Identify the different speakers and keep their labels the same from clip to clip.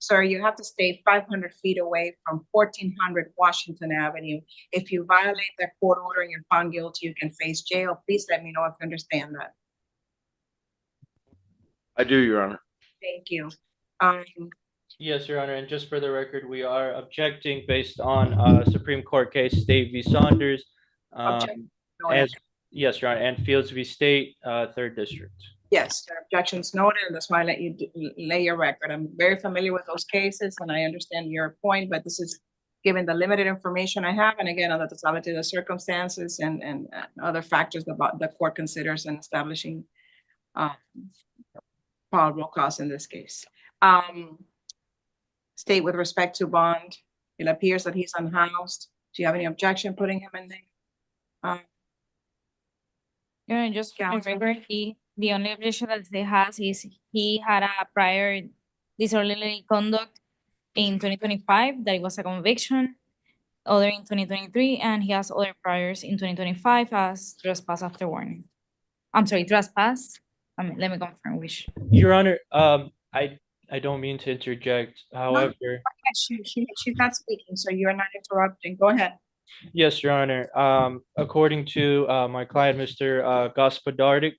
Speaker 1: Sir, you have to stay 500 feet away from 1400 Washington Avenue. If you violate that court order and you're found guilty, you can face jail. Please let me know if you understand that.
Speaker 2: I do, Your Honor.
Speaker 1: Thank you.
Speaker 3: Yes, Your Honor, and just for the record, we are objecting based on Supreme Court case State v. Saunders, as yes, Your Honor, and Fields v. State, 3rd District.
Speaker 1: Yes, your objections noted, and that's why I let you lay your record. I'm very familiar with those cases, and I understand your point, but this is given the limited information I have, and again, on the totality of the circumstances and other factors about the court considers in establishing probable cause in this case. State with respect to bond, it appears that he's unhoused. Do you have any objection putting him in there?
Speaker 4: Yeah, just for the record, the only objection that they has is he had a prior disorderly conduct in 2025 that it was a conviction, other in 2023, and he has other priors in 2025 as trespass after warning. I'm sorry, trespass. Let me confirm which.
Speaker 3: Your Honor, I don't mean to interject. However,
Speaker 1: she's not speaking, so you're not interrupting. Go ahead.
Speaker 3: yes, Your Honor. According to my client, Mr. Gaspardic,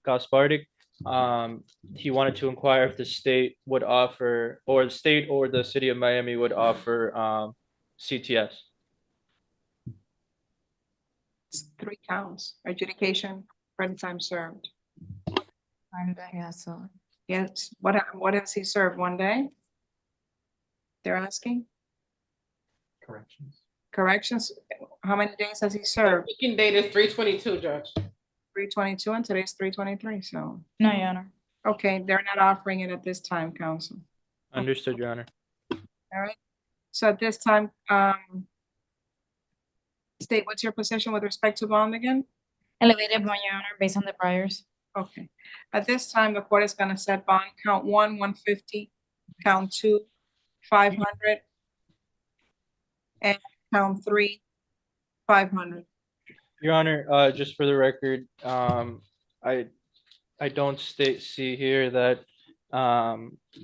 Speaker 3: he wanted to inquire if the state would offer, or the state or the city of Miami would offer CTS.
Speaker 1: It's 3 counts: adjudication, credit time served.
Speaker 4: Yeah, so
Speaker 1: Yes. What has he served? 1 day? They're asking? Corrections. How many days has he served?
Speaker 5: Weekend date is 3/22, Judge.
Speaker 1: 3/22, and today's 3/23, so.
Speaker 4: no, Your Honor.
Speaker 1: Okay, they're not offering it at this time, counsel.
Speaker 3: Understood, Your Honor.
Speaker 1: All right. So at this time, State, what's your position with respect to bond again?
Speaker 4: Elevated bond, Your Honor, based on the priors.
Speaker 1: Okay. At this time, the court is gonna set bond count 1, 150, count 2, 500, and count 3, 500.
Speaker 3: Your Honor, just for the record, I don't see here that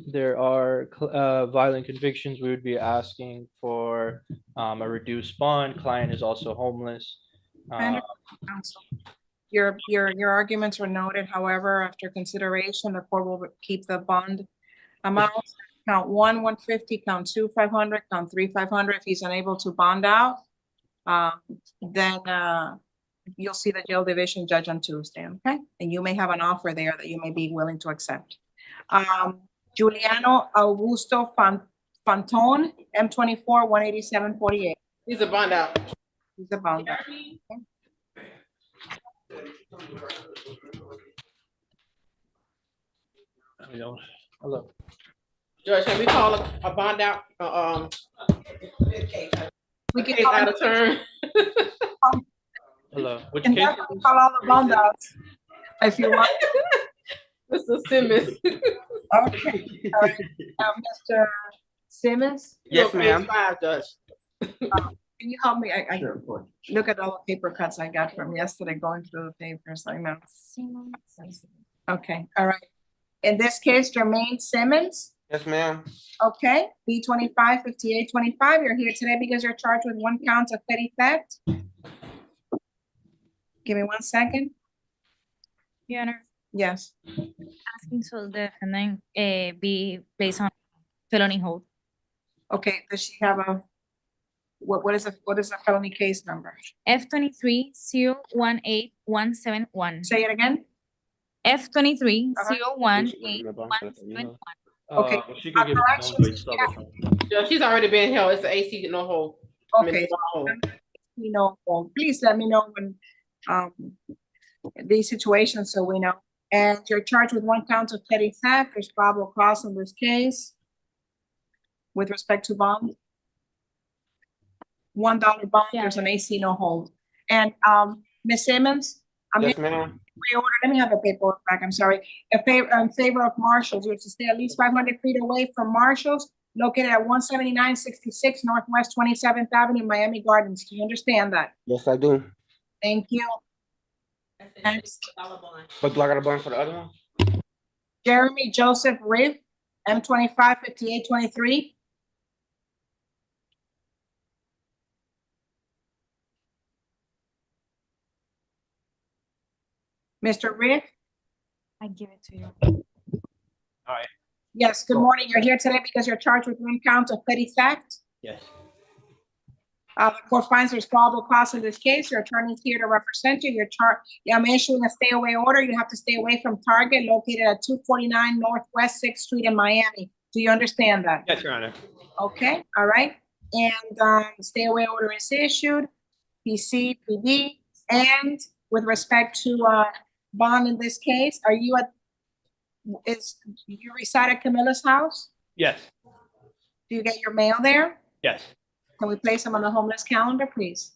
Speaker 3: there are violent convictions. We would be asking for a reduced bond. Client is also homeless.
Speaker 1: Counsel. Your arguments were noted. However, after consideration, the court will keep the bond amount. Count 1, 150, count 2, 500, count 3, 500. If he's unable to bond out, then you'll see the jail division judge on Tuesday, okay? And you may have an offer there that you may be willing to accept. Giuliano Augusto Fantone, M24, 18748.
Speaker 5: He's a bond out.
Speaker 1: He's a bond out.
Speaker 3: Hello.
Speaker 5: Judge, can we call a bond out?
Speaker 1: We can
Speaker 5: Case out of turn.
Speaker 3: Hello. Which
Speaker 1: And
Speaker 3: case?
Speaker 1: definitely call all the bond outs if you want.
Speaker 5: Mr. Simmons.
Speaker 1: Okay. All right. Mr. Simmons,
Speaker 6: Yes, ma'am.
Speaker 5: 5, Judge.
Speaker 1: can you help me? I
Speaker 6: Sure, of course.
Speaker 1: look at all the paper cuts I got from yesterday, going through the papers. I know. Okay, all right. In this case, Jermaine Simmons.
Speaker 6: Yes, ma'am.
Speaker 1: Okay, B255825. You're here today because you're charged with 1 count of petty theft. Give me 1 second.
Speaker 4: Your Honor,
Speaker 1: Yes.
Speaker 4: asking so the defendant be placed on felony hold.
Speaker 1: Okay, does she have a, what is the felony case number?
Speaker 4: F23-018171.
Speaker 1: Say it again.
Speaker 4: F23-018171.
Speaker 1: Okay.
Speaker 3: She could give it
Speaker 1: corrections,
Speaker 3: to him.
Speaker 5: Judge, she's already been held. It's an AC, no hold.
Speaker 1: Okay. You know, well, please let me know when these situations so we know. And you're charged with 1 count of petty theft. There's probable cause in this case with respect to bond. $1 bond,
Speaker 4: Yeah.
Speaker 1: there's an AC no hold. And Ms. Simmons,
Speaker 6: Yes, ma'am.
Speaker 1: reorder, let me have the paperwork back, I'm sorry. In favor of Marshalls, you have to stay at least 500 feet away from Marshalls, located at 17966 Northwest 27th Avenue, Miami Gardens. Do you understand that?
Speaker 6: Yes, I do.
Speaker 1: Thank you. Next,
Speaker 6: But do I got a bond for the other one?
Speaker 1: Jeremy Joseph Riv, M255823. Mr. Rick?
Speaker 4: I give it to you.
Speaker 1: Yes, good morning. You're here today because you're charged with 1 count of petty theft.
Speaker 3: Yes.
Speaker 1: The court finds there's probable cause in this case. Your attorney is here to represent you. I'm issuing a stay away order. You have to stay away from Target located at 249 Northwest 6th Street in Miami. Do you understand that?
Speaker 6: Yes, Your Honor.
Speaker 1: Okay, all right. And stay away order is issued, PC, PD, and with respect to bond in this case, you reside at Camilla's house?
Speaker 3: Yes.
Speaker 1: Do you get your mail there?
Speaker 3: Yes.
Speaker 1: Can we place them on the homeless calendar, please?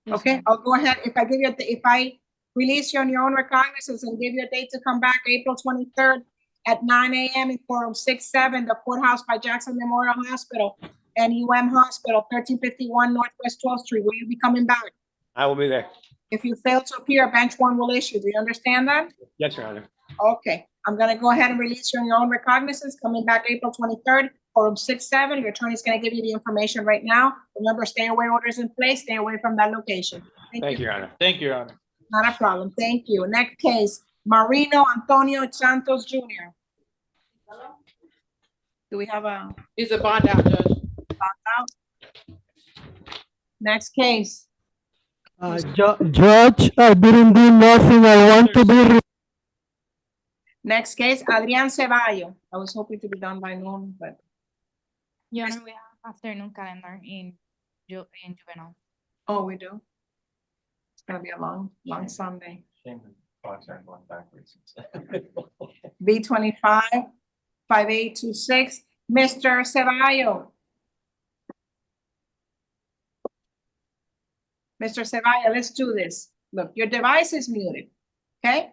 Speaker 1: Okay, I'll go ahead. If I release you on your own recognizance and give you a date to come back, April 23rd at 9 a.m. in forum 67, the courthouse by Jackson Memorial Hospital and Hospital, 1351 Northwest 12th Street. Will you be coming back?
Speaker 6: I will be there.
Speaker 1: If you fail to appear, bench 1 will issue. Do you understand that?
Speaker 6: Yes, Your Honor.
Speaker 1: Okay, I'm gonna go ahead and release you on your own recognizance, coming back April 23rd, forum 67. Your attorney's gonna give you the information right now. Remember, stay away orders in place, stay away from that location.
Speaker 6: Thank you, Your Honor.
Speaker 3: Thank you, Your Honor.
Speaker 1: Not a problem, thank you. Next case, Marino Antonio Santos Jr. Do we have a
Speaker 5: He's a bond out, Judge.
Speaker 1: bond out? Next case,
Speaker 2: Judge, I didn't do nothing. I want to be.
Speaker 1: next case, Adrian Ceballo. I was hoping to be done by noon, but
Speaker 4: Your Honor, we have afternoon calendar in Juvenile.
Speaker 1: oh, we do. It's gonna be a long Sunday. B25 5826, Mr. Ceballo. Mr. Ceballo, let's do this. Look, your device is muted, okay?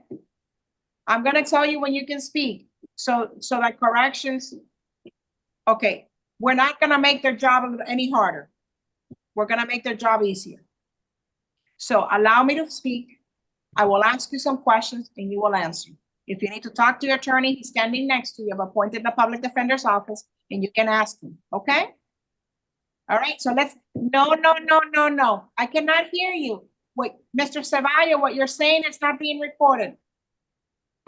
Speaker 1: I'm gonna tell you when you can speak, so that corrections. Okay, we're not gonna make their job any harder. We're gonna make their job easier. So allow me to speak. I will ask you some questions and you will answer. If you need to talk to your attorney, he's standing next to you. I've appointed the public defender's office and you can ask him, okay? All right, so no. I cannot hear you. Wait, Mr. Ceballo, what you're saying is not being recorded.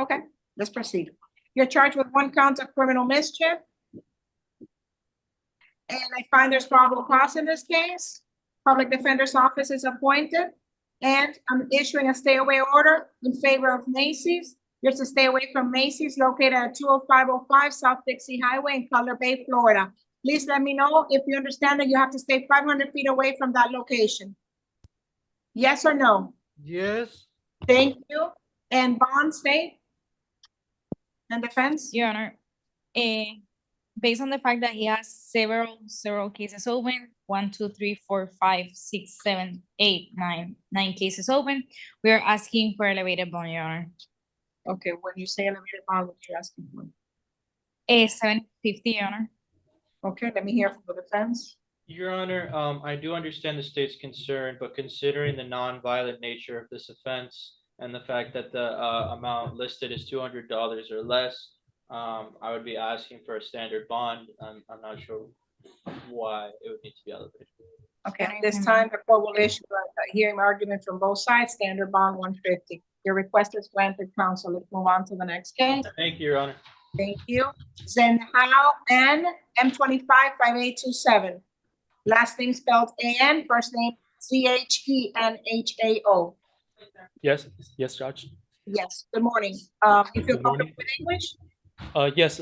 Speaker 1: Okay, let's proceed. You're charged with 1 count of criminal mischief. And I find there's probable cause in this case. Public defender's office is appointed. And I'm issuing a stay away order in favor of Macy's. You're to stay away from Macy's located at 20505 South Dixie Highway in Cutler Bay, Florida. Please let me know if you understand that you have to stay 500 feet away from that location. Yes or no?
Speaker 2: Yes.
Speaker 1: Thank you. And bond state? And defense?
Speaker 4: Your Honor, based on the fact that he has several cases open, 1, 2, 3, 4, 5, 6, 7, 8, 9 cases open, we are asking for elevated bond, Your Honor.
Speaker 1: Okay, when you say elevated bond, what you're asking for?
Speaker 4: 750, Your Honor.
Speaker 1: Okay, let me hear from the defense.
Speaker 3: Your Honor, I do understand the state's concern, but considering the non-violent nature of this offense and the fact that the amount listed is $200 or less, I would be asking for a standard bond. I'm not sure why it would need to be elevated.
Speaker 1: Okay, at this time, the court will issue a hearing argument from both sides, standard bond 150. Your request is granted, counsel. Let's move on to the next case.
Speaker 3: Thank you, Your Honor.
Speaker 1: Thank you. Zenhao N, M25 5827. Last name spelled A-N, first name C-H-E-N-H-A-O.
Speaker 7: Yes, Judge.
Speaker 1: Yes, good morning. You feel
Speaker 7: Good morning.
Speaker 1: comfortable with English?
Speaker 7: Yes,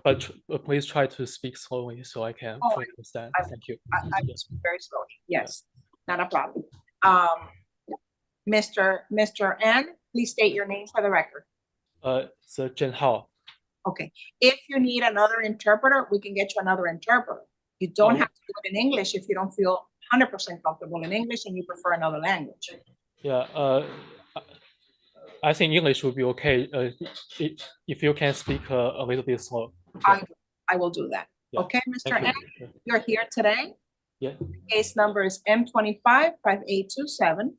Speaker 7: but please try to speak slowly so I can
Speaker 1: Oh,
Speaker 7: fully understand. Thank you.
Speaker 1: I will speak very slowly. Yes, not a problem. Mr. N, please state your name for the record.
Speaker 7: So Jen Hao.
Speaker 1: Okay, if you need another interpreter, we can get you another interpreter. You don't have to do it in English if you don't feel 100% comfortable in English and you prefer another language.
Speaker 7: Yeah, I think English would be okay if you can speak a little bit slow.
Speaker 1: I will do that.
Speaker 7: Yeah,
Speaker 1: Okay, Mr.
Speaker 7: thank
Speaker 1: N,
Speaker 7: you.
Speaker 1: you're here today.
Speaker 7: Yeah.
Speaker 1: Case number is M255827.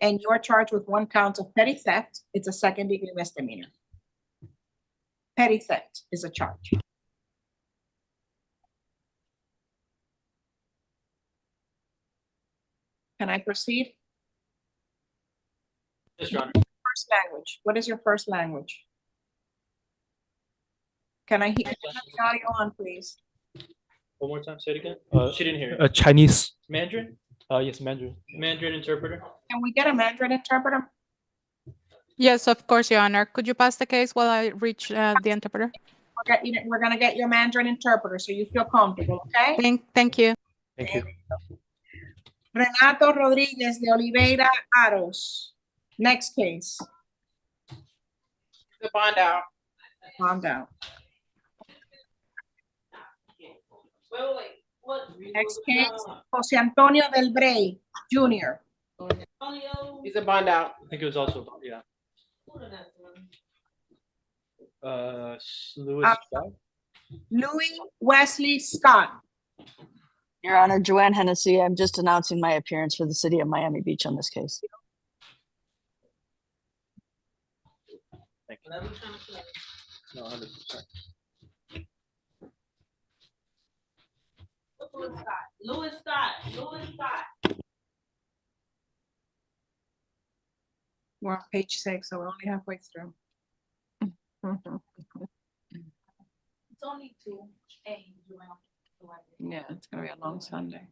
Speaker 1: And you're charged with 1 count of petty theft. It's a second-degree misdemeanor. Petty theft is a charge. Can I proceed?
Speaker 3: Yes, Your Honor.
Speaker 1: First language. What is your first language? Can I hear the audio on, please?
Speaker 3: One more time, say it again. She didn't hear.
Speaker 7: Chinese.
Speaker 3: Mandarin?
Speaker 7: Yes, Mandarin.
Speaker 3: Mandarin interpreter?
Speaker 1: Can we get a Mandarin interpreter?
Speaker 8: Yes, of course, Your Honor. Could you pass the case while I reach the interpreter?
Speaker 1: We're gonna get your Mandarin interpreter, so you feel comfortable, okay?
Speaker 8: Thank you.
Speaker 3: Thank you.
Speaker 1: Renato Rodriguez de Oliveira Aros. Next case.
Speaker 5: The bond out.
Speaker 1: Calm down. Next case, Jose Antonio Del Brey Jr.
Speaker 5: He's a bond out.
Speaker 3: I think it was also, yeah. Louis Scott?
Speaker 1: Louis Wesley Scott.
Speaker 9: Your Honor, Joanne Hennessy, I'm just announcing my appearance for the city of Miami Beach on this case.
Speaker 3: Thank you. No, 100%.
Speaker 5: Louis Scott.
Speaker 1: We're on page 6, so we're only halfway through.
Speaker 4: It's only 2.
Speaker 1: Yeah, it's gonna be a long Sunday.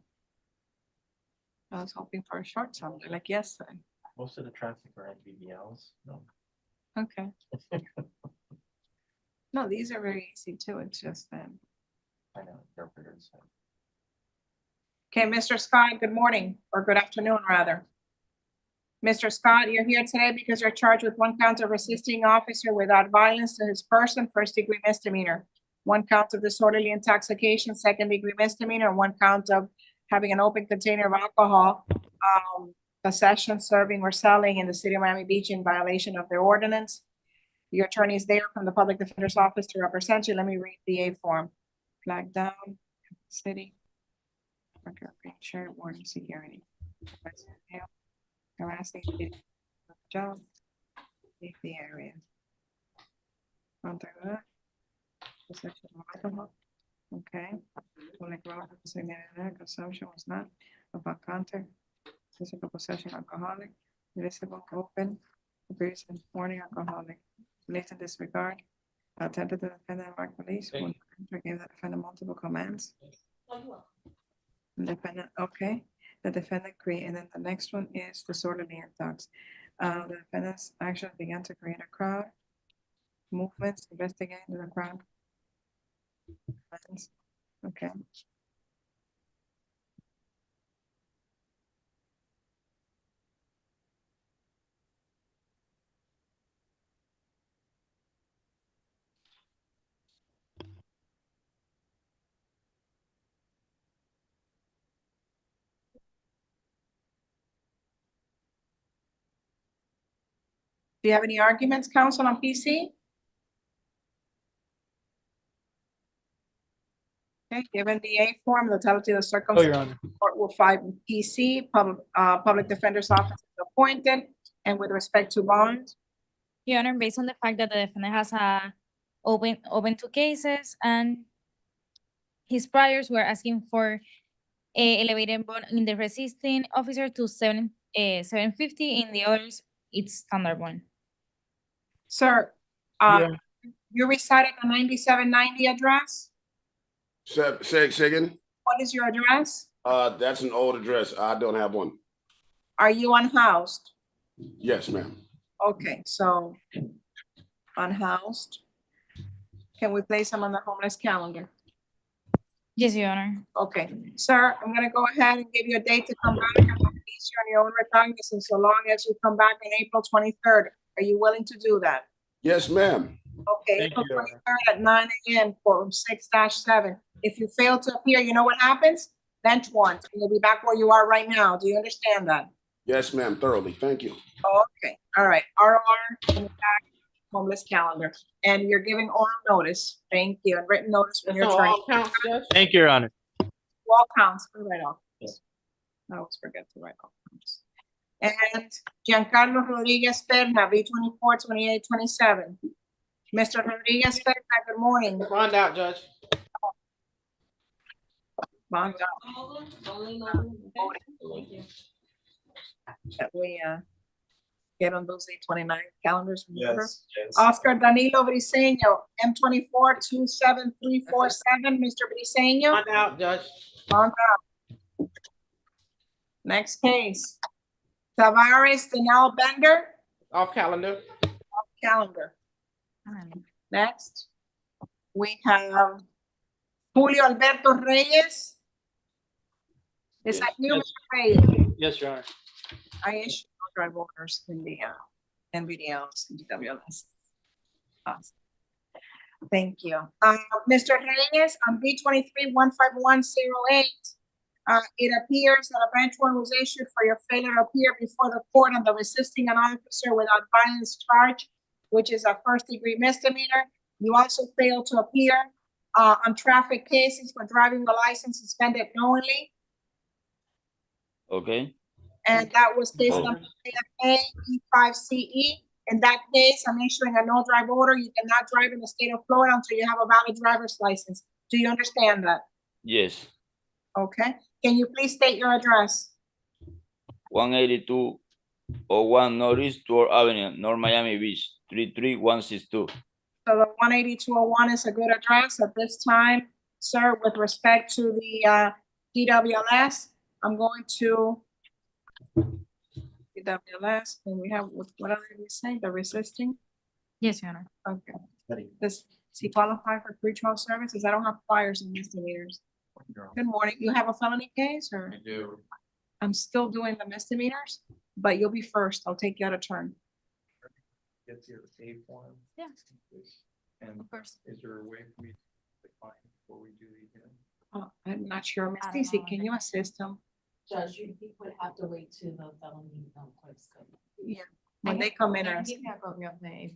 Speaker 1: I was hoping for a short Sunday, like yesterday.
Speaker 6: Most of the traffic are at BBLs. No.
Speaker 1: Okay. No, these are very easy too. It's just that.
Speaker 6: I know, interpreters.
Speaker 1: Okay, Mr. Scott, good morning, or good afternoon, rather. Mr. Scott, you're here today because you're charged with 1 count of resisting officer without violence to his person, first-degree misdemeanor. 1 count of disorderly intoxication, second-degree misdemeanor, 1 count of having an open container of alcohol, possession, serving, or selling in the city of Miami Beach in violation of the ordinance. Your attorney is there from the Public Defender's Office to represent you. Let me read the A form. Flag down, city. Record, shirt, warning, security. Harassing, job, leave the area. Contact that. Possession of alcohol. Okay. Consumption was not about contact. Physical possession alcoholic. Municipal open. Abuse and warning alcoholic. Blatant disregard. Attempted to defend the police. Gave the defendant multiple commands. Defendant, okay. The defendant created, and then the next one is disorderly intox. The defendant's actions began to create a crowd. Movements, investigating the crowd. Okay. Do you have any arguments, counsel, on PC? Okay, given the A form, the totality of the
Speaker 3: Oh,
Speaker 1: circumstances,
Speaker 3: Your Honor.
Speaker 1: court will find PC, Public Defender's Office is appointed, and with respect to bond,
Speaker 4: Your Honor, based on the fact that the defendant has open 2 cases and his priors were asking for a elevated bond in the resisting officer to 750, in the others it's standard bond.
Speaker 1: sir, you reside at the 9790 address?
Speaker 10: Say again?
Speaker 1: What is your address?
Speaker 10: That's an old address. I don't have one.
Speaker 1: Are you unhoused?
Speaker 10: Yes, ma'am.
Speaker 1: Okay, so unhoused. Can we place him on the homeless calendar?
Speaker 4: Yes, Your Honor.
Speaker 1: Okay, sir, I'm gonna go ahead and give you a date to come back and release you on your own recognizance so long as you come back on April 23rd. Are you willing to do that?
Speaker 10: Yes, ma'am.
Speaker 1: Okay,
Speaker 3: Thank
Speaker 1: April
Speaker 3: you, Your Honor.
Speaker 1: 23rd at 9 a.m. for 6-7. If you fail to appear, you know what happens? Bench warrant, and you'll be back where you are right now. Do you understand that?
Speaker 10: Yes, ma'am. Thoroughly. Thank you.
Speaker 1: Okay, all right, RR, in the back, homeless calendar, and you're giving oral notice. Thank you, and written notice from
Speaker 5: That's
Speaker 1: your
Speaker 5: on
Speaker 1: attorney.
Speaker 5: all counts, Judge.
Speaker 3: Thank you, Your Honor.
Speaker 1: All counts, right off. I always forget to write off counts. And Giancarlo Rodriguez Perna, B 242827. Mr. Rodriguez Perna, good morning.
Speaker 5: Bond out, Judge.
Speaker 1: Bond out. that we get on those 829 calendars. Remember? Oscar Danilo Briseño, M24-27347, Mr. Briseño.
Speaker 5: Bond out, Judge.
Speaker 1: Bond out. Next case. Tavares Denal Bender,
Speaker 5: Off calendar.
Speaker 1: calendar. Next, we have Julio Alberto Reyes. Is that you,
Speaker 3: Yes.
Speaker 1: Mr. Reyes?
Speaker 3: Yes, Your Honor.
Speaker 1: I issue no drive orders in the NVDLs and WLS. Awesome. Thank you. Mr. Reyes, on B23-15108, it appears that a bench warrant was issued for your failure to appear before the court on the resisting an officer without violence charge, which is a first-degree misdemeanor. You also failed to appear on traffic cases for driving the license suspended knowingly,
Speaker 11: Okay.
Speaker 1: and that was case number E5CE. In that case, I'm issuing a no drive order. You cannot drive in the state of Florida until you have a valid driver's license. Do you understand that?
Speaker 11: Yes.
Speaker 1: Okay. Can you please state your address?
Speaker 11: 18201 Northeast Tour Avenue, North Miami Beach, 33162.
Speaker 1: So the 18201 is a good address at this time, sir. With respect to the DWLS, I'm going to DWLS, and we have, what other did we say? The resisting?
Speaker 4: Yes, Your Honor.
Speaker 1: Okay. Does he qualify for pretrial services? I don't have priors and misdemeanors. Good morning. You have a felony case, or?
Speaker 6: I do.
Speaker 1: I'm still doing the misdemeanors, but you'll be first. I'll take you out of turn.
Speaker 6: Get to the A form.
Speaker 4: Yeah.
Speaker 6: And
Speaker 4: Of course.
Speaker 6: is there a way for me to decline before we do the again?
Speaker 1: Oh, I'm not sure. Miss
Speaker 4: I don't
Speaker 1: Stacy,
Speaker 4: know.
Speaker 1: can you assist him?
Speaker 5: Judge, you would have to wait till the felony court's coming.
Speaker 1: Yeah, when they come in.
Speaker 4: I
Speaker 1: and-
Speaker 4: give you a copy of the.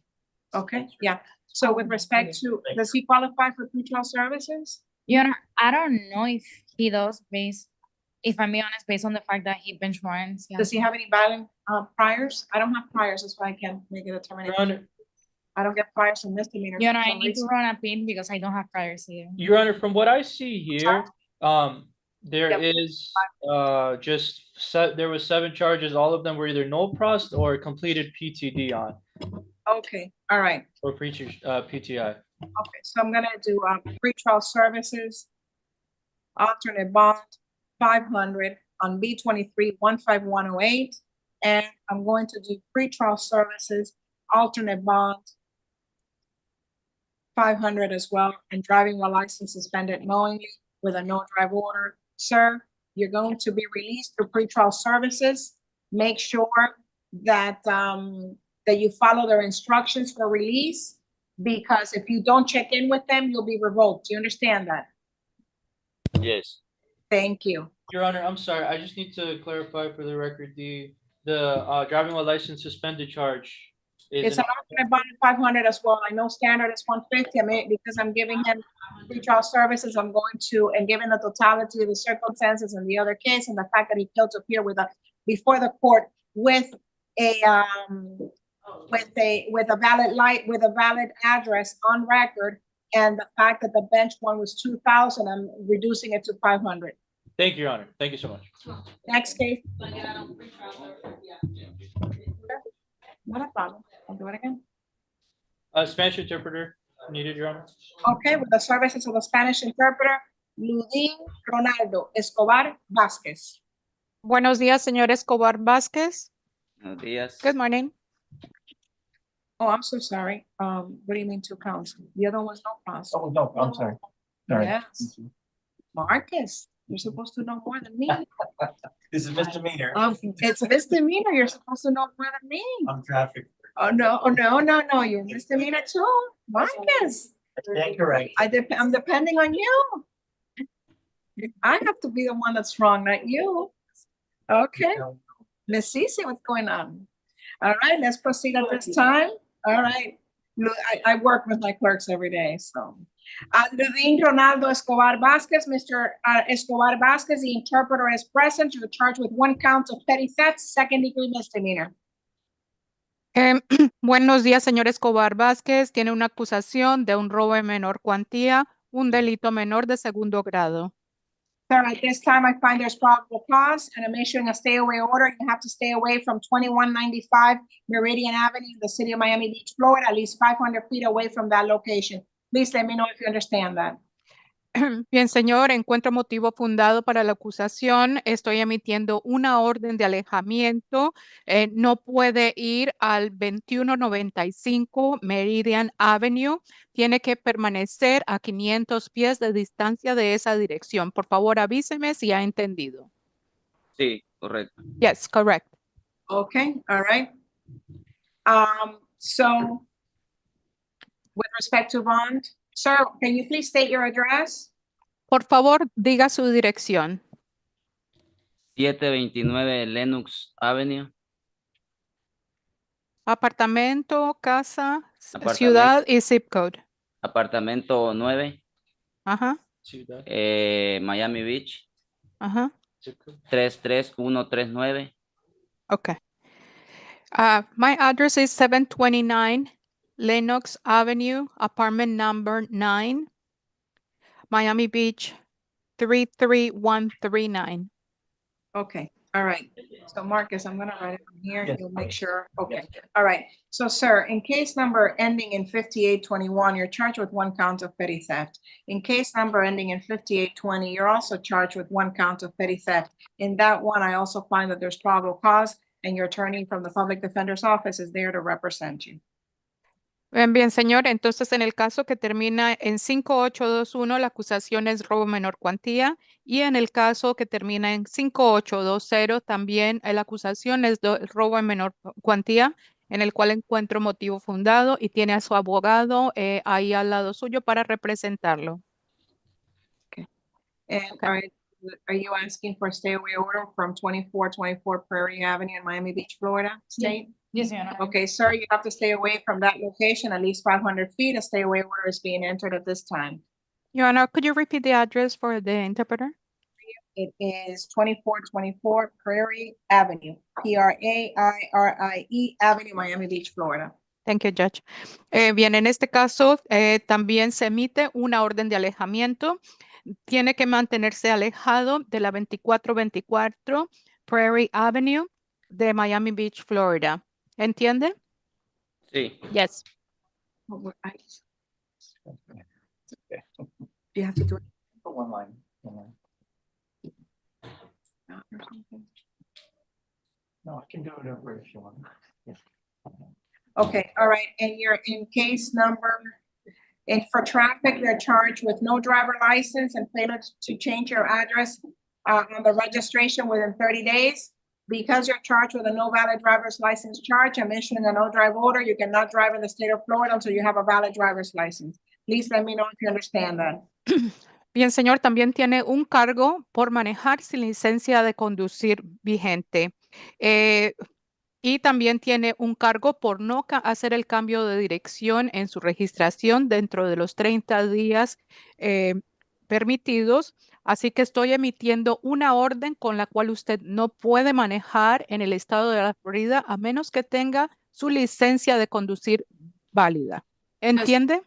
Speaker 1: Okay, yeah. So with respect to, does he qualify for pretrial services?
Speaker 4: Your Honor, I don't know if he does based, if I'm being honest, based on the fact that he bench warrants.
Speaker 1: Does he have any valid priors? I don't have priors, that's why I can't make a
Speaker 3: Your
Speaker 1: determination.
Speaker 3: Honor,
Speaker 1: I don't get priors and misdemeanors.
Speaker 4: Your Honor,
Speaker 1: for
Speaker 4: I
Speaker 1: some
Speaker 4: need to
Speaker 1: reason.
Speaker 4: run a pin because I don't have priors here.
Speaker 3: Your Honor, from what I see here, there
Speaker 1: Yep.
Speaker 3: is there was 7 charges. All of them were either no prost or completed PTD on,
Speaker 1: Okay, all right.
Speaker 3: or PTI.
Speaker 1: Okay, so I'm gonna do pretrial services, alternate bond, 500 on B23-15108, and I'm going to do pretrial services, alternate bond, 500 as well, and driving while license suspended knowingly with a no drive order. Sir, you're going to be released through pretrial services. Make sure that that you follow their instructions for release, because if you don't check in with them, you'll be revoked. Do you understand that?
Speaker 11: Yes.
Speaker 1: Thank you.
Speaker 3: Your Honor, I'm sorry. I just need to clarify for the record, the driving while license suspended charge is
Speaker 1: It's an alternate bond of 500 as well. I know standard is 150. I mean, because I'm giving him pretrial services, I'm going to, and given the totality of the circumstances in the other case and the fact that he failed to appear before the court with a valid address on record, and the fact that the bench one was 2,000, I'm reducing it to 500.
Speaker 3: Thank you, Your Honor. Thank you so much.
Speaker 1: Next case. Not a problem. I'll do it again.
Speaker 3: Spanish interpreter needed, Your Honor.
Speaker 1: Okay, with the services of the Spanish interpreter, Ludin Ronaldo Escobar Vázquez.
Speaker 8: Buenos días, señor Escobar Vázquez.
Speaker 11: Buenos días.
Speaker 8: Good morning.
Speaker 1: Oh, I'm so sorry. What do you mean two counts? The other one's no counts.
Speaker 6: Oh, no, I'm sorry. Sorry.
Speaker 1: Yes. Marcus, you're supposed to know more than me.
Speaker 6: This is misdemeanor.
Speaker 1: It's a misdemeanor. You're supposed to know more than me.
Speaker 6: I'm traffic.
Speaker 1: Oh, no, you're misdemeanor too. Marcus,
Speaker 6: Correct.
Speaker 1: I'm depending on you. I have to be the one that's wrong, not you. Okay. Miss Cece, what's going on? All right, let's proceed at this time. All right. Look, I work with my clerks every day, so. Ludin Ronaldo Escobar Vázquez, Mr. Escobar Vázquez, the interpreter is present. You're charged with 1 count of petty theft, 2nd-degree misdemeanor.
Speaker 8: Buenos días, señor Escobar Vázquez. Tiene una acusación de un robo de menor cuantía, un delito menor de 2º grado.
Speaker 1: Sir, at this time, I find there's probable cause and I'm issuing a stay away order. You have to stay away from 2195 Meridian Avenue, in the city of Miami Beach, Florida, at least 500 feet away from that location. Please let me know if you understand that.
Speaker 8: Bien, señor, encuentro motivo fundado para la acusación. Estoy emitiendo una orden de alejamiento. No puede ir al 2195 Meridian Avenue. Tiene que permanecer a 500 pies de distancia de esa dirección. Por favor, avíseme si ha entendido.
Speaker 11: Sí, correcto.
Speaker 8: Yes, correct.
Speaker 1: Okay, all right. So with respect to bond, sir, can you please state your address?
Speaker 8: Por favor, diga su dirección.
Speaker 11: 729 Lennox Avenue.
Speaker 8: Apartamento, casa,
Speaker 11: Apartamento.
Speaker 8: ciudad y zip code.
Speaker 11: Apartamento 9,
Speaker 8: Ajá,
Speaker 11: Miami Beach,
Speaker 8: ajá.
Speaker 11: 33139.
Speaker 8: Okay. My address is 729 Lennox Avenue, apartment number 9, Miami Beach, 33139.
Speaker 1: Okay, all right. So Marcus, I'm gonna write it from here. You'll make sure. Okay, all right. So sir, in case number ending in 5821, you're charged with 1 count of petty theft. In case number ending in 5820, you're also charged with 1 count of petty theft. In that one, I also find that there's probable cause and your attorney from the public defender's office is there to represent you.
Speaker 8: Bien, señor. Entonces, en el caso que termina en 5821, la acusación es robo menor cuantía. Y en el caso que termina en 5820, también la acusación es robo en menor cuantía, en el cual encuentro motivo fundado y tiene a su abogado ahí al lado suyo para representarlo.
Speaker 1: And
Speaker 8: Okay.
Speaker 1: are you asking for a stay away order from 2424 Prairie Avenue in Miami Beach, Florida, state?
Speaker 4: Yes, Your Honor.
Speaker 1: Okay, sir, you have to stay away from that location at least 500 feet. A stay away order is being entered at this time.
Speaker 8: Your Honor, could you repeat the address for the interpreter?
Speaker 1: It is 2424 Prairie Avenue, Prairie Avenue, Miami Beach, Florida.
Speaker 8: Thank you, Judge. Bien, en este caso también se emite una orden de alejamiento. Tiene que mantenerse alejado de la 2424 Prairie Avenue de Miami Beach, Florida. ¿Entiende?
Speaker 11: Sí.
Speaker 8: Yes.
Speaker 1: Do you have to do it?
Speaker 6: One line. No, I can do it over if you want. Yeah.
Speaker 1: Okay, all right, and you're in case number, and for traffic, you're charged with no driver license and failure to change your address on the registration within 30 days. Because you're charged with a no valid driver's license charge, I'm issuing a no drive order. You cannot drive in the state of Florida until you have a valid driver's license. Please let me know if you understand that.
Speaker 8: Bien, señor, también tiene un cargo por manejar sin licencia de conducir vigente. Y también tiene un cargo por no hacer el cambio de dirección en su registración dentro de los 30 días permitidos. Así que estoy emitiendo una orden con la cual usted no puede manejar en el estado de la Florida a menos que tenga su licencia de conducir válida. ¿Entiende?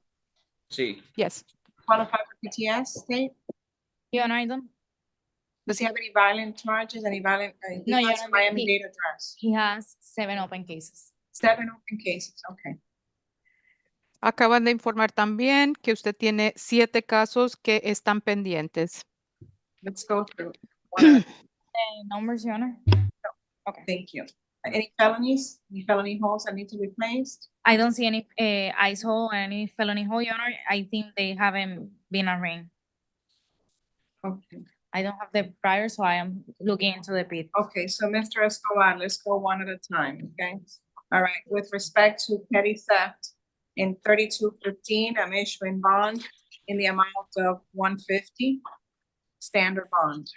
Speaker 11: Sí.
Speaker 8: Yes.
Speaker 1: Qualify for PTS, state?
Speaker 4: Your Honor, I don't.
Speaker 1: Does he have any violent charges, any violent, he
Speaker 4: No, Your
Speaker 1: has a
Speaker 4: Honor,
Speaker 1: Miami-Dade address?
Speaker 4: He has 7 open cases.
Speaker 1: 7 open cases, okay.
Speaker 8: Acaban de informar también que usted tiene 7 casos que están pendientes.
Speaker 1: Let's go through. one at
Speaker 4: Numbers, Your Honor.
Speaker 1: Okay, thank you. Any felonies, any felony holds that need to be placed?
Speaker 4: I don't see any ICE hold, any felony hold, Your Honor. I think they haven't been arraigned.
Speaker 1: Okay,
Speaker 4: I don't have the prior, so I am looking into the pit.
Speaker 1: okay, so Mr. Escobar, let's go one at a time, okay? All right, with respect to petty theft, in 3215, I'm issuing bond in the amount of 150, standard bond.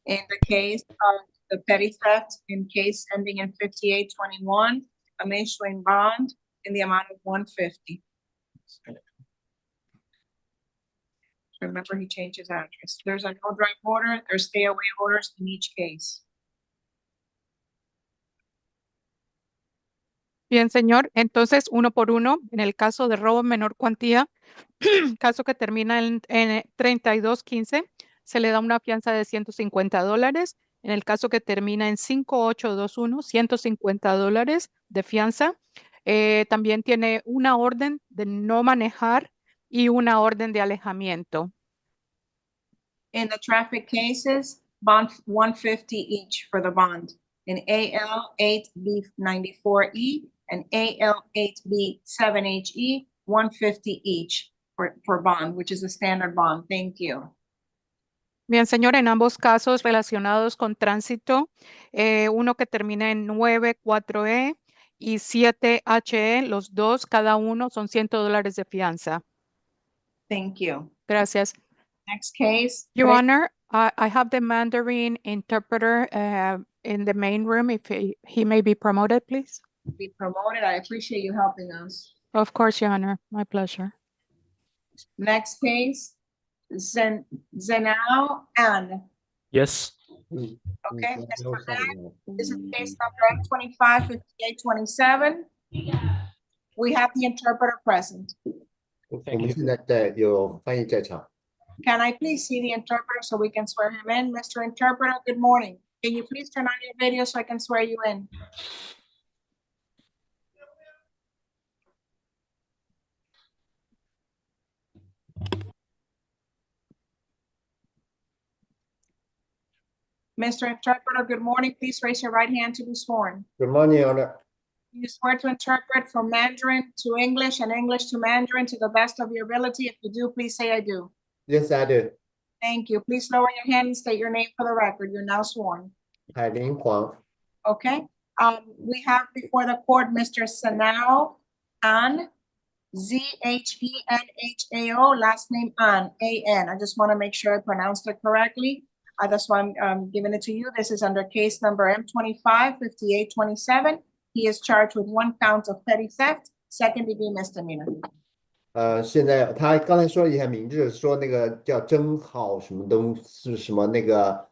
Speaker 1: In the case of the petty theft, in case ending in 5821, I'm issuing bond in the amount of 150. Remember, he changed his address. There's a no drive order, there's stay away orders in each case.
Speaker 8: Bien, señor. Entonces, uno por uno, en el caso de robo en menor cuantía, caso que termina en 3215, se le da una fianza de $150. En el caso que termina en 5821, $150 de fianza. También tiene una orden de no manejar y una orden de alejamiento.
Speaker 1: In the traffic cases, bond 150 each for the bond. In AL 8B94E and AL 8B7HE, 150 each for bond, which is a standard bond. Thank you.
Speaker 8: Bien, señor, en ambos casos relacionados con tránsito, uno que termina en 94E y 7HE, los dos, cada uno son $100 de fianza.
Speaker 1: Thank you.
Speaker 8: Gracias.
Speaker 1: Next case.
Speaker 8: Your Honor, I have the Mandarin interpreter in the main room. If he may be promoted, please.
Speaker 1: Be promoted. I appreciate you helping us.
Speaker 8: Of course, Your Honor. My pleasure.
Speaker 1: Next case, Zenao An.
Speaker 7: Yes.
Speaker 1: Okay, Mr. Mack, this is case number M255827. We have the interpreter present.
Speaker 3: Thank you.
Speaker 6: 现在有翻译在场。
Speaker 1: Can I please see the interpreter so we can swear him in? Mr. Interpreter, good morning. Can you please turn on your video so I can swear you in? Mr. Interpreter, good morning. Please raise your right hand to be sworn.
Speaker 6: Good morning, Your Honor.
Speaker 1: You swear to interpret from Mandarin to English and English to Mandarin to the best of your ability. If you do, please say I do.
Speaker 6: Yes, I do.
Speaker 1: Thank you. Please lower your hand and state your name for the record. You're now sworn.
Speaker 6: 海林黄
Speaker 1: Okay. We have before the court Mr. Sanao An, Zhenhao, last name An, A-N. I just want to make sure I pronounced it correctly. That's why I'm giving it to you. This is under case number M255827. He is charged with 1 count of petty theft, second degree misdemeanor.
Speaker 6: 现在他刚才说了一下名字，说那个叫真好什么东是什么那个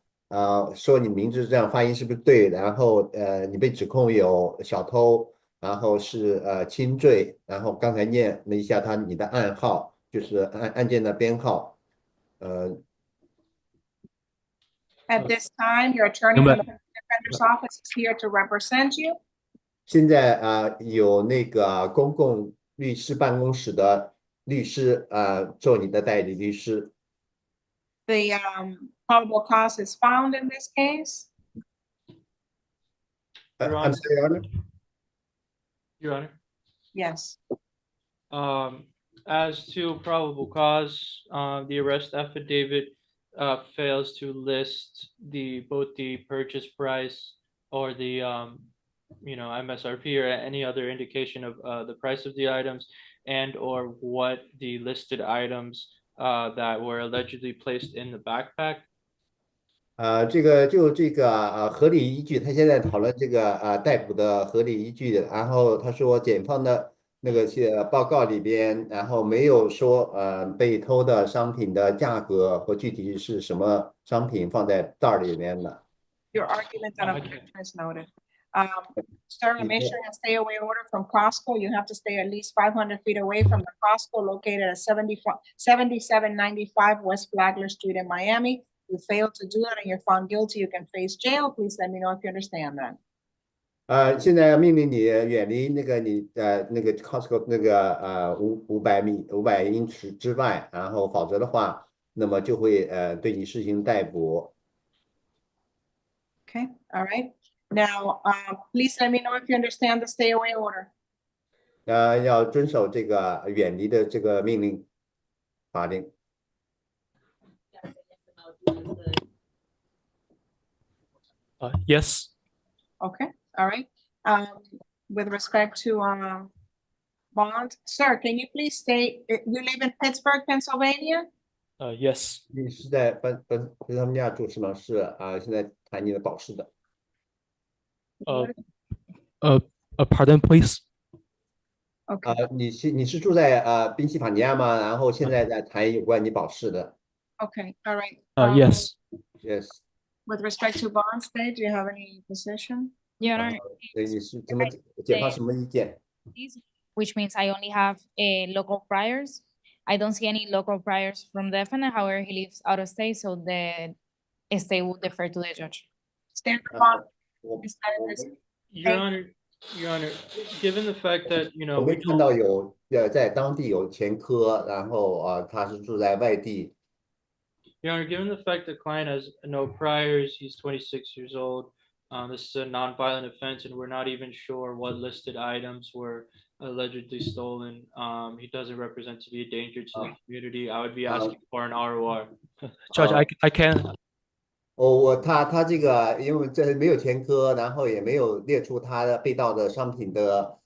Speaker 6: 说你名字这样发音是不是对？然后你被指控有小偷，然后是轻罪，然后刚才念了一下你的暗号，就是案件的编号
Speaker 1: At this time, your attorney from the defender's office is here to represent you.
Speaker 6: 现在有那个公共律师办公室的律师做你的代理律师。
Speaker 1: The probable cause is found in this case.
Speaker 6: I'm sorry, Your Honor.
Speaker 3: Your Honor.
Speaker 1: Yes.
Speaker 3: As to probable cause, the arrest affidavit fails to list both the purchase price or the MSRP or any other indication of the price of the items and or what the listed items that were allegedly placed in the backpack.
Speaker 6: 这个合理依据，他现在讨论这个逮捕的合理依据，然后他说检方的那个报告里边，然后没有说被偷的商品的价格和具体是什么商品放在袋里面的。
Speaker 1: Your argument that objection is noted. Sir, I'm issuing a stay away order from Costco. You have to stay at least 500 feet away from the Costco located at 7795 West Flagler Street in Miami. You failed to do that and you're found guilty. You can face jail. Please let me know if you understand that.
Speaker 6: 现在命令你远离那个那个 Costco 那个500英尺之外，然后否则的话，那么就会对你实行逮捕。
Speaker 1: Okay, all right. Now, please let me know if you understand the stay away order.
Speaker 6: 要遵守这个远离的这个命令法令。
Speaker 7: Yes.
Speaker 1: Okay, all right. With respect to bond, sir, can you please state you live in Pittsburgh, Pennsylvania?
Speaker 7: Yes.
Speaker 6: 你是在奔他们家住什么市现在谈你的保释的。
Speaker 7: Pardon, please.
Speaker 1: Okay.
Speaker 6: 你是住在宾夕法尼亚吗？然后现在在谈有关你保释的。
Speaker 1: Okay, all right.
Speaker 7: Yes.
Speaker 6: Yes.
Speaker 1: With respect to bond state, do you have any position?
Speaker 4: Your Honor,
Speaker 6: 你是怎么检方什么意见？
Speaker 4: which means I only have local priors. I don't see any local priors from the defendant, however, he lives out of state, so the state will defer to the judge.
Speaker 1: Stand upon.
Speaker 6: 我
Speaker 1: is that it is-
Speaker 3: Your Honor, Your Honor, given the fact that, you
Speaker 6: 我
Speaker 3: know,
Speaker 6: 没
Speaker 3: we
Speaker 6: 看到有在当地有前科，然后他是住在外地。
Speaker 3: Your Honor, given the fact the client has no priors, he's 26 years old, this is a nonviolent offense, and we're not even sure what listed items were allegedly stolen. He doesn't represent to be a danger to the community. I would be asking for an ROR.
Speaker 7: Judge, I can.
Speaker 6: 他这个因为这没有前科，然后也没有列出他的被盗的商品的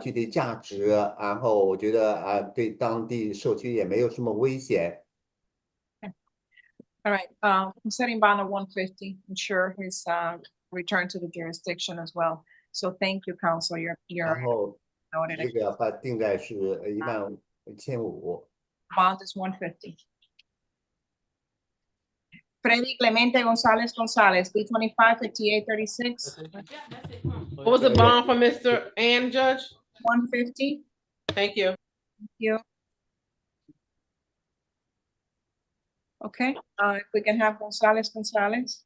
Speaker 6: 具体价值，然后我觉得对当地社区也没有什么危险。
Speaker 1: All right, I'm setting bond at 150, ensure his return to the jurisdiction as well. So thank you, counsel, your
Speaker 6: 然后
Speaker 1: noted.
Speaker 6: 这个把定在是11500。
Speaker 1: Bond is 150. Freddy Clemente Gonzalez Gonzalez, B25 5836,
Speaker 12: What was the bond for Mr. and Judge?
Speaker 1: 150.
Speaker 12: Thank you.
Speaker 1: Thank you. Okay, if we can have Gonzalez Gonzalez.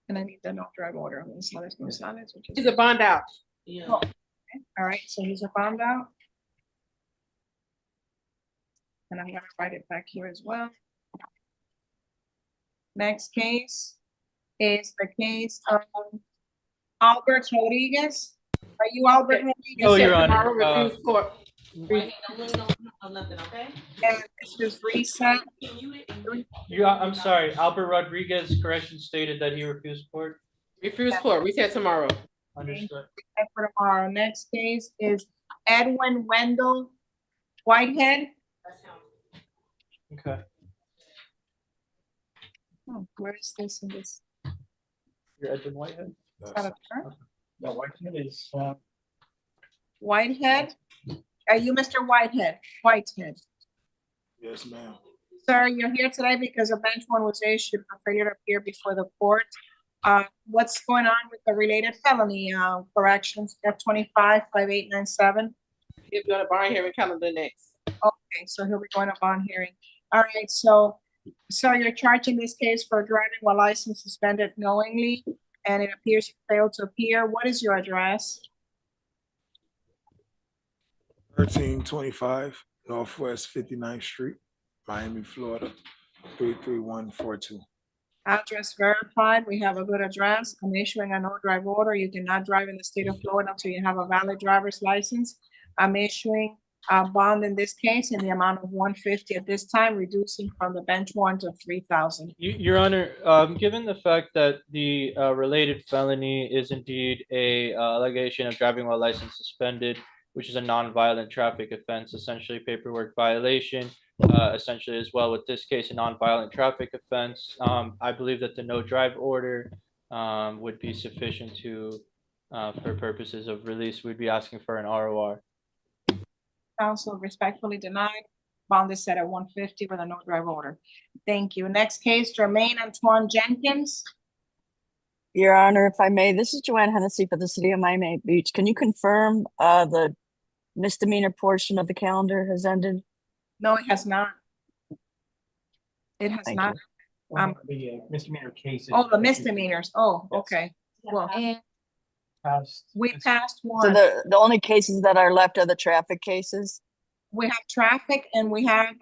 Speaker 1: And I need the no drive order on Gonzalez Gonzalez. Which is
Speaker 12: He's a bond out.
Speaker 1: Oh, okay. All right, so he's a bond out. And I'm gonna write it back here as well. Next case is the case of Albert Rodriguez. Are you Albert Rodriguez?
Speaker 3: Oh, Your
Speaker 12: Tomorrow,
Speaker 3: Honor,
Speaker 12: refuse court.
Speaker 1: And this is reset.
Speaker 3: I'm sorry, Albert Rodriguez correction stated that he refused court.
Speaker 12: Refuse court. We said tomorrow.
Speaker 3: Understood.
Speaker 1: And for tomorrow, next case is Edwin Wendell Whitehead.
Speaker 3: Okay.
Speaker 1: Where is this in this?
Speaker 3: You're Edwin Whitehead?
Speaker 1: Is that a term?
Speaker 2: No, Whitehead is,
Speaker 1: Whitehead? Are you Mr. Whitehead? Whitehead.
Speaker 10: Yes, ma'am.
Speaker 1: Sir, you're here today because a bench warrant was issued for failure to appear before the court. What's going on with the related felony corrections, F25-5897?
Speaker 12: He's going to bond hearing calendar next.
Speaker 1: Okay, so he'll be going to bond hearing. All right, so you're charging this case for driving while license suspended knowingly, and it appears you failed to appear. What is your address?
Speaker 13: 1325 Northwest 59th Street, Miami, Florida, 33142.
Speaker 1: Address verified. We have a good address. I'm issuing a no drive order. You cannot drive in the state of Florida until you have a valid driver's license. I'm issuing a bond in this case in the amount of 150 at this time, reducing from the bench warrant to 3,000.
Speaker 3: Your Honor, given the fact that the related felony is indeed a allegation of driving while license suspended, which is a non-violent traffic offense, essentially paperwork violation, essentially as well with this case, a non-violent traffic offense. I believe that the no drive order would be sufficient to, for purposes of release, we'd be asking for an ROR.
Speaker 1: Counsel respectfully denied. Bond is set at 150 with a no drive order. Thank you. Next case, Jermaine Antoine Jenkins.
Speaker 9: Your Honor, if I may, this is Joanne Hennessy for the City of Miami Beach. Can you confirm the misdemeanor portion of the calendar has ended?
Speaker 1: No, it has not. It has
Speaker 9: Thank
Speaker 1: not.
Speaker 2: the misdemeanor cases.
Speaker 1: Oh, the misdemeanors. Oh, okay. Well,
Speaker 2: Passed.
Speaker 1: we passed
Speaker 9: So
Speaker 1: one.
Speaker 9: the only cases that are left are the traffic cases?
Speaker 1: We have traffic and we have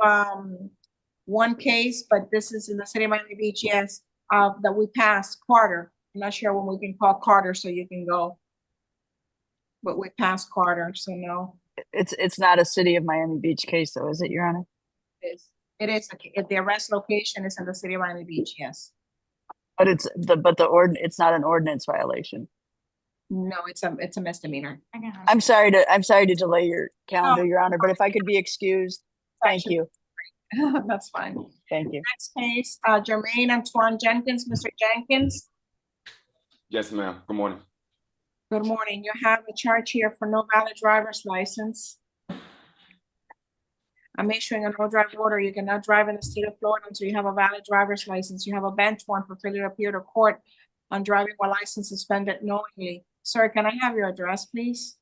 Speaker 1: one case, but this is in the city of Miami Beach, yes, that we passed Carter. I'm not sure when we can call Carter so you can go. But we passed Carter, so no.
Speaker 9: It's not a City of Miami Beach case though, is it, Your Honor?
Speaker 1: It is, if the arrest location is in the city of Miami Beach, yes.
Speaker 9: But it's not an ordinance violation.
Speaker 1: No, it's a misdemeanor.
Speaker 9: I'm sorry to delay your calendar, Your Honor, but if I could be excused, thank you.
Speaker 1: That's fine.
Speaker 9: Thank you.
Speaker 1: Next case, Jermaine Antoine Jenkins, Mr. Jenkins.
Speaker 14: Yes, ma'am. Good morning.
Speaker 1: Good morning. You have a charge here for no valid driver's license. I'm issuing a no drive order. You cannot drive in the state of Florida until you have a valid driver's license. You have a bench warrant for failure to appear to court on driving while license suspended knowingly. Sir, can I have your address, please?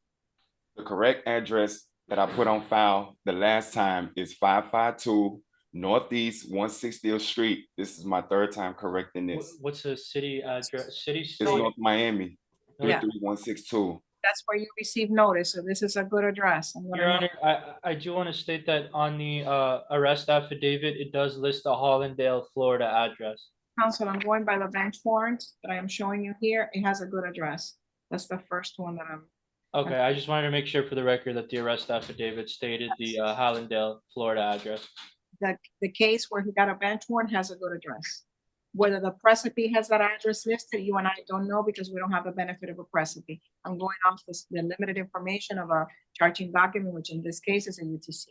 Speaker 14: The correct address that I put on file the last time is 552 Northeast 160th Street. This is my third time correcting this.
Speaker 3: What's the city address? City
Speaker 14: It's
Speaker 3: state?
Speaker 14: North Miami,
Speaker 1: Yeah.
Speaker 14: 33162.
Speaker 1: That's where you receive notice, so this is a good address. I'm gonna
Speaker 3: Your
Speaker 1: note-
Speaker 3: Honor, I do want to state that on the arrest affidavit, it does list the Hollandale, Florida address.
Speaker 1: Counsel, I'm going by the bench warrant that I am showing you here. It has a good address. That's the first one that I'm,
Speaker 3: Okay, I just wanted to make sure for the record that the arrest affidavit stated the Hollandale, Florida address.
Speaker 1: the case where he got a bench warrant has a good address. Whether the precipice has that address listed, you and I don't know because we don't have the benefit of a precipice. I'm going off the limited information of a charging document, which in this case is a UTC.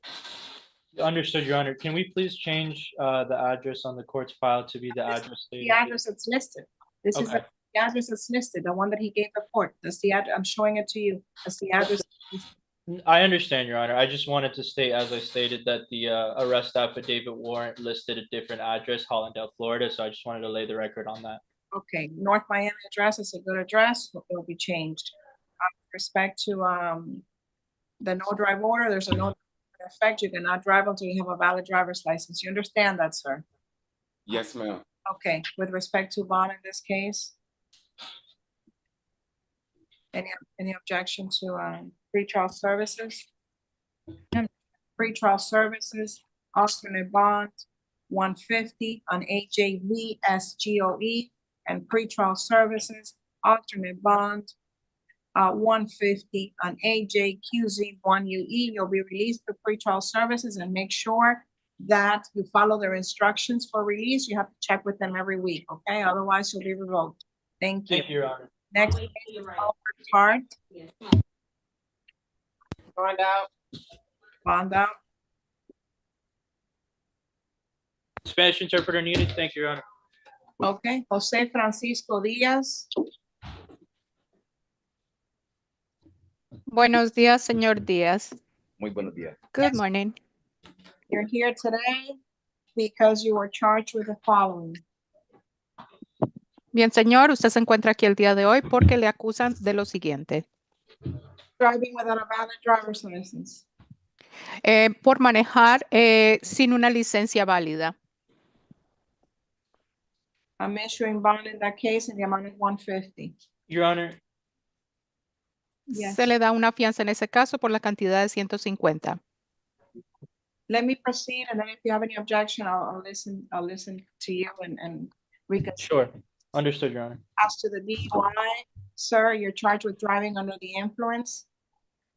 Speaker 3: Understood, Your Honor. Can we please change the address on the court's file to be the address
Speaker 1: The
Speaker 3: stated?
Speaker 1: address that's listed. This is
Speaker 3: Okay.
Speaker 1: the address that's listed, the one that he gave the court. That's the address, I'm showing it to you. That's the address.
Speaker 3: I understand, Your Honor. I just wanted to state, as I stated, that the arrest affidavit warrant listed a different address, Hollandale, Florida, so I just wanted to lay the record on that.
Speaker 1: Okay, North Miami address is a good address, so it'll be changed. With respect to the no drive order, there's a no effect. You cannot drive until you have a valid driver's license. You understand that, sir?
Speaker 14: Yes, ma'am.
Speaker 1: Okay, with respect to bond in this case? Any objection to pretrial services? Pretrial services, alternate bond, 150 on AJV SGOE, and pretrial services, alternate bond, 150 on AJQZ1UE. You'll be released for pretrial services, and make sure that you follow their instructions for release. You have to check with them every week, okay? Otherwise, you'll be revoked. Thank you.
Speaker 3: Thank you, Your Honor.
Speaker 1: Next, Hart. Bond out. Bond out.
Speaker 3: Spanish interpreter needed. Thank you, Your Honor.
Speaker 1: Okay, Jose Francisco Díaz.
Speaker 8: Buenos días, señor Díaz.
Speaker 11: Muy buenos días.
Speaker 8: Good morning.
Speaker 1: You're here today because you were charged with the following.
Speaker 8: Bien, señor, usted se encuentra aquí el día de hoy porque le acusan de lo siguiente.
Speaker 1: Driving without a valid driver's license.
Speaker 8: Por manejar sin una licencia válida.
Speaker 1: I'm issuing bond in that case in the amount of 150.
Speaker 3: Your Honor,
Speaker 1: Yes.
Speaker 8: Se le da una fianza en ese caso por la cantidad de 150.
Speaker 1: Let me proceed, and then if you have any objection, I'll listen to you and we can.
Speaker 3: sure. Understood, Your Honor.
Speaker 1: As to the DUI, sir, you're charged with driving under the influence.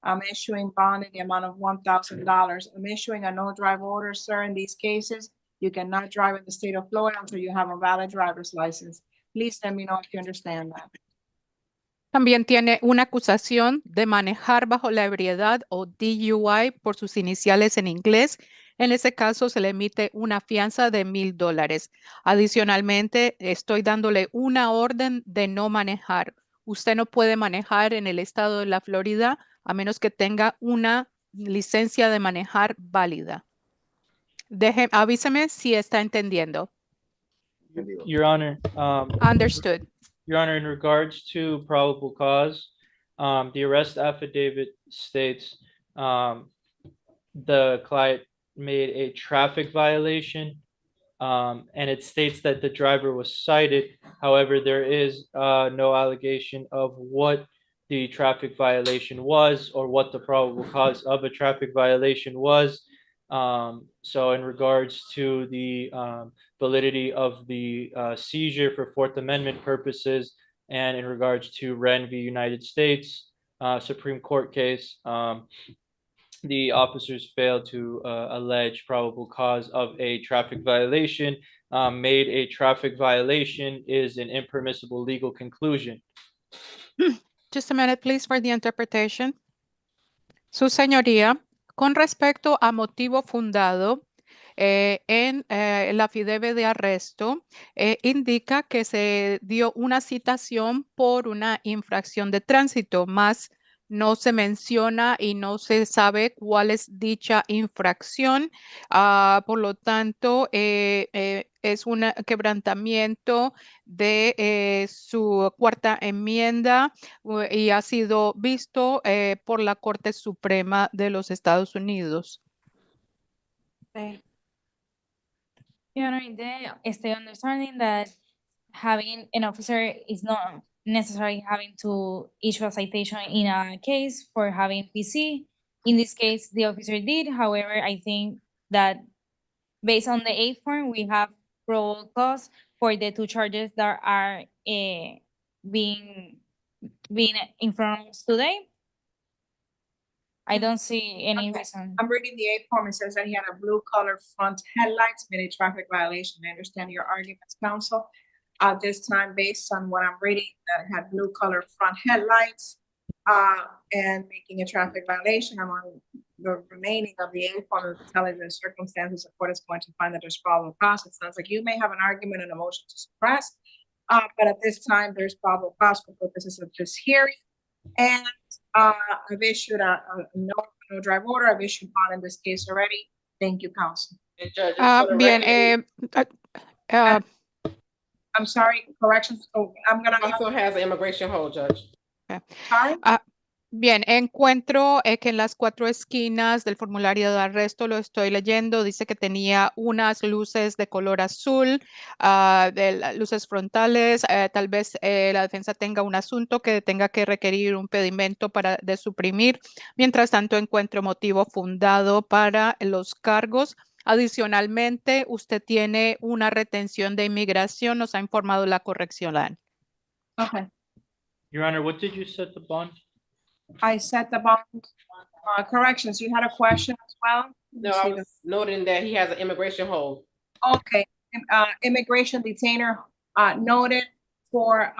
Speaker 1: I'm issuing bond in the amount of $1,000. I'm issuing a no drive order, sir. In these cases, you cannot drive in the state of Florida until you have a valid driver's license. Please let me know if you understand that.
Speaker 8: También tiene una acusación de manejar bajo la ebriedad o DUI por sus iniciales en inglés. En ese caso se le emite una fianza de $1,000. Adicionalmente, estoy dándole una orden de no manejar. Usted no puede manejar en el estado de la Florida a menos que tenga una licencia de manejar válida. Avíseme si está entendiendo.
Speaker 3: Your Honor,
Speaker 8: Understood.
Speaker 3: Your Honor, in regards to probable cause, the arrest affidavit states the client made a traffic violation, and it states that the driver was cited. However, there is no allegation of what the traffic violation was or what the probable cause of a traffic violation was. So in regards to the validity of the seizure for Fourth Amendment purposes, and in regards to Wren v. United States Supreme Court case, the officers failed to allege probable cause of a traffic violation. Made a traffic violation is an impermissible legal conclusion.
Speaker 8: Just a minute, please, for the interpretation. Su señoría, con respecto a motivo fundado en la affidavit de arresto, indica que se dio una citación por una infracción de tránsito, más no se menciona y no se sabe cuál es dicha infracción. Por lo tanto, es un quebrantamiento de su cuarta enmienda y ha sido visto por la Corte Suprema de los Estados Unidos.
Speaker 1: Okay.
Speaker 4: Your Honor, the understanding that having an officer is not necessarily having to issue a citation in a case for having PC. In this case, the officer did. However, I think that based on the A form, we have probable cause for the two charges that are being in front of us today. I don't see any reason.
Speaker 1: I'm reading the A form. It says that he had a blue color front headlights, made a traffic violation. I understand your arguments, counsel. This time, based on what I'm reading, that it had blue color front headlights, and making a traffic violation among the remaining of the A form of the intelligent circumstances, the court is going to find that there's probable cause. It sounds like you may have an argument and a motion to suppress, but at this time, there's probable cause for purposes of this hearing. And I've issued a no drive order. I've issued bond in this case already. Thank you, counsel.
Speaker 8: Bien,
Speaker 1: I'm sorry, corrections. Oh, I'm gonna.
Speaker 12: Also has an immigration hold, Judge.
Speaker 1: Sorry?
Speaker 8: Bien, encuentro que en las 4 esquinas del formulario de arresto, lo estoy leyendo, dice que tenía unas luces de color azul, luces frontales. Tal vez la defensa tenga un asunto que tenga que requerir un pedimento de suprimir. Mientras tanto, encuentro motivo fundado para los cargos. Adicionalmente, usted tiene una retención de inmigración, nos ha informado la correccional.
Speaker 1: Okay.
Speaker 3: Your Honor, what did you set the bond?
Speaker 1: I set the bond. Corrections, you had a question as well?
Speaker 12: No, I was noting that he has an immigration hold.
Speaker 1: Okay, immigration detainer, noted for,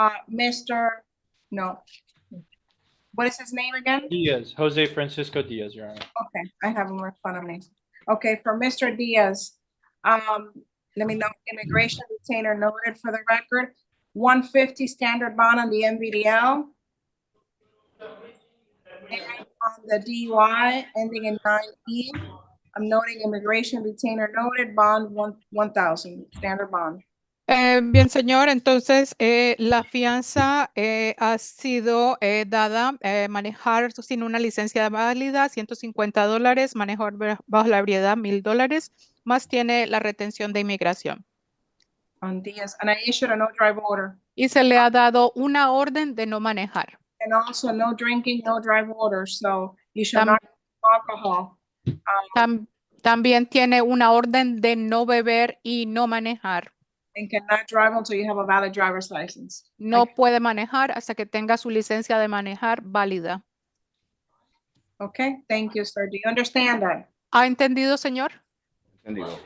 Speaker 1: what is his name again?
Speaker 3: Diaz, Jose Francisco Diaz, Your Honor.
Speaker 1: Okay, I have him in front of me. Okay, for Mr. Diaz, let me know, immigration detainer noted for the record, 150 standard bond on the MVDL. And on the DUI ending in 9E, I'm noting immigration detainer noted, bond 1,000, standard bond.
Speaker 8: Bien, señor, entonces la fianza ha sido dada, manejar sin una licencia válida, $150, manejar bajo la ebriedad, $1,000, más tiene la retención de inmigración.
Speaker 1: On Diaz, and I issued a no drive order.
Speaker 8: Y se le ha dado una orden de no manejar.
Speaker 1: And also no drinking, no drive order, so you should not drink alcohol.
Speaker 8: También tiene una orden de no beber y no manejar.
Speaker 1: And cannot drive until you have a valid driver's license.
Speaker 8: No puede manejar hasta que tenga su licencia de manejar válida.
Speaker 1: Okay, thank you, sir. Do you understand that?
Speaker 8: ¿Ha entendido, señor?
Speaker 11: Entendido.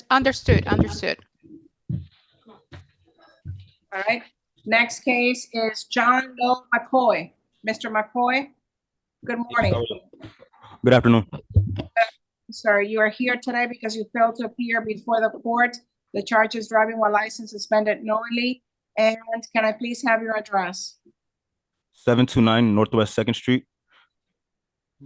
Speaker 8: Understood.
Speaker 1: All right. Next case is John Doe McCoy. Mr. McCoy, good morning.
Speaker 15: Good afternoon.
Speaker 1: Sir, you are here today because you failed to appear before the court. The charge is driving while license suspended knowingly. And can I please have your address?
Speaker 15: 729 Northwest 2nd Street.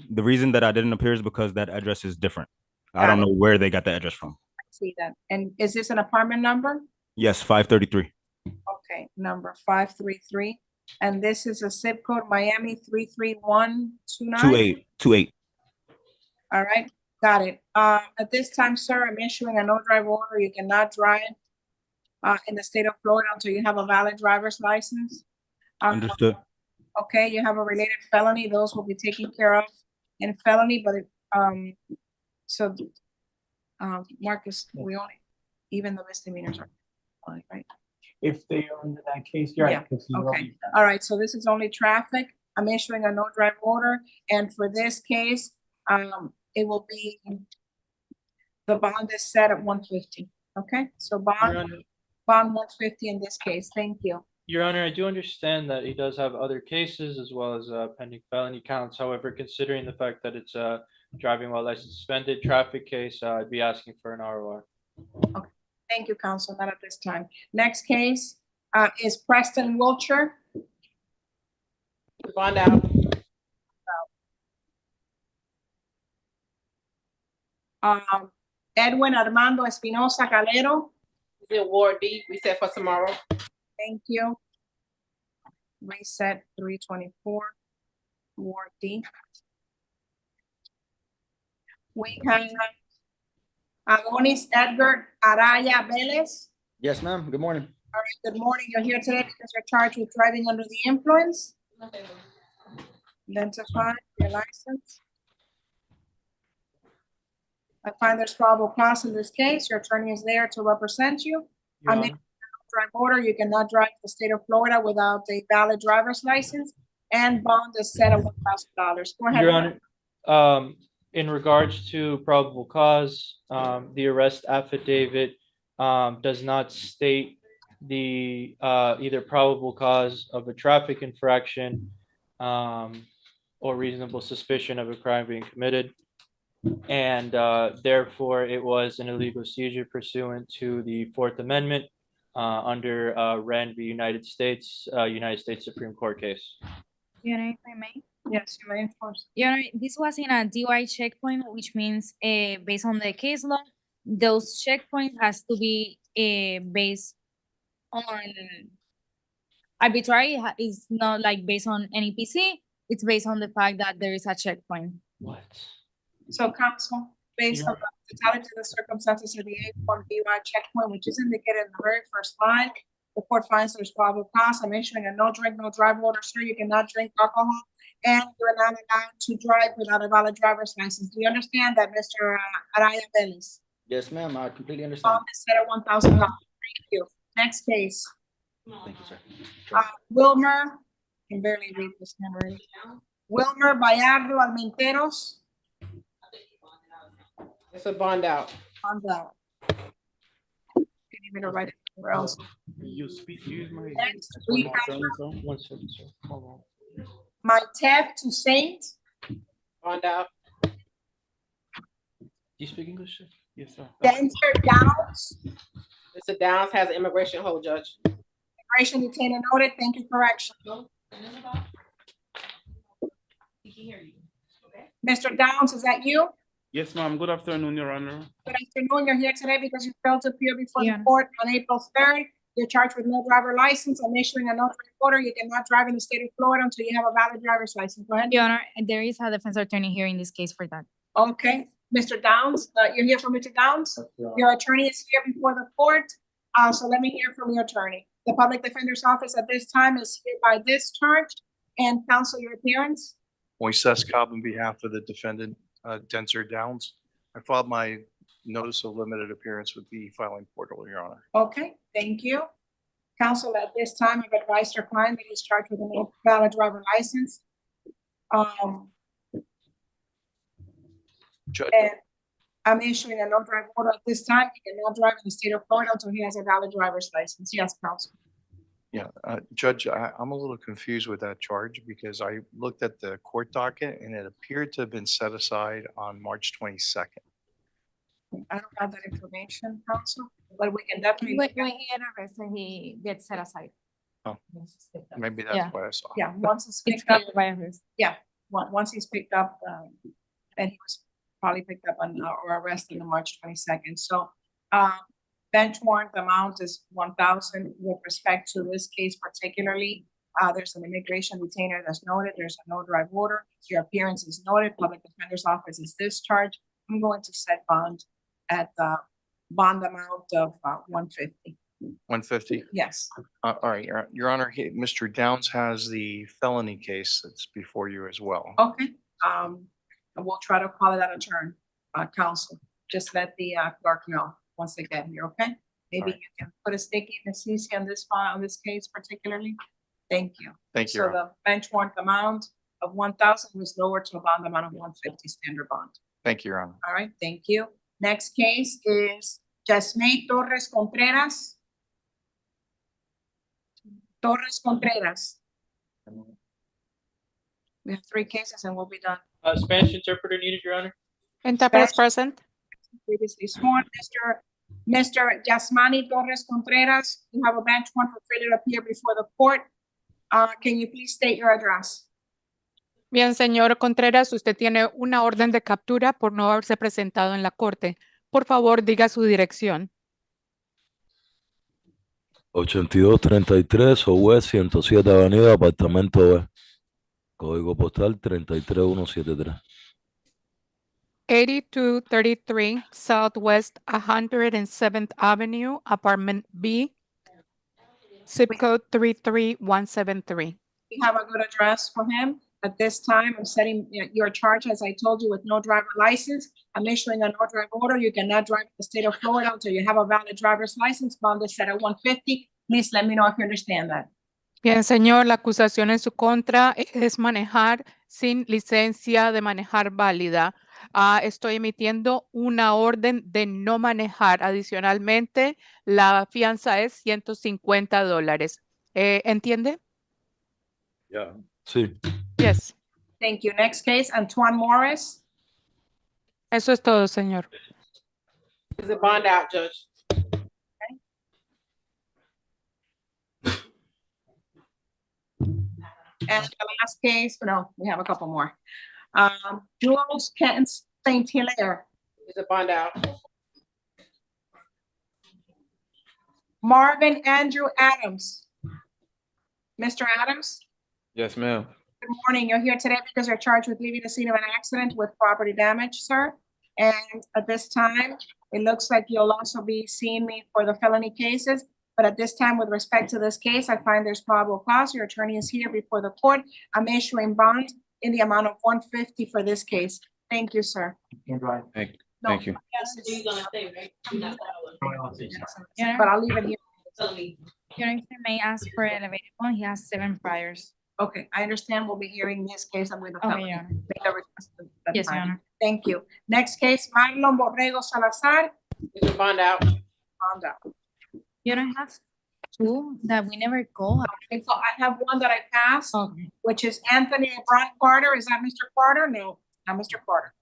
Speaker 15: The reason that I didn't appear is because that address is different. I don't know where they got the address from.
Speaker 1: I see that. And is this an apartment number?
Speaker 15: Yes, 533.
Speaker 1: Okay, number 533. And this is a zip code, Miami 33129?
Speaker 15: 28.
Speaker 1: All right, got it. At this time, sir, I'm issuing a no drive order. You cannot drive in the state of Florida until you have a valid driver's license.
Speaker 15: Understood.
Speaker 1: Okay, you have a related felony. Those will be taken care of in felony, but Marcus, we only, even the misdemeanors are, right?
Speaker 2: If they are under that case, you're
Speaker 1: Yeah,
Speaker 2: right. 'Cause you
Speaker 1: okay.
Speaker 2: already-
Speaker 1: All right, so this is only traffic. I'm issuing a no drive order, and for this case, it will be, the bond is set at 150, okay? So bond 150 in this case, thank you.
Speaker 3: Your Honor, I do understand that he does have other cases as well as pending felony counts. However, considering the fact that it's a driving while license suspended traffic case, I'd be asking for an ROR.
Speaker 1: Okay, thank you, counsel, not at this time. Next case is Preston Wiltshire.
Speaker 12: Bond out.
Speaker 1: Edwin Armando Espinosa Calero.
Speaker 12: Is it Ward D? We set for tomorrow.
Speaker 1: Thank you. Reset 324, Ward D. We have Agonis Edgar Araya Velez.
Speaker 16: Yes, ma'am. Good morning.
Speaker 1: All right, good morning. You're here today because you're charged with driving under the influence. Identify your license. I find there's probable cause in this case. Your attorney is there to represent you. I mean, drive order, you cannot drive the state of Florida without a valid driver's license, and bond is set at $1,000. Go ahead.
Speaker 3: Your Honor, in regards to probable cause, the arrest affidavit does not state the either probable cause of a traffic infraction or reasonable suspicion of a crime being committed. And therefore, it was an illegal seizure pursuant to the Fourth Amendment under Wren v. United States Supreme Court case.
Speaker 4: Your Honor, if I may.
Speaker 1: Yes, you may, of course.
Speaker 4: Your Honor, this was in a DUI checkpoint, which means based on the case law, those checkpoints has to be based on arbitrary. It's not like based on any PC. It's based on the fact that there is a checkpoint.
Speaker 3: What?
Speaker 1: So counsel, based on the totality of the circumstances of the A1 DUI checkpoint, which is indicated in the very first line, the court finds there's probable cause. I'm issuing a no drink, no drive order. Sir, you cannot drink alcohol, and you're not allowed to drive without a valid driver's license. Do you understand that, Mr. Araya Velez?
Speaker 16: Yes, ma'am. I completely understand.
Speaker 1: Bond is set at $1,000. Thank you. Next case.
Speaker 16: Thank you, sir.
Speaker 1: Wilmer, I can barely read this number. Wilmer Bayardo Almenteros.
Speaker 12: It's a bond out.
Speaker 1: Bond out. Can you even write it somewhere else? Next, we have
Speaker 3: One second, sir. Hold on.
Speaker 1: my Tev to Saint.
Speaker 12: Bond out.
Speaker 3: Do you speak English, sir? Yes, sir.
Speaker 1: Denzer Downs.
Speaker 12: Mr. Downs has an immigration hold, Judge.
Speaker 1: Immigration detainer noted. Thank you, correction. Mr. Downs, is that you?
Speaker 17: Yes, ma'am. Good afternoon, Your Honor.
Speaker 1: Good afternoon. You're here today because you failed to appear before the court on April 3rd. You're charged with no driver license. I'm issuing a no drink order. You cannot drive in the state of Florida until you have a valid driver's license. Go ahead.
Speaker 4: Your Honor, there is a defense attorney here in this case for that.
Speaker 1: Okay, Mr. Downs, you're here for Mr. Downs? Your attorney is here before the court. So let me hear from your attorney. The public defender's office at this time is hereby discharged, and counsel your appearance.
Speaker 18: Moises Cobb on behalf of the defendant, Denzer Downs. I filed my notice of limited appearance with the filing portal, Your Honor.
Speaker 1: Okay, thank you. Counsel, at this time, I've advised your client that he's charged with a valid driver license.
Speaker 18: Judge,
Speaker 1: And I'm issuing a no drive order at this time. He cannot drive in the state of Florida until he has a valid driver's license. Yes, counsel.
Speaker 18: yeah, Judge, I'm a little confused with that charge because I looked at the court docket and it appeared to have been set aside on March 22nd.
Speaker 1: I don't have that information, counsel, but we can definitely.
Speaker 4: When he gets arrested, he gets set aside.
Speaker 18: Oh, maybe that's what I saw.
Speaker 1: Yeah, once it's
Speaker 4: It's
Speaker 1: picked up.
Speaker 4: clear by arrest.
Speaker 1: Yeah, once he's picked up, and he was probably picked up on or arrested on March 22nd. So, bench warrant amount is 1,000 with respect to this case particularly. There's an immigration detainer that's noted. There's a no drive order. Your appearance is noted. Public defender's office is discharged. I'm going to set bond at the bond amount of 150.
Speaker 18: 150?
Speaker 1: Yes.
Speaker 18: All right, Your Honor, Mr. Downs has the felony case that's before you as well.
Speaker 1: Okay. We'll try to call it out of turn, counsel. Just let the clerk know once they get here, okay? Maybe you can put a sticky in the CC on this file, on this case particularly. Thank you.
Speaker 18: Thank you,
Speaker 1: So
Speaker 18: Your
Speaker 1: the bench warrant amount of 1,000 was lowered to a bond amount of 150 standard bond.
Speaker 18: Thank you, Your Honor.
Speaker 1: All right, thank you. Next case is Jasmine Torres Contreras. Torres Contreras. We have 3 cases and we'll be done.
Speaker 3: Spanish interpreter needed, Your Honor.
Speaker 8: Interpreter present.
Speaker 1: Previously sworn, Mr. Yasmani Torres Contreras, you have a bench warrant for failure to appear before the court. Can you please state your address?
Speaker 8: Bien, señor Contreras, usted tiene una orden de captura por no haberse presentado en la corte. Por favor, diga su dirección.
Speaker 19: 8233 West 107 Avenida, apartamento B. Código postal 33173.
Speaker 8: 8233 Southwest 107th Avenue, apartment B, zip code 33173.
Speaker 1: We have a good address for him. At this time, I'm setting your charge, as I told you, with no driver license. I'm issuing a no drive order. You cannot drive the state of Florida until you have a valid driver's license. Bond is set at 150. Please let me know if you understand that.
Speaker 8: Bien, señor, la acusación en su contra es manejar sin licencia de manejar válida. Estoy emitiendo una orden de no manejar. Adicionalmente, la fianza es $150. ¿Entiende?
Speaker 19: Yeah. Sí.
Speaker 8: Yes.
Speaker 1: Thank you. Next case, Antoine Morris.
Speaker 8: Eso es todo, señor.
Speaker 12: Is the bond out, Judge?
Speaker 1: And the last case, no, we have a couple more. Jules Kent St. Hilaire.
Speaker 12: Is the bond out?
Speaker 1: Marvin Andrew Adams. Mr. Adams,
Speaker 20: Yes, ma'am.
Speaker 1: good morning. You're here today because you're charged with leaving the scene of an accident with property damage, sir. And at this time, it looks like you'll also be seeing me for the felony cases. But at this time, with respect to this case, I find there's probable cause. Your attorney is here before the court. I'm issuing bond in the amount of 150 for this case. Thank you, sir.
Speaker 2: Can't drive.
Speaker 20: Thank you.
Speaker 5: You're gonna stay, right? You're not
Speaker 4: Yeah.
Speaker 1: But I'll leave it here.
Speaker 4: Your Honor, if I may ask for elevated bond, he has 7 priors.
Speaker 1: Okay, I understand. We'll be hearing this case and with the
Speaker 4: Okay,
Speaker 1: felony.
Speaker 4: Your Honor.
Speaker 1: Make the request at that
Speaker 4: Yes, Your
Speaker 1: time.
Speaker 4: Honor.
Speaker 1: Thank you. Next case, Marlon Borrego Salazar.
Speaker 12: Is the bond out?
Speaker 1: Bond out.
Speaker 4: You don't have 2 that we never call.
Speaker 1: Okay, so I have one that I passed,
Speaker 4: Okay.
Speaker 1: which is Anthony Brown Carter. Is that Mr. Carter? No, not Mr. Carter.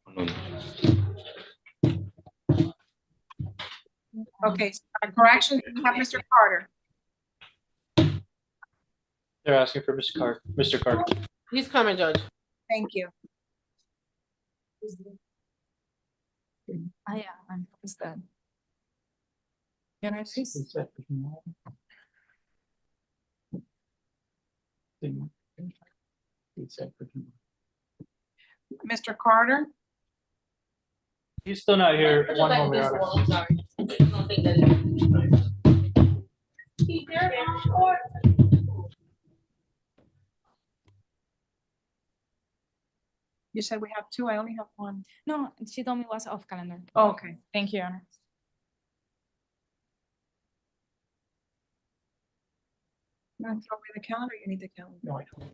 Speaker 1: Okay, so corrections, we have Mr. Carter.
Speaker 3: They're asking for Mr. Carter.
Speaker 12: He's coming, Judge.
Speaker 1: Thank you.
Speaker 4: Yeah, and what's that? Your Honor, this-
Speaker 1: Mr. Carter,
Speaker 3: He's still not here.
Speaker 5: Put it
Speaker 3: One
Speaker 5: like
Speaker 3: moment,
Speaker 5: this
Speaker 3: Your
Speaker 5: wall,
Speaker 3: Honor.
Speaker 5: I'm sorry. I don't think that it- He's there, or-
Speaker 1: you said we have 2. I only have 1.
Speaker 4: No, she told me it was off calendar.
Speaker 1: Oh, okay.
Speaker 4: Thank you, Your Honor.
Speaker 1: You want to throw away the calendar? You need the calendar.
Speaker 2: No, I don't.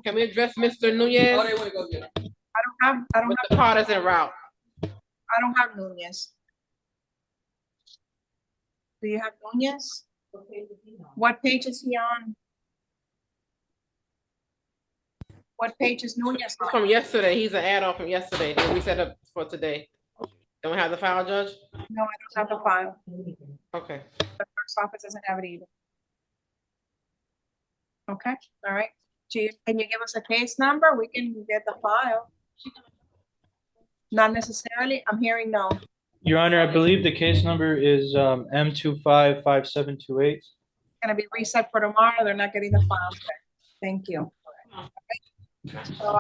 Speaker 12: Can we address Mr. Nunez?
Speaker 1: I don't
Speaker 12: Mr.
Speaker 1: have,
Speaker 12: Carter's en route.
Speaker 1: I don't have Nunez. Do you have Nunez? What page is he on? What page is Nunez
Speaker 12: It's
Speaker 1: on?
Speaker 12: from yesterday. He's an add-on from yesterday that we set up for today. Don't we have the file, Judge?
Speaker 1: No, I don't have the file.
Speaker 12: Okay.
Speaker 1: The clerk's office doesn't have it either. Okay, all right. Chief, can you give us a case number? We can get the file. Not necessarily. I'm hearing no.
Speaker 3: Your Honor, I believe the case number is M255728.
Speaker 1: Gonna be reset for tomorrow. They're not getting the file today. Thank you. So,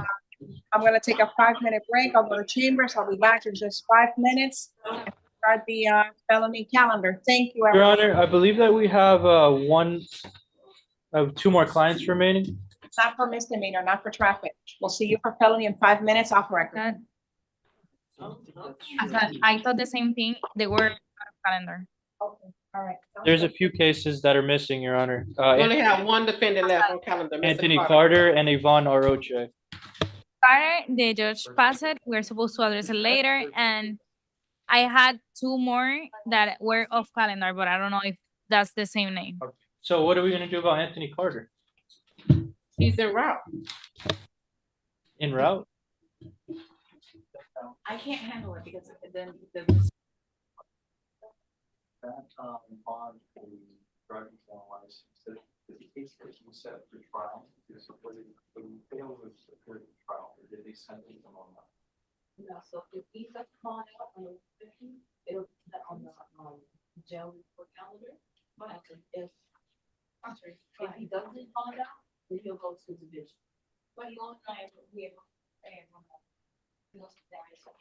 Speaker 1: I'm gonna take a 5-minute break. I'll go to chambers. I'll be back in just 5 minutes. And start the felony calendar. Thank you,
Speaker 3: Your
Speaker 1: everyone.
Speaker 3: Honor, I believe that we have 2 more clients remaining.
Speaker 1: Not for misdemeanor, not for traffic. We'll see you for felony in 5 minutes off record.
Speaker 4: I thought the same thing. They were out of calendar.
Speaker 1: Okay, all right.
Speaker 3: There's a few cases that are missing, Your Honor.
Speaker 12: We only have 1 defendant left on calendar. Mr.
Speaker 3: Anthony Carter and Yvonne Aroche.
Speaker 4: Carter, the judge passed it. We're supposed to address it later. And I had 2 more that were off calendar, but I don't know if that's the same name.
Speaker 3: So what are we gonna do about Anthony Carter?
Speaker 12: He's en route.
Speaker 3: En route?
Speaker 5: I can't handle it because then
Speaker 2: That, bond for driving license, The case that you set for trial, is what it, when you fail with the third trial, or did they sentence them on that?
Speaker 5: No, so if he doesn't find out on the 15th, it'll be set on the jail report calendar. But if, I'm sorry, if he doesn't find out, then he'll go to division. But he won't know if we have, he goes to the ISO.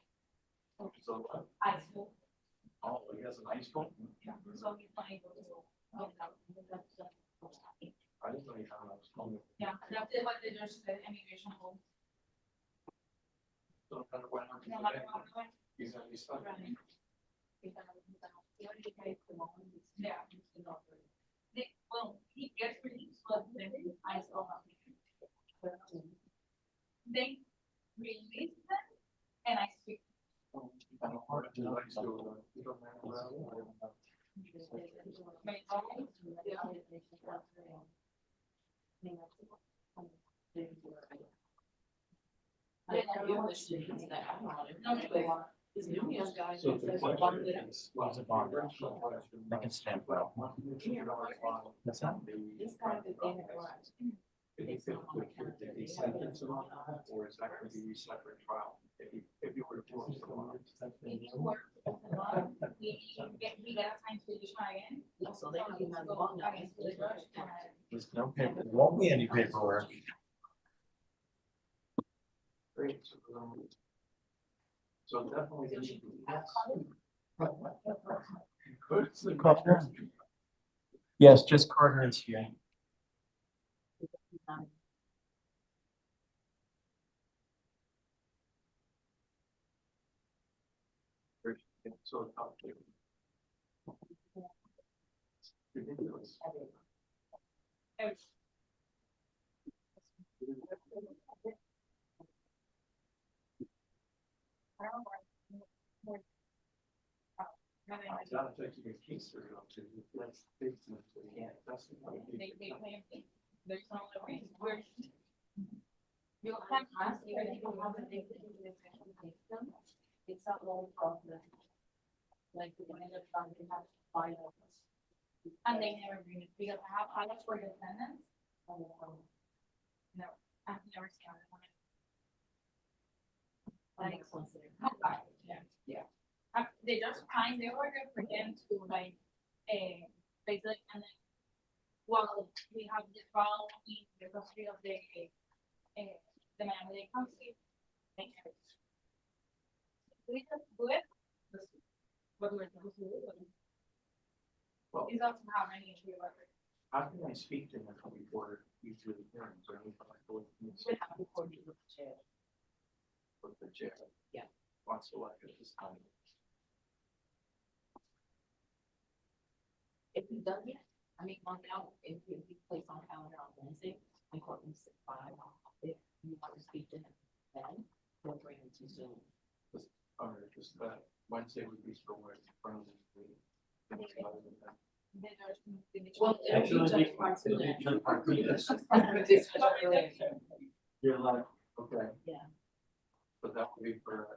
Speaker 2: So,
Speaker 5: ISO.
Speaker 2: oh, he has an ice cream?
Speaker 5: Yeah, so he's not able to.
Speaker 2: I didn't know you had an ice cream.
Speaker 5: Yeah, that's it, what they just said, immigration hold.
Speaker 2: So, no matter what happens
Speaker 5: No matter
Speaker 2: today,
Speaker 5: what.
Speaker 2: he's gonna be stuck.
Speaker 5: Right. He already paid the loan. Yeah. Well, he gets released, but then I still have. They release them and I speak.
Speaker 2: So the question is, what's a bond? They can stand well. That's not.
Speaker 5: This guy is in the garage.
Speaker 2: Did they sentence him on that, or is that going to be a separate trial? If you were to force them on.
Speaker 5: We got time to try again. So they don't even have the bond now.
Speaker 2: There's no paper, there won't be any paperwork. Great. So definitely. They should be Carter? Yes, just Carter is here. So ridiculous. I gotta take your case for it. Let's fix it. Yeah, that's.
Speaker 5: There's no other way. You'll have to ask you if you have a system. It's a long process. Like we end up trying to have final. And they never bring it because I have pilots for defendants. No, I've never seen one. Like, yeah, yeah. They just find the order for them to like, basically, and then while we have the trial in the custody of the Miami County. We just do it. What we're supposed to do.
Speaker 2: Well,
Speaker 5: It doesn't have any issue about it.
Speaker 2: how can I speak to them before you do the hearings or anything like that?
Speaker 5: We have to report you with the chair.
Speaker 2: With the chair?
Speaker 5: Yeah.
Speaker 2: Wants to like at this time.
Speaker 5: If he does it, I mean, on now, if he plays on calendar on Wednesday, I call him 6:05. If you want to speak to him, then we'll bring him to Zoom.
Speaker 2: All right, just that Wednesday would be for where it's from.
Speaker 5: Well,
Speaker 2: Actually,
Speaker 5: it'll be just
Speaker 2: it'll be just part two. You're like, okay.
Speaker 5: Yeah.
Speaker 2: But that would be for,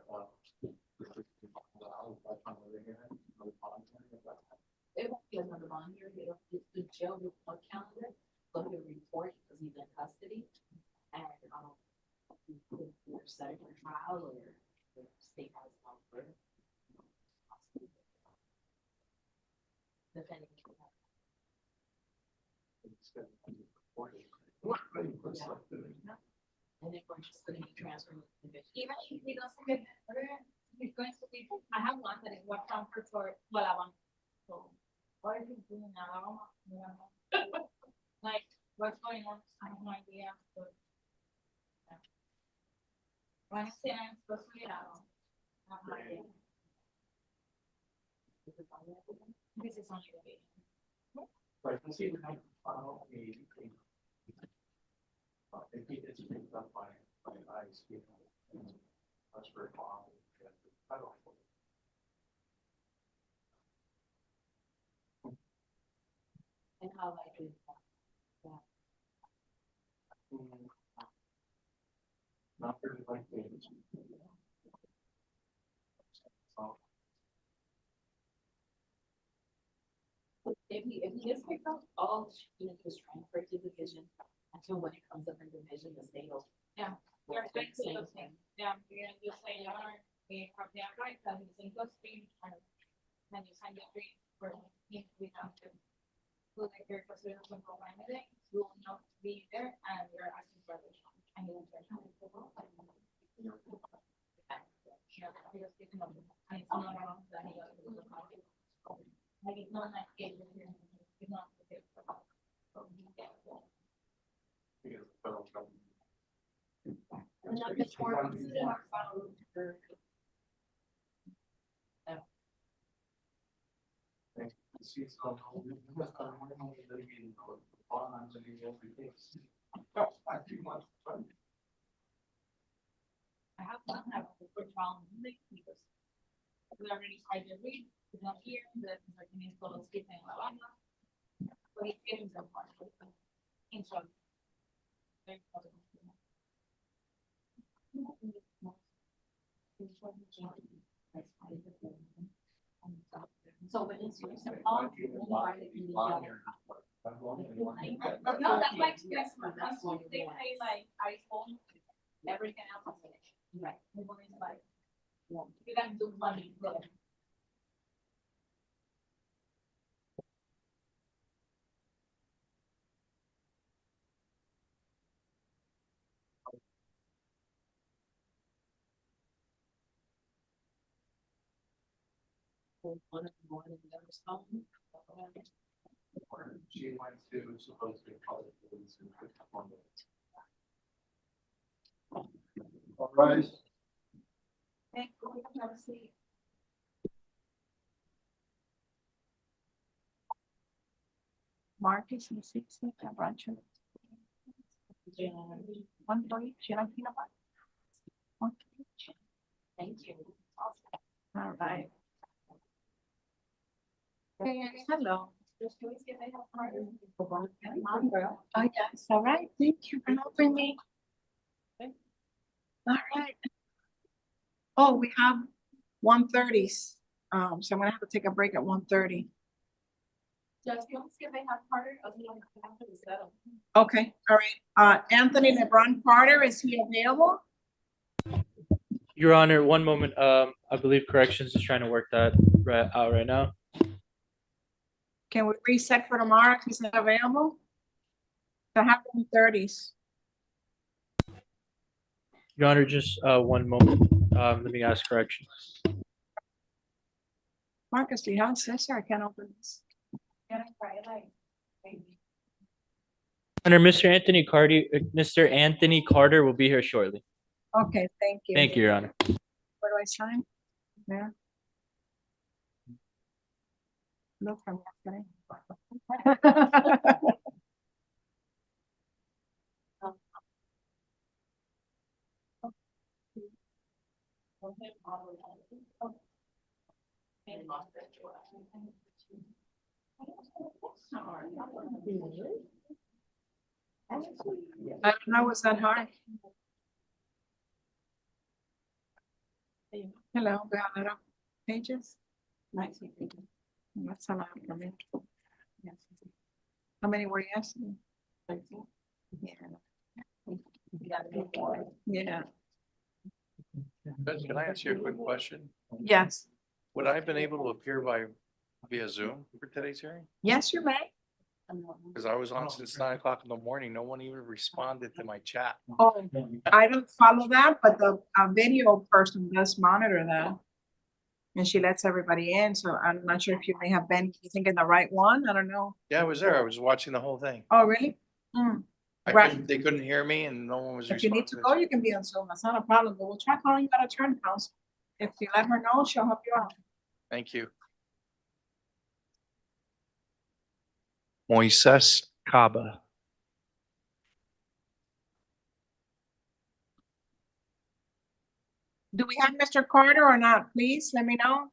Speaker 5: It won't be another bond here, it's the jail report calendar, so he'll report because he's in custody. And, we're setting for trial or the state has one for. Depending. And then we're just gonna be transferring. Even if he doesn't get, he's going to be, I have one that is what transfer for Gualaban. So, what is he doing now? Like, what's going on? I have no idea. But, yeah. Wednesday, I'm supposed to get out. I have no idea. This is only the day.
Speaker 2: Right, let's see if I can file a. If he gets picked up by ICEMAN, that's very long.
Speaker 5: And how I do that.
Speaker 2: Not very likely.
Speaker 5: If if he gets picked up, all students is transferred to division until when it comes up in division, the state will. Yeah. You're basically the same. Yeah, you're gonna just say, all right, we have the right, that is in good speed, and then you sign the agreement for, we have to. Who like your students will go by anything, you will not be there, and you're asking for the. And you will turn on. I have not had a quick trial because we already tried to read, he's not here, the Martinez told us keep in La Habana. But he's getting some part of it. In short. So when it's your no, that's like Christmas, that's what they pay like iPhone, everything else is finished. Right. Like, you gotta do money. One of the morning, the other song.
Speaker 2: She went to supposed to call it. All right.
Speaker 5: Thank you. Have a seat.
Speaker 1: Marcus and 60, Rancho. 130, should I peanut butter? 130.
Speaker 5: Thank you.
Speaker 1: All right. Hey, hello. Oh, yes, all right, thank you for helping me. All right. Oh, we have 1:30s, so I'm gonna have to take a break at 1:30.
Speaker 5: Just don't skip they have Carter, I'll be on the after the settle.
Speaker 1: Okay, all right, Anthony LeBron Carter, is he available?
Speaker 3: Your Honor, one moment. I believe corrections is trying to work that out right now.
Speaker 1: Can we reset for tomorrow if he's not available? To have 1:30s.
Speaker 3: Your Honor, just one moment. Let me ask corrections.
Speaker 1: Marcus, do you have Cesar? I can't open this.
Speaker 5: Can I try it like maybe?
Speaker 3: Honor, Mr. Anthony Carter will be here shortly.
Speaker 1: Okay, thank you.
Speaker 3: Thank you, Your Honor.
Speaker 1: Where do I sign? There. No, from yesterday. I don't know, was that hard? Hello, we have a lot of pages. Nice. That's a lot for me. Yes. How many were you asking? 13. Yeah. Yeah.
Speaker 18: Judge, can I ask you a quick question?
Speaker 1: Yes.
Speaker 18: Would I have been able to appear via Zoom for today's hearing?
Speaker 1: Yes, you may.
Speaker 18: Because I was on since 9 o'clock in the morning. No one even responded to my chat.
Speaker 1: Oh, I don't follow that, but the video person does monitor that. And she lets everybody in, so I'm not sure if you may have been, you think in the right one, I don't know.
Speaker 18: Yeah, I was there. I was watching the whole thing.
Speaker 1: Oh, really? Hmm.
Speaker 18: They couldn't hear me and no one was
Speaker 1: If you need
Speaker 18: responding.
Speaker 1: to go, you can be on Zoom, that's not a problem, but we'll try calling you at a turn council. If you let her know, she'll help you out.
Speaker 18: Thank you. Moises Caba.
Speaker 1: Do we have Mr. Carter or not? Please let me know.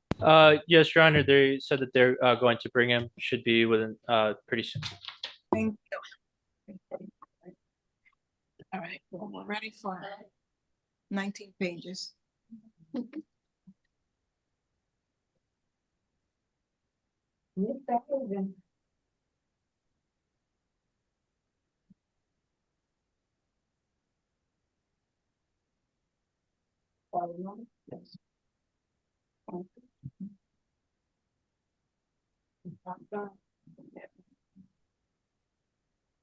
Speaker 3: Yes, Your Honor, they said that they're going to bring him, should be within pretty soon.
Speaker 1: Thank you. All right, well, we're ready for 19 pages.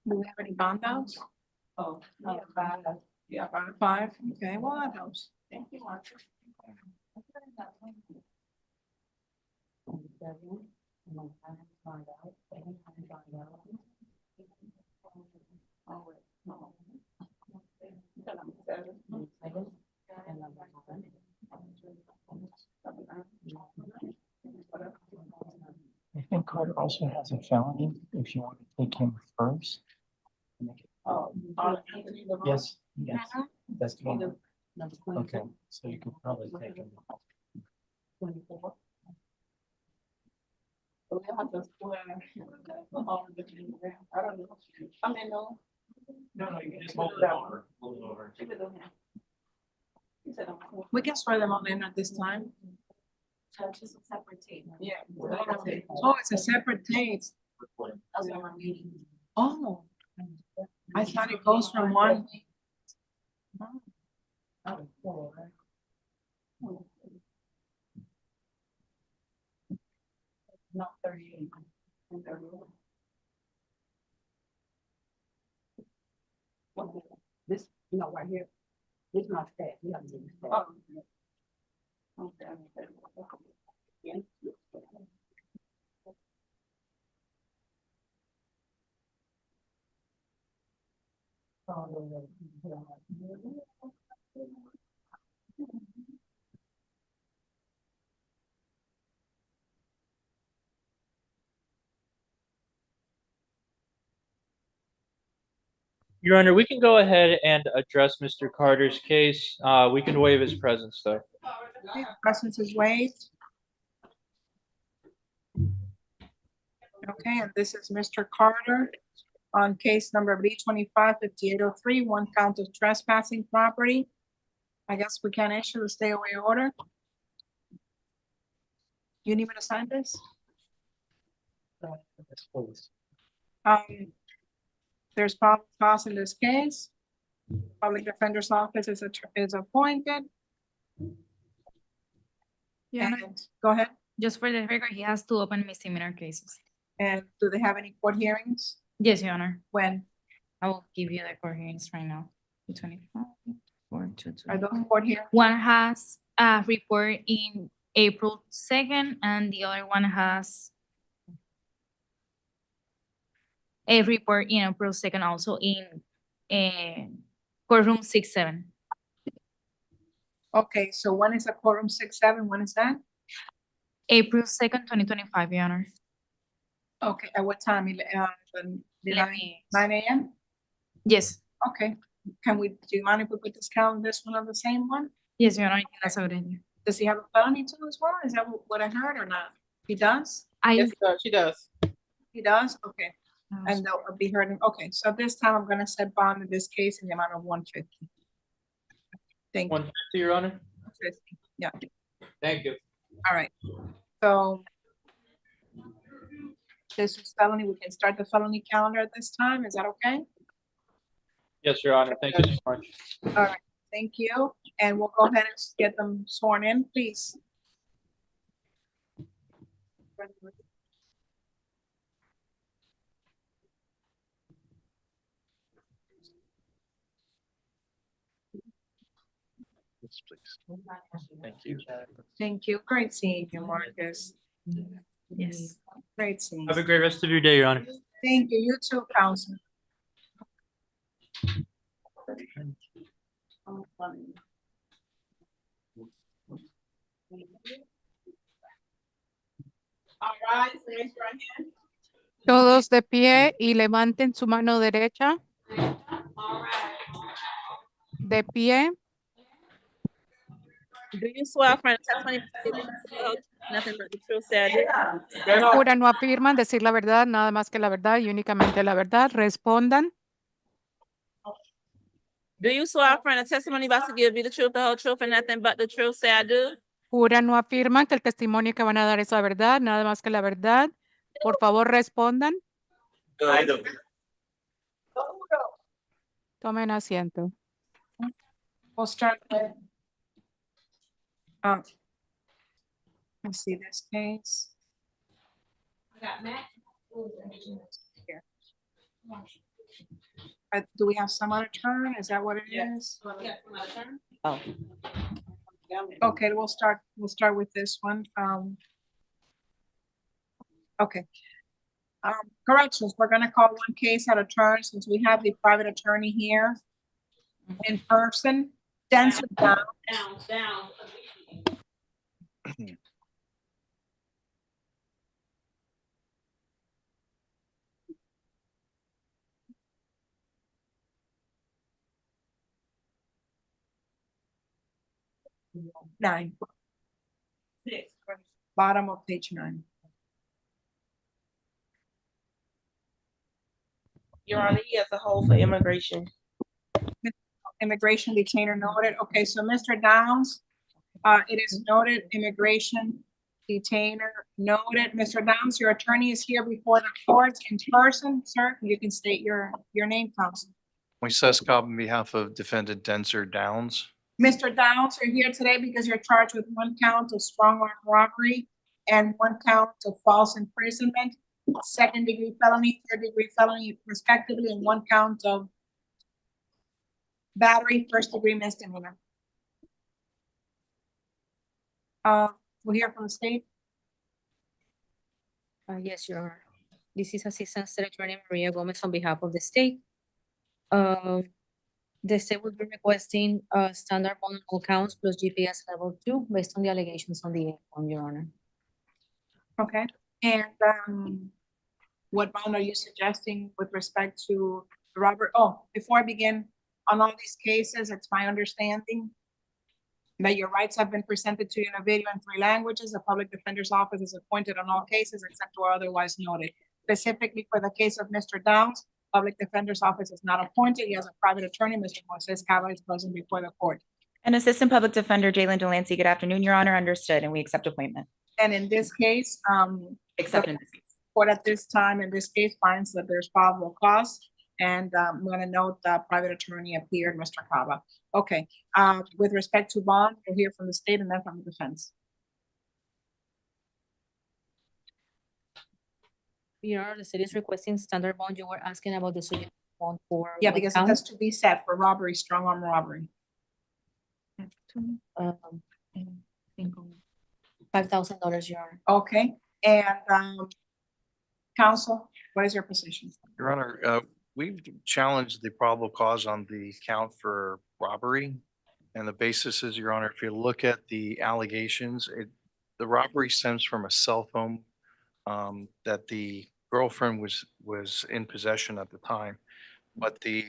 Speaker 1: Do we have any bond outs?
Speaker 5: Oh,
Speaker 1: Yeah, five. Okay, well, that helps. Thank you, Marcia.
Speaker 2: I think Carter also has a felony, if you want to take him first. Yes, yes, that's the one. Okay, so you could probably take him.
Speaker 1: 24. So we'll have to square all of the I don't know. I mean, no.
Speaker 2: No, you can just hold it over,
Speaker 1: We can swear them all in at this time.
Speaker 5: Just a separate tape.
Speaker 1: Yeah. Oh, it's a separate tape.
Speaker 5: That's what we're meeting.
Speaker 1: Oh. I thought it goes from one.
Speaker 5: Not 38.
Speaker 1: This, no, right here. This not that. Oh. Okay. Yeah.
Speaker 3: Your Honor, we can go ahead and address Mr. Carter's case. We can waive his presence though.
Speaker 1: Presence is waived. Okay, and this is Mr. Carter on case number B25-5803, one count of trespassing property. I guess we can issue a stay away order. You need me to sign this? There's probable cause in this case. Public Defender's Office is appointed.
Speaker 4: Yeah.
Speaker 1: And go ahead.
Speaker 4: Just for the record, he has two open misdemeanor cases.
Speaker 1: And do they have any court hearings?
Speaker 4: Yes, Your Honor.
Speaker 1: When?
Speaker 4: I will give you the court hearings right now. 25, 4, 2, 2.
Speaker 1: Are those court hearings?
Speaker 4: One has a report in April 2nd, and the other one has a report in April 2nd, also in courtroom 6-7.
Speaker 1: Okay, so one is a quorum 6-7, when is that?
Speaker 4: April 2nd, 2025, Your Honor.
Speaker 1: Okay, at what time? 9 a.m.?
Speaker 4: Yes.
Speaker 1: Okay, do you mind if we put this one on the same one?
Speaker 4: Yes, Your Honor, that's what I do.
Speaker 1: Does he have a felony too as well? Is that what I heard or not? He does?
Speaker 12: Yes, she does.
Speaker 1: He does? Okay. And they'll be heard. Okay, so this time I'm gonna set bond in this case in the amount of 150. Thank you.
Speaker 3: 150, Your Honor.
Speaker 1: 150, yeah.
Speaker 3: Thank you.
Speaker 1: All right, so this is felony. We can start the felony calendar at this time. Is that okay?
Speaker 3: Yes, Your Honor. Thank you so much.
Speaker 1: All right, thank you. And we'll go ahead and get them sworn in, please.
Speaker 18: Yes, please. Thank you.
Speaker 1: Thank you. Great seeing you, Marcus.
Speaker 4: Yes.
Speaker 1: Great seeing
Speaker 3: Have a
Speaker 1: you.
Speaker 3: great rest of your day, Your Honor.
Speaker 1: Thank you. You too, Council. All right, raise your hand.
Speaker 8: Todos de pie y levanten su mano derecha. De pie.
Speaker 5: Do you swear from the testimony nothing but the truth, said?
Speaker 8: Juran o afirman decir la verdad, nada más que la verdad y únicamente la verdad. Respondan.
Speaker 5: Do you swear from the testimony about to give you the truth, the whole truth, and nothing but the truth, say I do?
Speaker 8: Juran o afirman que el testimonio que van a dar es la verdad, nada más que la verdad. Por favor, respondan.
Speaker 5: I do.
Speaker 8: Tomen asiento.
Speaker 1: We'll start with Let's see this case.
Speaker 5: I got Matt.
Speaker 1: Here. Do we have some other turn? Is that what it is?
Speaker 5: Yeah, my turn.
Speaker 1: Oh. Okay, we'll start with this one. Okay. Corrections, we're gonna call one case at a turn since we have the private attorney here in person. Denser down.
Speaker 5: Down.
Speaker 1: Nine.
Speaker 5: Six.
Speaker 1: Bottom of page 9.
Speaker 12: Your Honor, he has a hold for immigration.
Speaker 1: Immigration detainer noted. Okay, so Mr. Downs, it is noted immigration detainer noted. Mr. Downs, your attorney is here before the court in person, sir. You can state your name, counsel.
Speaker 18: Moises Cobb on behalf of defendant Denzer Downs.
Speaker 1: Mr. Downs, you're here today because you're charged with 1 count of strong arm robbery and 1 count of false imprisonment, 2nd-degree felony, 3rd-degree felony respectively, and 1 count of battery, 1st-degree misdemeanor. We'll hear from the state.
Speaker 21: Yes, Your Honor. This is Assistant State Attorney Maria Gomez on behalf of the state. The state will be requesting standard bond on all counts plus GPS level 2 based on the allegations on the form, Your Honor.
Speaker 1: Okay, and what bond are you suggesting with respect to Robert? Oh, before I begin, on all these cases, it's my understanding that your rights have been presented to you in a video in 3 languages. The public defender's office is appointed on all cases except where otherwise noted. Specifically for the case of Mr. Downs, public defender's office is not appointed. He has a private attorney, Mr. Moises Cava, is present before the court.
Speaker 22: And Assistant Public Defender Jalen Delancey, good afternoon, Your Honor, understood, and we accept appointment.
Speaker 1: And in this case,
Speaker 22: Except in this case.
Speaker 1: court at this time, in this case, finds that there's probable cause. And I'm gonna note that private attorney appeared, Mr. Cava. Okay, with respect to bond, we'll hear from the state and then from the defense.
Speaker 21: Your Honor, the state is requesting standard bond. You were asking about the suggested bond for
Speaker 1: Yeah,
Speaker 21: what
Speaker 1: because it
Speaker 21: count?
Speaker 1: has to be set for robbery, strong arm robbery.
Speaker 21: $5,000, Your Honor.
Speaker 1: Okay, and counsel, what is your position?
Speaker 18: Your Honor, we've challenged the probable cause on the count for robbery. And the basis is, Your Honor, if you look at the allegations, the robbery stems from a cell phone that the girlfriend was in possession at the time. But the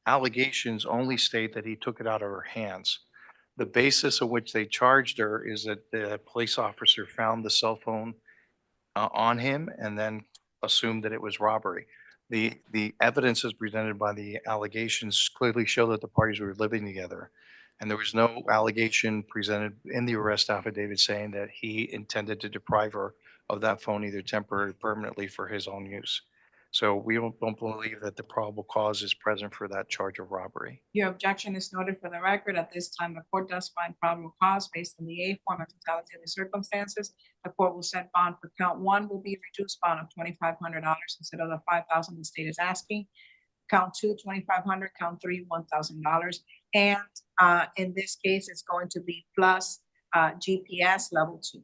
Speaker 18: allegations only state that he took it out of her hands. The basis of which they charged her is that the police officer found the cell phone on him and then assumed that it was robbery. The evidence as presented by the allegations clearly show that the parties were living together. And there was no allegation presented in the arrest affidavit saying that he intended to deprive her of that phone either temporarily or permanently for his own use. So we don't believe that the probable cause is present for that charge of robbery.
Speaker 1: Your objection is noted for the record. At this time, the court does find probable cause based on the A form and totality of the circumstances. The court will set bond for count 1 will be reduced bond of $2,500 instead of the $5,000 the state is asking. Count 2, $2,500, count 3, $1,000. And in this case, it's going to be plus GPS level 2.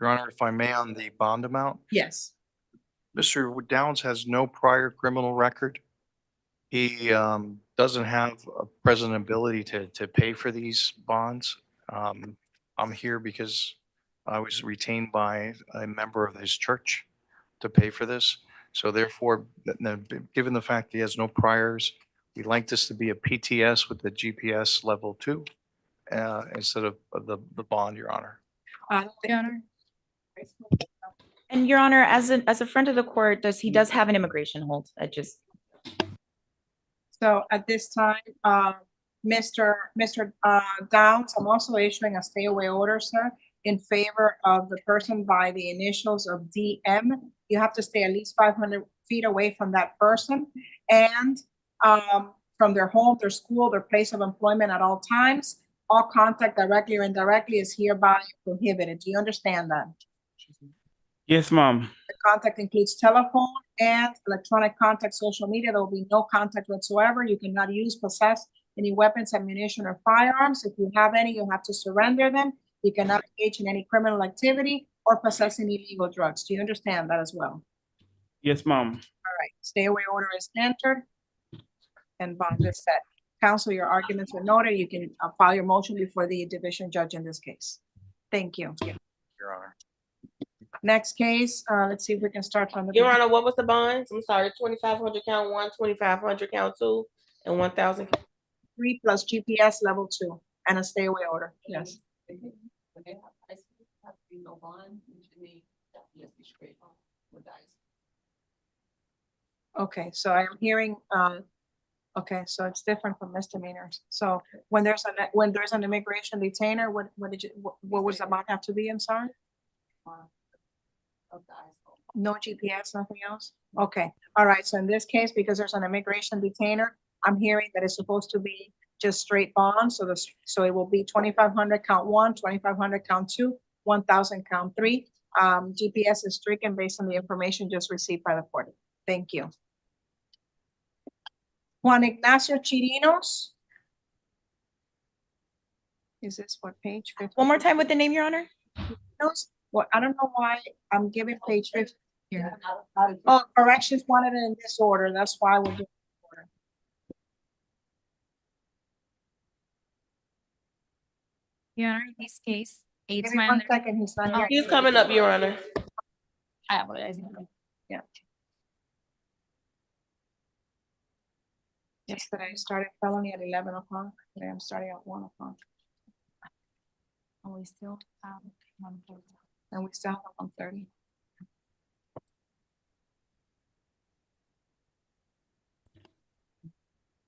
Speaker 18: Your Honor, if I may, on the bond amount,
Speaker 1: Yes.
Speaker 18: Mr. Downs has no prior criminal record. He doesn't have a present ability to pay for these bonds. I'm here because I was retained by a member of his church to pay for this. So therefore, given the fact he has no priors, we'd like this to be a PTS with the GPS level 2 instead of the bond, Your Honor.
Speaker 22: Your Honor. And Your Honor, as a friend of the court, he does have an immigration hold.
Speaker 1: So at this time, Mr. Downs, I'm also issuing a stay away order, sir, in favor of the person by the initials of DM. You have to stay at least 500 feet away from that person and from their home, their school, their place of employment at all times. all contact directly or indirectly is hereby prohibited. Do you understand that?
Speaker 17: Yes, ma'am.
Speaker 1: The contact includes telephone and electronic contact, social media. There will be no contact whatsoever. You cannot use, possess any weapons, ammunition, or firearms. If you have any, you have to surrender them. You cannot engage in any criminal activity or possess any illegal drugs. Do you understand that as well?
Speaker 17: Yes, ma'am.
Speaker 1: All right, stay away order is entered and bond is set. Counsel, your arguments are noted. You can file your motion before the division judge in this case. Thank you.
Speaker 18: Your Honor.
Speaker 1: Next case, let's see if we can start from the.
Speaker 12: Your Honor, what was the bonds? I'm sorry, 2,500 count one, 2,500 count two, and 1,000.
Speaker 1: 3 plus GPS level 2 and a stay away order. Yes. Okay, so I'm hearing, okay, so it's different from misdemeanors. So when there's an immigration detainer, what was the amount have to be? I'm sorry. No GPS, nothing else? Okay, all right, so in this case, because there's an immigration detainer, I'm hearing that it's supposed to be just straight bonds, so it will be 2,500 count 1, 2,500 count 2, 1,000 count 3. GPS is stricken based on the information just received by the court. Thank you. Juan Ignacio Chirinos. Is this what page 50?
Speaker 22: One more time with the name, Your Honor.
Speaker 1: Well, I don't know why I'm giving page 50 here. Oh, corrections wanted in this order. That's why we're doing order.
Speaker 4: Your Honor, in this case, it's
Speaker 1: Give me
Speaker 4: my
Speaker 1: 1 second, he's not here.
Speaker 12: He's coming up, Your Honor.
Speaker 4: I apologize.
Speaker 1: Yeah. Yesterday I started felony at 11 o'clock. Today I'm starting at 1 o'clock.
Speaker 4: And we still have 1:30.
Speaker 1: And we still have 1:30.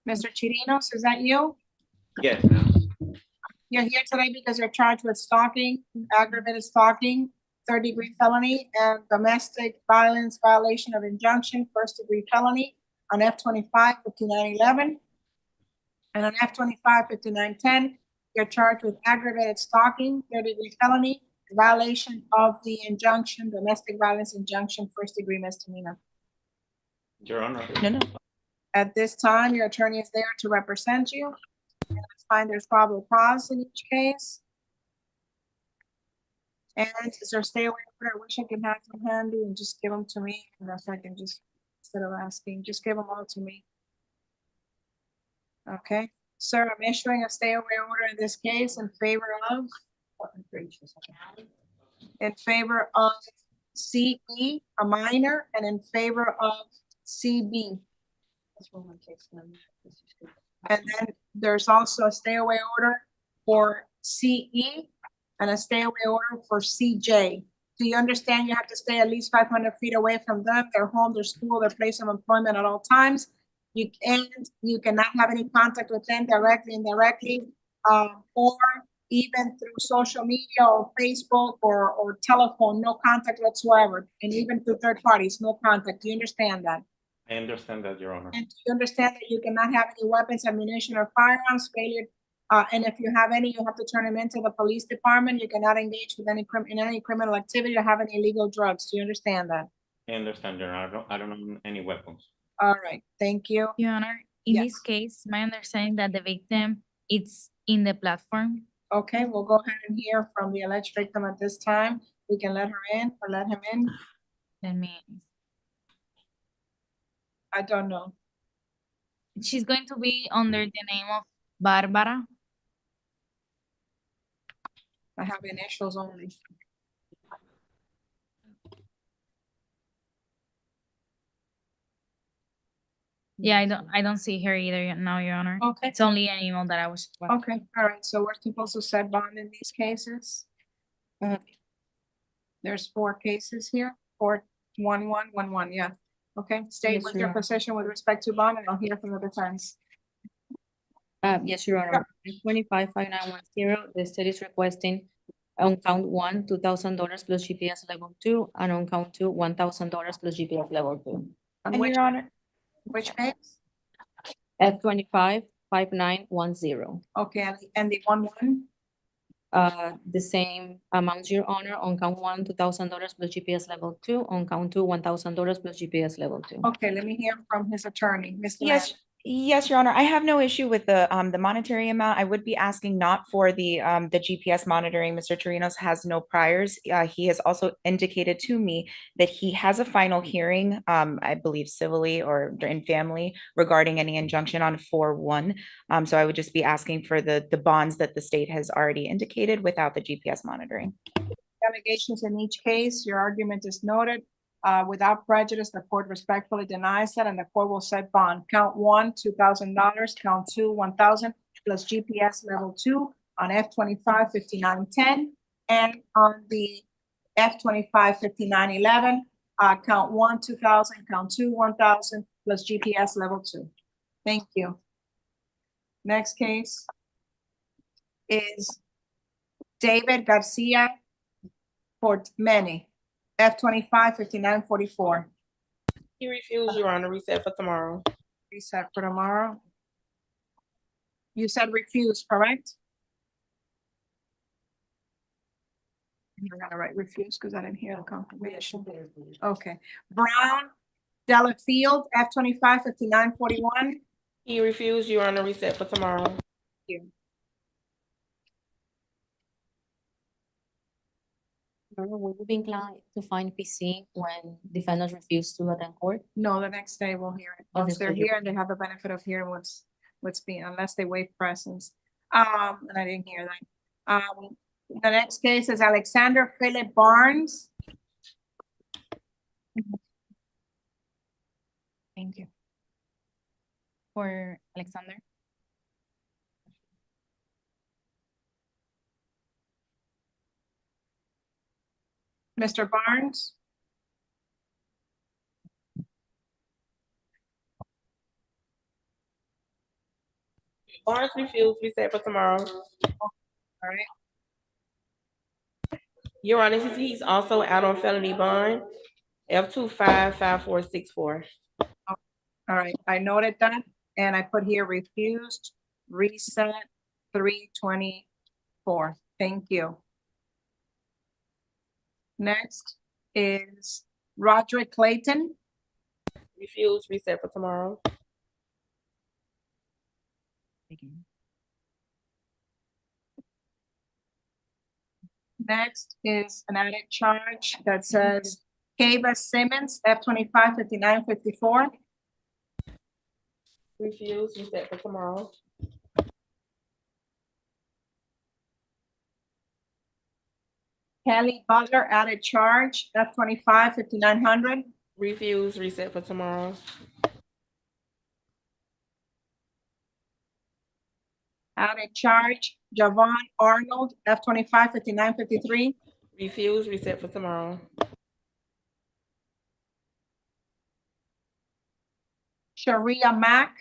Speaker 1: Mr. Chirinos, is that you?
Speaker 20: Yes.
Speaker 1: You're here today because you're charged with stalking, aggravated stalking, 3rd-degree felony, and domestic violence violation of injunction, 1st-degree felony on F-25 5911. And on F-25 5910, you're charged with aggravated stalking, 3rd-degree felony, violation of the injunction, domestic violence injunction, 1st-degree misdemeanor.
Speaker 20: Your Honor.
Speaker 22: No.
Speaker 1: At this time, your attorney is there to represent you. And I find there's probable cause in each case. And is there stay away order? I wish I could have them handy and just give them to me. And if I can just, instead of asking, just give them all to me. Okay, sir, I'm issuing a stay away order in this case in favor of CE, a minor, and in favor of CB. And then there's also a stay away order for CE and a stay away order for CJ. Do you understand you have to stay at least 500 feet away from them, their home, their school, their place of employment at all times? You cannot have any contact with them directly, indirectly, or even through social media or Facebook or telephone, no contact whatsoever. And even through third parties, no contact. Do you understand that?
Speaker 20: I understand that, Your Honor.
Speaker 1: And do you understand that you cannot have any weapons, ammunition, or firearms failure? And if you have any, you have to turn them into the police department. You cannot engage with any criminal activity or have any illegal drugs. Do you understand that?
Speaker 20: I understand, Your Honor. I don't own any weapons.
Speaker 1: All right, thank you.
Speaker 4: Your Honor, in this case, my understanding that the victim is in the platform.
Speaker 1: Okay, we'll go ahead and hear from the alleged victim at this time. We can let her in or let him in.
Speaker 4: Let me.
Speaker 1: I don't know.
Speaker 4: She's going to be under the name of Barbara.
Speaker 1: I have initials only.
Speaker 4: Yeah, I don't see her either now, Your Honor.
Speaker 1: Okay.
Speaker 4: It's only an email that I was.
Speaker 1: Okay, all right, so we're supposed to set bond in these cases. There's 4 cases here, 4-1-1-1-1, yeah. Okay, stay
Speaker 21: Yes,
Speaker 1: with
Speaker 21: Your
Speaker 1: your
Speaker 21: Honor.
Speaker 1: position with respect to bond, and I'll hear from the defense.
Speaker 21: Yes, Your Honor. 255910, the state is requesting on count 1, $2,000 plus GPS level 2, and on count 2, $1,000 plus GPS level 2.
Speaker 1: On
Speaker 22: And
Speaker 1: which,
Speaker 22: Your Honor,
Speaker 1: which case?
Speaker 21: F25 295910.
Speaker 1: Okay, and the 1-1?
Speaker 21: The same amount, Your Honor, on count one, $2,000 plus GPS level 2, on count two, $1,000 plus GPS level 2.
Speaker 1: Okay, let me hear from his attorney, Mr.
Speaker 22: Yes, yes, Your Honor. I have no issue with the monetary amount. I would be asking not for the GPS monitoring. Mr. Chirinos has no priors. He has also indicated to me that he has a final hearing, I believe civilly or in family, regarding any injunction on 4/1. So I would just be asking for the bonds that the state has already indicated without the GPS monitoring.
Speaker 1: Allegations in each case, your argument is noted. Without prejudice, the court respectfully denies that, and the court will set bond. Count one, $2,000, count two, 1,000 plus GPS level 2 on F-25 5910, and on the F-25 5911, count one, 2,000, count two, 1,000 plus GPS level 2. Thank you. Next case is David Garcia for Manny, F-25 5944.
Speaker 12: He refused, Your Honor. Reset for tomorrow.
Speaker 1: Reset for tomorrow. You said refuse, correct? You're gonna write refuse because I didn't hear the confirmation. Okay. Brown, Delafield, F-25 5941.
Speaker 12: He refused, Your Honor. Reset for tomorrow.
Speaker 1: Thank you.
Speaker 21: Will you be inclined to find PC when defendants refuse to attend court?
Speaker 1: No, the next day we'll hear it.
Speaker 21: Oh,
Speaker 1: Once
Speaker 21: this
Speaker 1: they're
Speaker 21: will hear
Speaker 1: here, they have the benefit of hearing what's being, unless they waive presence. And I didn't hear that. The next case is Alexander Philip Barnes.
Speaker 21: Thank you. For Alexander?
Speaker 1: Mr. Barnes?
Speaker 12: Barnes refused. Reset for tomorrow.
Speaker 1: All right.
Speaker 12: Your Honor, he's also out on felony bond, F-25 5464.
Speaker 1: All right, I noted that, and I put here refused, reset 324. Thank you. Next is Roderick Clayton.
Speaker 12: Refused. Reset for tomorrow.
Speaker 1: Next is an added charge that says Kava Simmons, F-25 5954.
Speaker 12: Refused. Reset for tomorrow.
Speaker 1: Kelly Butler, added charge, F-25 5900.
Speaker 12: Refused. Reset for tomorrow.
Speaker 1: Added charge, Javon Arnold, F-25 5953.
Speaker 12: Refused. Reset for tomorrow.
Speaker 1: Sharia Mack.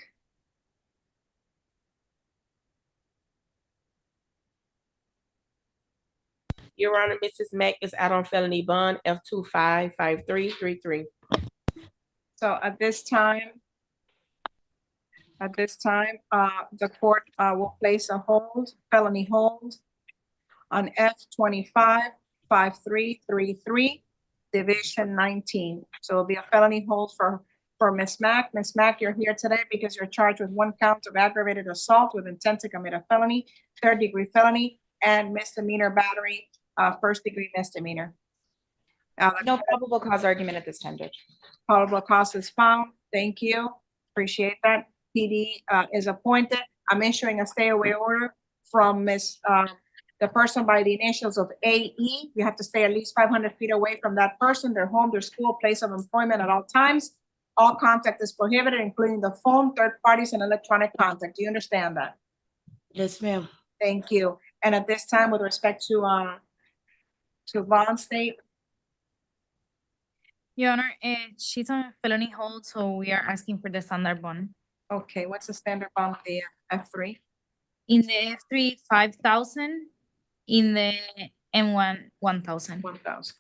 Speaker 12: Your Honor, Mrs. Mack is out on felony bond, F-25 5333.
Speaker 1: So at this time, the court will place a hold, felony hold on F-25 5333, Division 19. So it'll be a felony hold for Ms. Mack. Ms. Mack, you're here today because you're charged with 1 count of aggravated assault with intent to commit a felony, 3rd-degree felony, and misdemeanor battery, 1st-degree misdemeanor.
Speaker 22: No probable cause argument at this time, Judge.
Speaker 1: Probable cause is found. Thank you. Appreciate that. PD is appointed. I'm issuing a stay away order from the person by the initials of AE. You have to stay at least 500 feet away from that person, their home, their school, place of employment at all times. All contact is prohibited, including the phone, third parties, and electronic contact. Do you understand that?
Speaker 12: Yes, ma'am.
Speaker 1: Thank you. And at this time, with respect to Vaughn State.
Speaker 4: Your Honor, she's on felony hold, so we are asking for the standard bond.
Speaker 1: Okay, what's the standard bond of the F3?
Speaker 4: In the F3, 5,000. In the M1, 1,000.
Speaker 1: 1,000.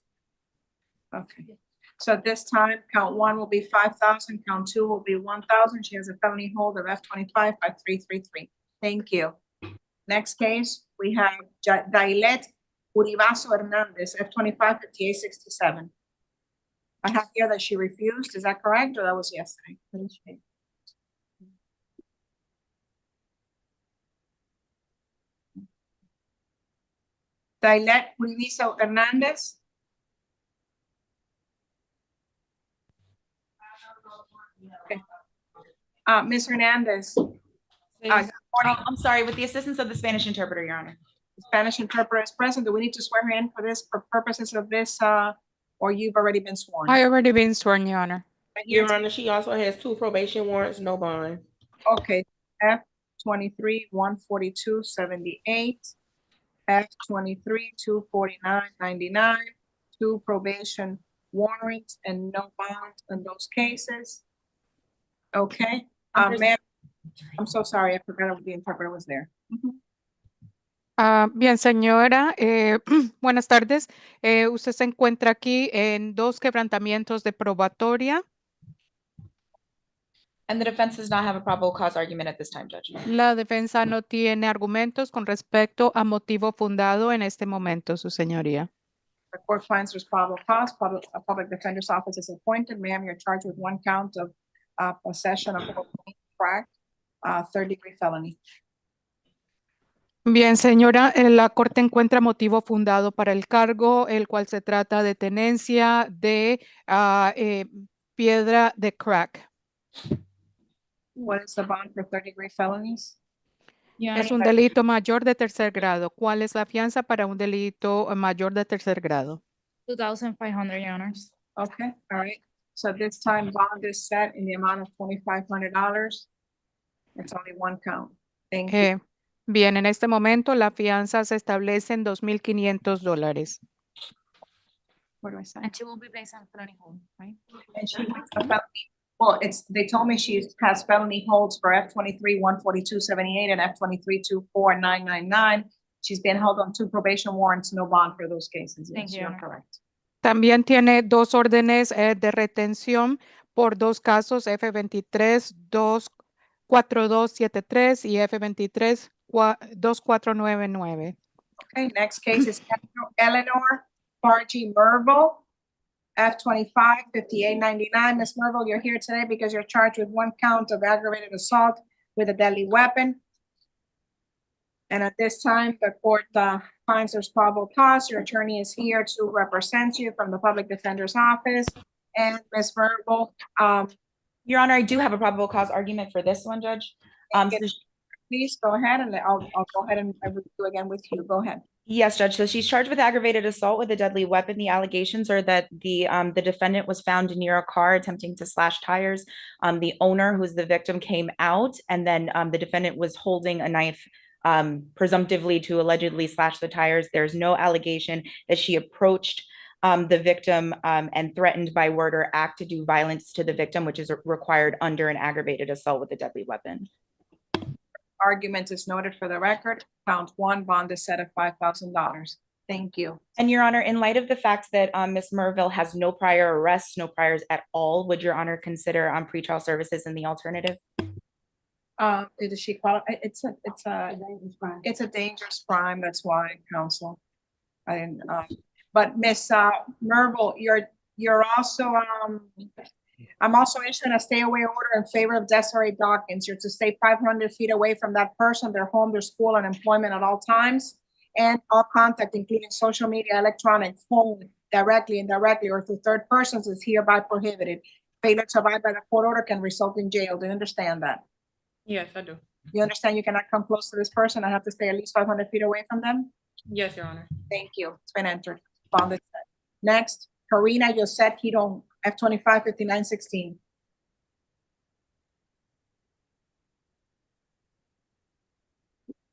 Speaker 1: Okay. So at this time, count one will be 5,000, count two will be 1,000. She has a felony hold of F-25-5333. Thank you. Next case, we have Dailet Uribaso Hernandez, F-25-5867. I have here that she refused. Is that correct, or that was yesterday? Let me check. Dailet Uribaso Hernandez. Okay. Ms. Hernandez. Good morning.
Speaker 22: I'm sorry, with the assistance of the Spanish interpreter, Your Honor.
Speaker 1: The Spanish interpreter is present. Do we need to swear her in for this, for purposes of this, or you've already been sworn?
Speaker 8: I already been sworn, Your Honor.
Speaker 12: Your Honor, she also has 2 probation warrants, no bond.
Speaker 1: Okay, F-23-142-78, F-23-249-99, 2 probation warrants and no bond in those cases. Okay, ma'am, I'm so sorry, I forgot the interpreter was there.
Speaker 8: Bien, señora, buenas tardes. Usted se encuentra aquí en 2 quebrantamientos de probatoria.
Speaker 22: And the defense does not have a probable cause argument at this time, Judge.
Speaker 8: La defensa no tiene argumentos con respecto a motivo fundado en este momento, su señoría.
Speaker 1: The court finds there's probable cause, a public defender's office is appointed. Ma'am, you're charged with 1 count of possession of crack, 3rd-degree felony.
Speaker 8: Bien, señora, la corte encuentra motivo fundado para el cargo, el cual se trata de tenencia de piedra de crack.
Speaker 1: What is the bond for 3rd-degree felonies?
Speaker 8: Es un delito mayor de tercer grado. ¿Cuál es la fianza para un delito mayor de tercer grado?
Speaker 4: 2,500, Your Honors.
Speaker 1: Okay, all right. So this time bond is set in the amount of $2,500. It's only 1 count. Thank you.
Speaker 8: Bien, en este momento la fianza se establece en $2,500.
Speaker 1: What do I say?
Speaker 4: And she will be placed on felony hold, right?
Speaker 1: And she has a felony. Well, they told me she has felony holds for F-23-142-78 and F-23-24999. She's been held on 2 probation warrants, no bond for those cases.
Speaker 4: Thank
Speaker 1: Yes,
Speaker 4: you,
Speaker 1: you're
Speaker 4: Your Honor.
Speaker 1: correct.
Speaker 8: También tiene 2 órdenes de retención por 2 casos, F-23-24273 y F-23-2499.
Speaker 1: Okay, next case is Eleanor Bargy Merville, F-25-5899. Ms. Merville, you're here today because you're charged with 1 count of aggravated assault with a deadly weapon. And at this time, the court finds there's probable cause. Your attorney is here to represent you from the public defender's office. And Ms. Merville,
Speaker 22: Your Honor, I do have a probable cause argument for this one, Judge.
Speaker 1: Please go ahead, and I'll go ahead and review again with you. Go ahead.
Speaker 22: Yes, Judge. So she's charged with aggravated assault with a deadly weapon. The allegations are that the defendant was found near a car attempting to slash tires. The owner, who's the victim, came out, and then the defendant was holding a knife, presumptively to allegedly slash the tires. There's no allegation that she approached the victim and threatened by word or act to do violence to the victim, which is required under an aggravated assault with a deadly weapon.
Speaker 1: Argument is noted for the record. Count 1, bond is set at $5,000. Thank you.
Speaker 22: And Your Honor, in light of the fact that Ms. Merville has no prior arrests, no priors at all, would Your Honor consider pretrial services in the alternative?
Speaker 1: Does she qualify? It's a dangerous crime. That's why, counsel. I didn't. But Ms. Merville, you're also I'm also issuing a stay away order in favor of Desiree Dawkins. You're to stay 500 feet away from that person, their home, their school, and employment at all times, and all contact, including social media, electronic, phone, directly, indirectly, or through third persons, is hereby prohibited. Failure to abide by the court order can result in jail. Do you understand that?
Speaker 6: Yes, I do.
Speaker 1: You understand you cannot come close to this person? I have to stay at least 500 feet away from them?
Speaker 6: Yes, Your Honor.
Speaker 1: Thank you. It's been entered. Bonded. Next, Karina Yosette Hiron, F-25-5916.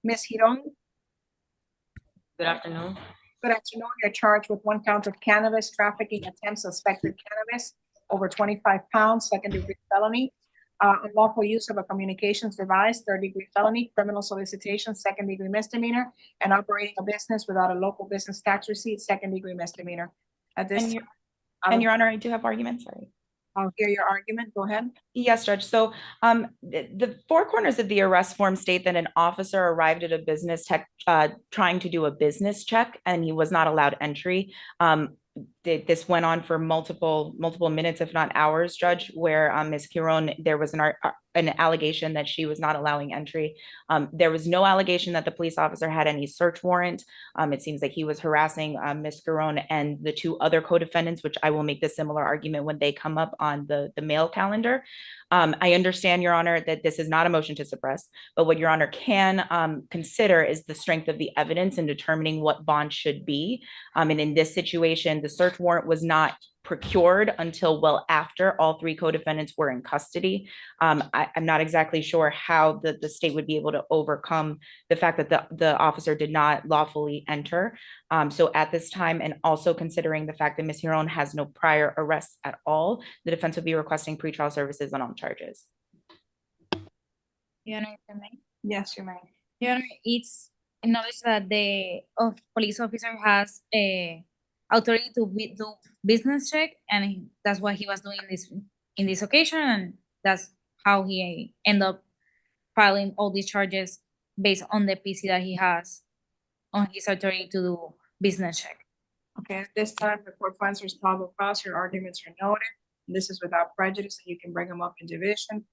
Speaker 1: Ms. Hiron?
Speaker 6: Good afternoon.
Speaker 1: Good afternoon. You're charged with 1 count of cannabis trafficking attempt, suspected cannabis over 25 pounds, 2nd-degree felony. Unlawful use of a communications device, 3rd-degree felony, criminal solicitation, 2nd-degree misdemeanor, and operating a business without a local business tax receipt, 2nd-degree misdemeanor. At this time,
Speaker 22: And Your Honor, I do have arguments, sorry.
Speaker 1: I'll hear your argument. Go ahead.
Speaker 22: Yes, Judge. So the four corners of the arrest form state that an officer arrived at a business trying to do a business check and he was not allowed entry. This went on for multiple minutes, if not hours, Judge, where Ms. Quiron, there was an allegation that she was not allowing entry. There was no allegation that the police officer had any search warrant. It seems like he was harassing Ms. Quiron and the two other co-defendants, which I will make the similar argument when they come up on the mail calendar. I understand, Your Honor, that this is not a motion to suppress, but what Your Honor can consider is the strength of the evidence in determining what bond should be. And in this situation, the search warrant was not procured until well after all three co-defendants were in custody. I'm not exactly sure how the state would be able to overcome the fact that the officer did not lawfully enter. So at this time, and also considering the fact that Ms. Huron has no prior arrests at all, the defense would be requesting pretrial services on all charges.
Speaker 4: Your Honor, if I may.
Speaker 1: Yes, you may.
Speaker 4: Your Honor, it's acknowledged that the police officer has authority to do business check, and that's what he was doing in this occasion, and that's how he ended up filing all these charges based on the PC that he has on his authority to do business check.
Speaker 1: Okay, at this time, the court finds there's probable cause. Your arguments are noted. This is without prejudice, and you can bring them up in division.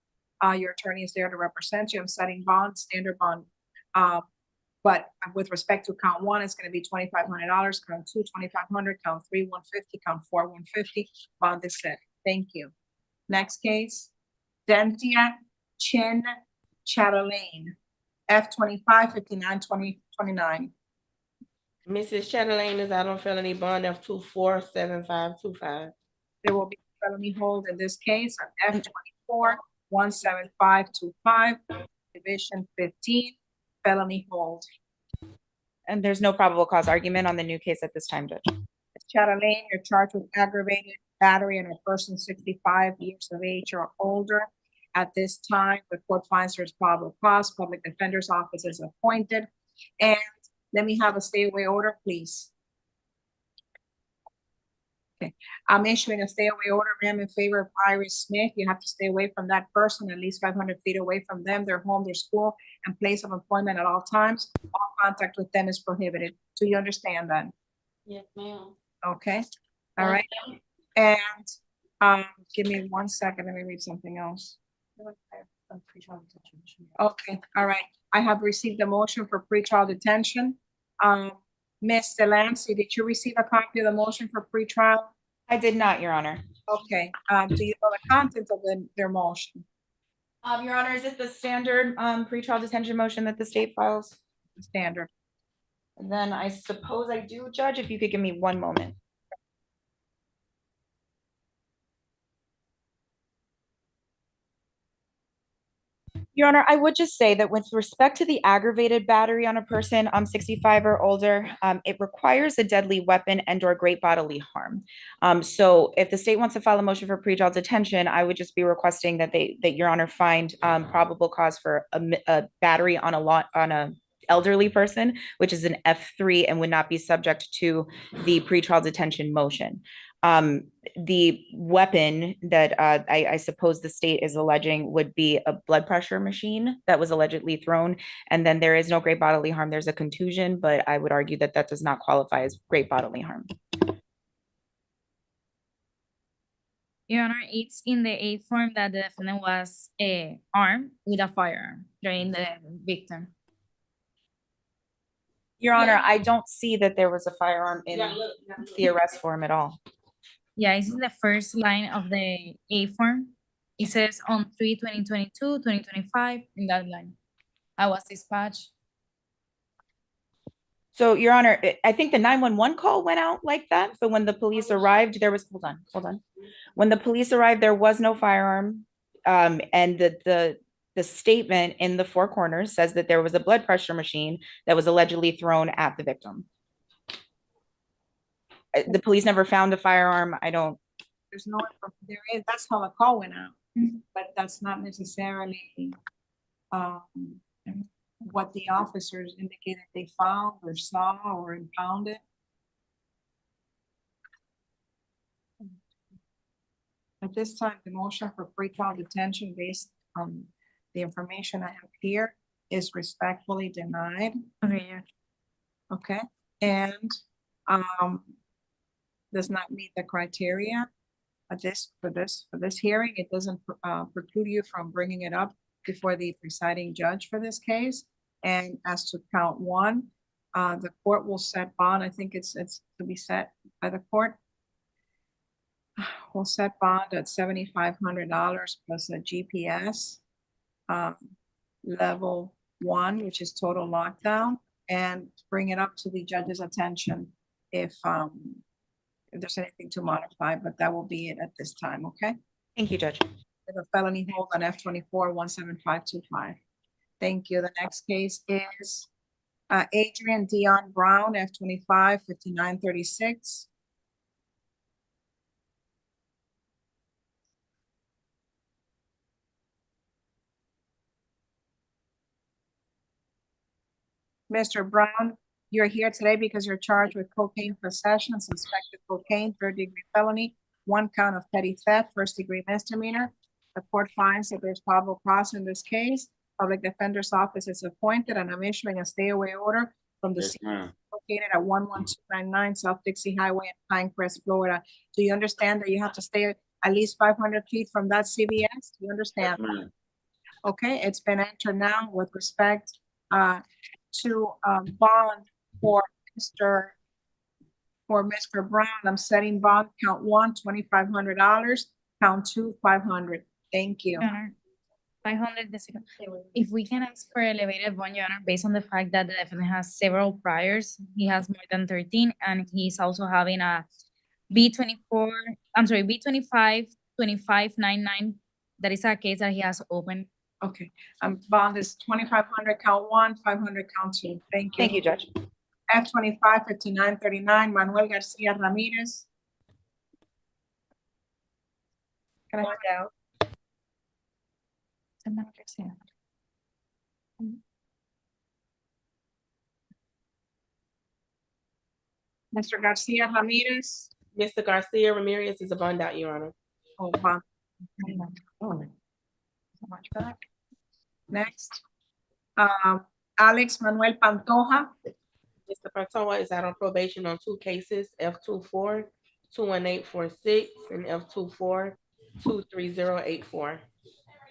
Speaker 1: Your attorney is there to represent you. I'm setting bond, standard bond. But with respect to count one, it's going to be $2,500. Count two, $2,500. Count three, $150. Count four, $150. Bond is set. Thank you. Next case, Dentia Chin Chatelaine, F25 59 2029.
Speaker 12: Mrs. Chatelaine is out on felony bond of 247525.
Speaker 1: There will be felony hold in this case on F24 17525, Division 15, felony hold.
Speaker 22: And there's no probable cause argument on the new case at this time, Judge.
Speaker 1: Ms. Chatelaine, you're charged with aggravated battery on a person 65 years of age or older. At this time, the court finds there's probable cause. Public Defender's Office is appointed. And let me have a stay away order, please. Okay, I'm issuing a stay away order, ma'am, in favor of Iris Smith. You have to stay away from that person, at least 500 feet away from them, their home, their school, and place of employment at all times. All contact with them is prohibited. Do you understand that?
Speaker 5: Yes, ma'am.
Speaker 1: Okay, all right. And give me 1 second. Let me read something else. Okay, all right. I have received a motion for pretrial detention. Ms. Delancey, did you receive a copy of the motion for pretrial?
Speaker 22: I did not, Your Honor.
Speaker 1: Okay, do you know the content of their motion?
Speaker 22: Your Honor, is it the standard pretrial detention motion that the state files?
Speaker 1: Standard.
Speaker 22: Then I suppose I do, Judge, if you could give me 1 moment. Your Honor, I would just say that with respect to the aggravated battery on a person 65 or older, it requires a deadly weapon and or great bodily harm. So if the state wants to file a motion for pretrial detention, I would just be requesting that Your Honor find probable cause for a battery on a elderly person, which is an F3 and would not be subject to the pretrial detention motion. The weapon that I suppose the state is alleging would be a blood pressure machine that was allegedly thrown. And then there is no great bodily harm. There's a contusion, but I would argue that that does not qualify as great bodily harm.
Speaker 4: Your Honor, it's in the A form that the defendant was armed with a firearm during the victim.
Speaker 22: Your Honor, I don't see that there was a firearm in the arrest form at all.
Speaker 4: Yeah, it's in the first line of the A form. It says on 3/2022, 2025, in that line. I was dispatched.
Speaker 22: So, Your Honor, I think the 911 call went out like that, but when the police arrived, there was, hold on. When the police arrived, there was no firearm. And the statement in the four corners says that there was a blood pressure machine that was allegedly thrown at the victim. The police never found a firearm.
Speaker 1: There's no, there is, that's how the call went out, but that's not necessarily what the officers indicated they found or saw or impounded. At this time, the motion for pretrial detention based on the information I have here is respectfully denied.
Speaker 4: Okay, yeah.
Speaker 1: Okay, and does not meet the criteria. For this hearing, it doesn't preclude you from bringing it up before the presiding judge for this case. And as to count one, the court will set bond. I think it's to be set by the court. We'll set bond at $7,500 plus a GPS level 1, which is total lockdown, and bring it up to the judge's attention if there's anything to modify, but that will be it at this time, okay?
Speaker 22: Thank you, Judge.
Speaker 1: With a felony hold on F-24-17525. Thank you. The next case is Adrian Dion Brown, F-25-5936. Mr. Brown, you're here today because you're charged with cocaine possession, suspected cocaine, third-degree felony, 1 count of petty theft, first-degree misdemeanor. The court finds that there's probable cause in this case. Public Defender's Office is appointed, and I'm issuing a stay-away order from the scene located at 11299 South Dixie Highway in Pinecrest, Florida. Do you understand that you have to stay at least 500 feet from that CVS? Do you understand? Okay, it's been entered now with respect to bond for Mr. Brown. I'm setting bond count 1, $2,500, count 2, $500. Thank you.
Speaker 4: 500. If we can ask for elevated bond, Your Honor, based on the fact that the defendant has several priors, he has more than 13, and he's also having a B25 2599. That is a case that he has opened.
Speaker 1: Okay, bond is 2,500, count 1, 500, count 2. Thank you.
Speaker 22: Thank you, Judge.
Speaker 1: F-25-5939, Manuel Garcia Ramirez. Can I find out? Mr. Garcia Ramirez.
Speaker 12: Mr. Garcia Ramirez is a bond out, Your Honor.
Speaker 1: Oh, bond. Oh. So much for that. Next, Alex Manuel Pantoja.
Speaker 12: Mr. Pantoja is out on probation on 2 cases, F24-21846 and F24-23084.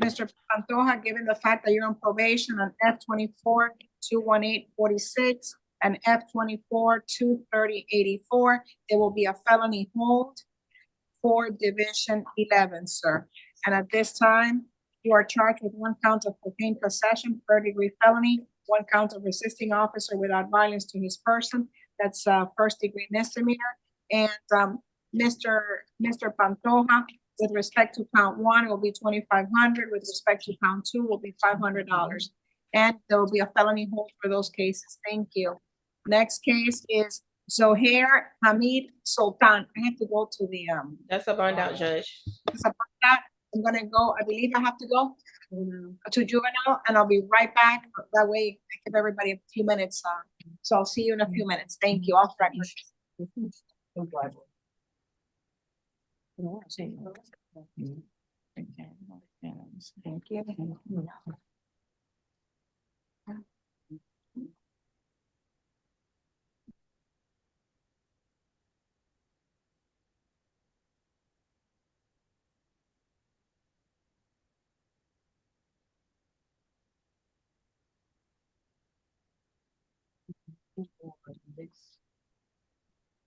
Speaker 1: Mr. Pantoja, given the fact that you're on probation on F24-21846 and F24-23084, there will be a felony hold for Division 11, sir. And at this time, you are charged with 1 count of cocaine possession, third-degree felony, 1 count of resisting officer without violence to his person. That's first-degree misdemeanor. And Mr. Pantoja, with respect to count 1, it will be 2,500. With respect to count 2, will be $500. And there will be a felony hold for those cases. Thank you. Next case is Zohair Hamid Sultan. I have to go to the
Speaker 12: That's a bond out, Judge.
Speaker 1: That's a bond out. I'm gonna go, I believe I have to go to Juvenile, and I'll be right back. That way I give everybody a few minutes. So I'll see you in a few minutes. Thank you. Off record. Thank you.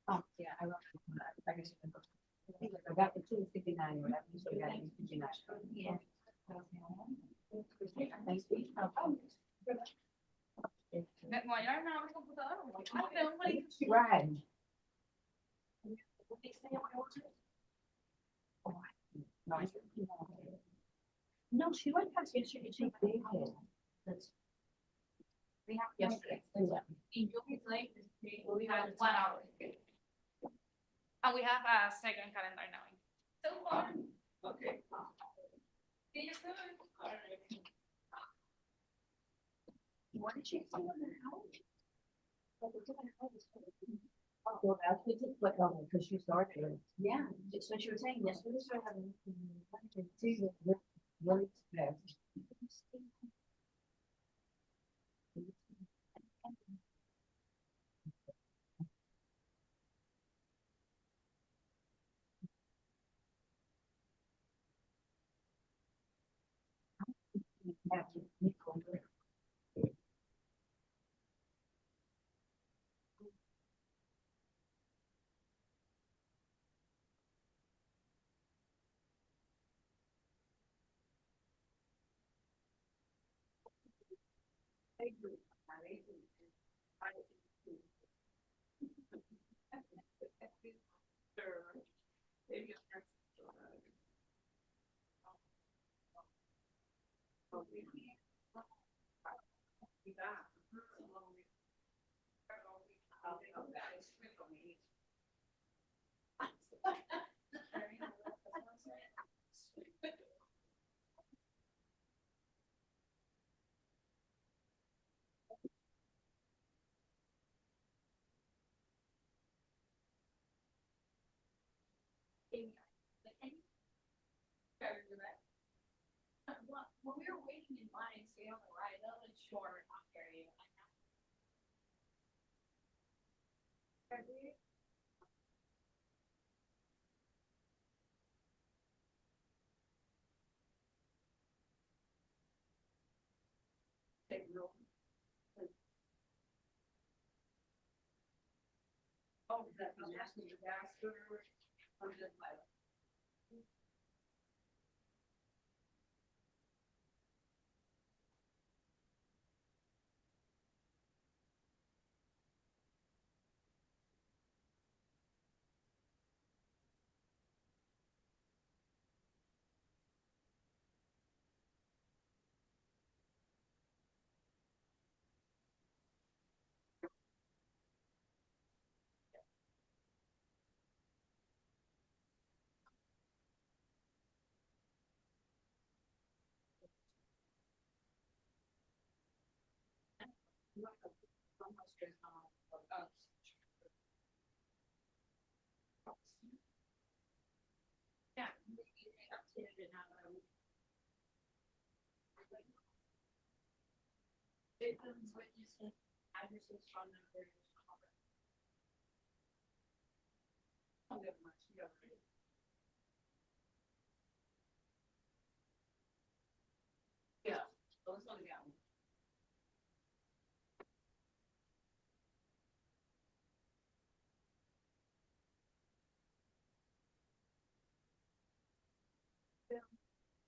Speaker 5: Oh, yeah, I wrote that. I got the 259, whatever, so we got 59. Yeah. Right. No, she went past yesterday. She did. We have yesterday. In Juveniles, we had 1 hour.
Speaker 4: And we have a second calendar now. So far.
Speaker 5: Okay.
Speaker 4: See you soon.
Speaker 5: What did she say on the house?
Speaker 21: Well, that's what it, but, because she started.
Speaker 5: Yeah, that's what you were saying, yes, we started having. When we were waiting in line, stay on the right, that was short, not very. Oh, that's a nasty disaster. I'm just like. Yeah, let's only get one.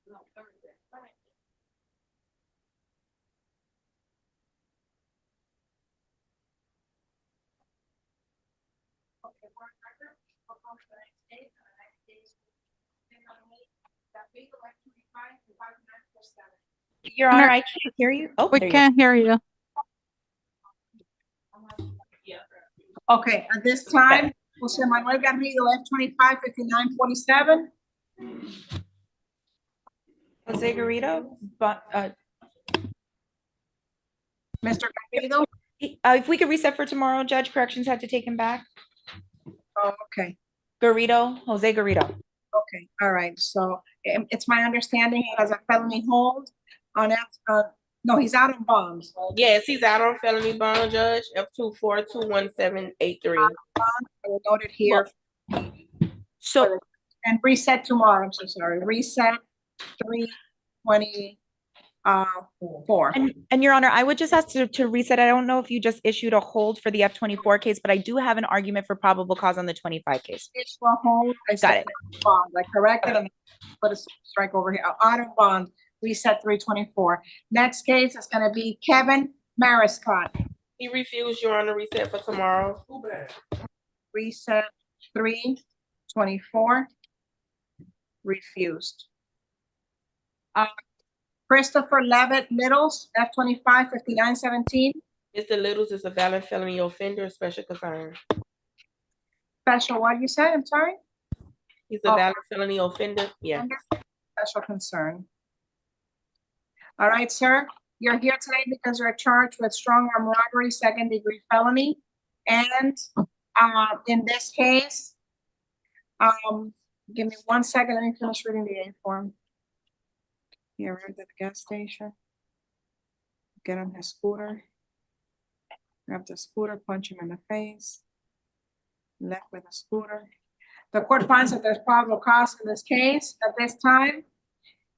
Speaker 5: No, Thursday, right. Okay, board record, for the next day, and the next day is. That big election, 5.9%.
Speaker 22: Your Honor, I can't hear you. Oh,
Speaker 8: We
Speaker 22: there you go.
Speaker 8: can't hear you.
Speaker 1: Okay, at this time, Jose Manuel Garrido, F 255947.
Speaker 22: Jose Garrido, but,
Speaker 1: Mr. Garrido?
Speaker 22: if we could reset for tomorrow, Judge, corrections had to take him back.
Speaker 1: Oh, okay.
Speaker 22: Garrido, Jose Garrido.
Speaker 1: Okay, all right, so it's my understanding he has a felony hold on, no, he's out on bonds.
Speaker 12: Yes, he's out on felony bond, Judge, F 2421783.
Speaker 1: I will note it here.
Speaker 22: So,
Speaker 1: and reset tomorrow, I'm so sorry, reset 3/20, 4.
Speaker 22: And Your Honor, I would just ask to reset. I don't know if you just issued a hold for the F-24 case, but I do have an argument for probable cause on the 25 case.
Speaker 1: It's a hold. I
Speaker 22: Got it.
Speaker 1: Bond. I corrected and put a strike over here. Out of bond, reset 3/24. Next case is gonna be Kevin Mariscott.
Speaker 12: He refused, Your Honor, reset for tomorrow.
Speaker 1: Reset 3/24. Refused. Christopher Levitt Littles, F 255917.
Speaker 12: Mr. Littles is a valid felony offender of special concern.
Speaker 1: Special, what you said? I'm sorry?
Speaker 12: He's a valid felony offender, yes.
Speaker 1: Special concern. All right, sir, you're here today because you're charged with strong arm robbery, 2nd-degree felony, and In this case, give me 1 second, let me finish reading the A form. He arrived at the gas station. Get on his scooter. Grab the scooter, punch him in the face. Left with the scooter. The court finds that there's probable cause in this case. At this time,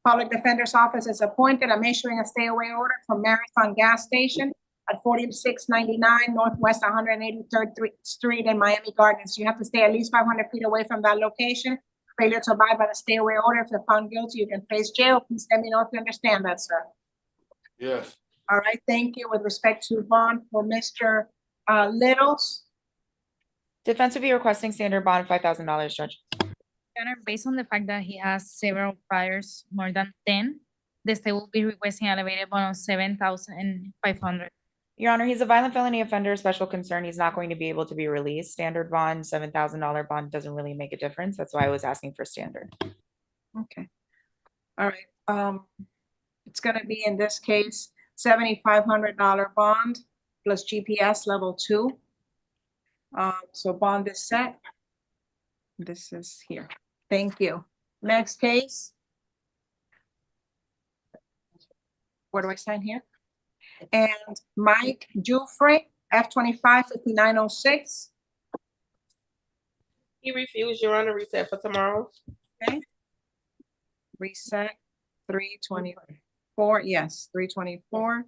Speaker 1: Public Defender's Office is appointed. I'm issuing a stay away order from Marathon Gas Station at 4699 Northwest 183rd Street in Miami Gardens. You have to stay at least 500 feet away from that location. Failure to abide by the stay away order, if you're found guilty, you can face jail. Please let me know if you understand that, sir.
Speaker 13: Yes.
Speaker 1: All right, thank you. With respect to bond for Mr. Littles.
Speaker 22: Defense would be requesting standard bond $5,000, Judge.
Speaker 4: Your Honor, based on the fact that he has several priors, more than 10, the state will be requesting elevated bond of 7,500.
Speaker 22: Your Honor, he's a violent felony offender, special concern. He's not going to be able to be released. Standard bond, $7,000 bond doesn't really make a difference. That's why I was asking for standard.
Speaker 1: Okay. All right. It's gonna be in this case, $7,500 bond plus GPS level 2. So bond is set. This is here. Thank you. Next case. Where do I sign here? And Mike Jufrey, F25-5906.
Speaker 12: He refused, Your Honor, reset for tomorrow.
Speaker 1: Okay. Reset 324. Yes, 324.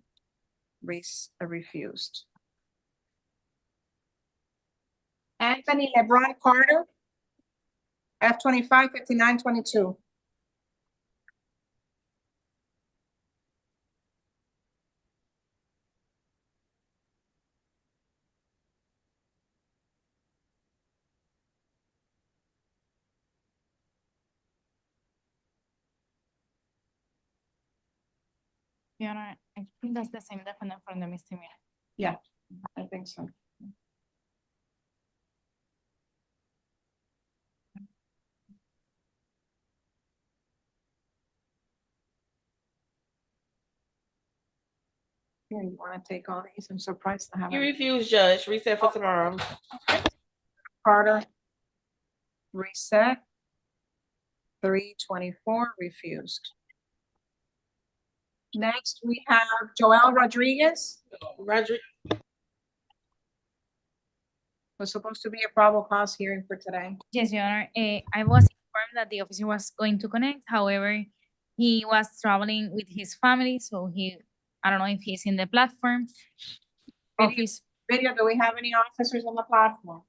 Speaker 1: Refused. Anthony LeBron Carter, F25-5922.
Speaker 4: Your Honor, I think that's the same defendant from the misdemeanor.
Speaker 1: Yeah, I think so. Here, you want to take all these? I'm surprised to have
Speaker 12: He
Speaker 1: it.
Speaker 12: refused, Judge. Reset for tomorrow.
Speaker 1: Carter, reset. 324, refused. Next, we have Joel Rodriguez. Was supposed to be a probable cause hearing for today.
Speaker 4: Yes, Your Honor. I was informed that the officer was going to connect. However, he was traveling with his family, so I don't know if he's in the platform.
Speaker 1: Video, do we have any officers on the platform?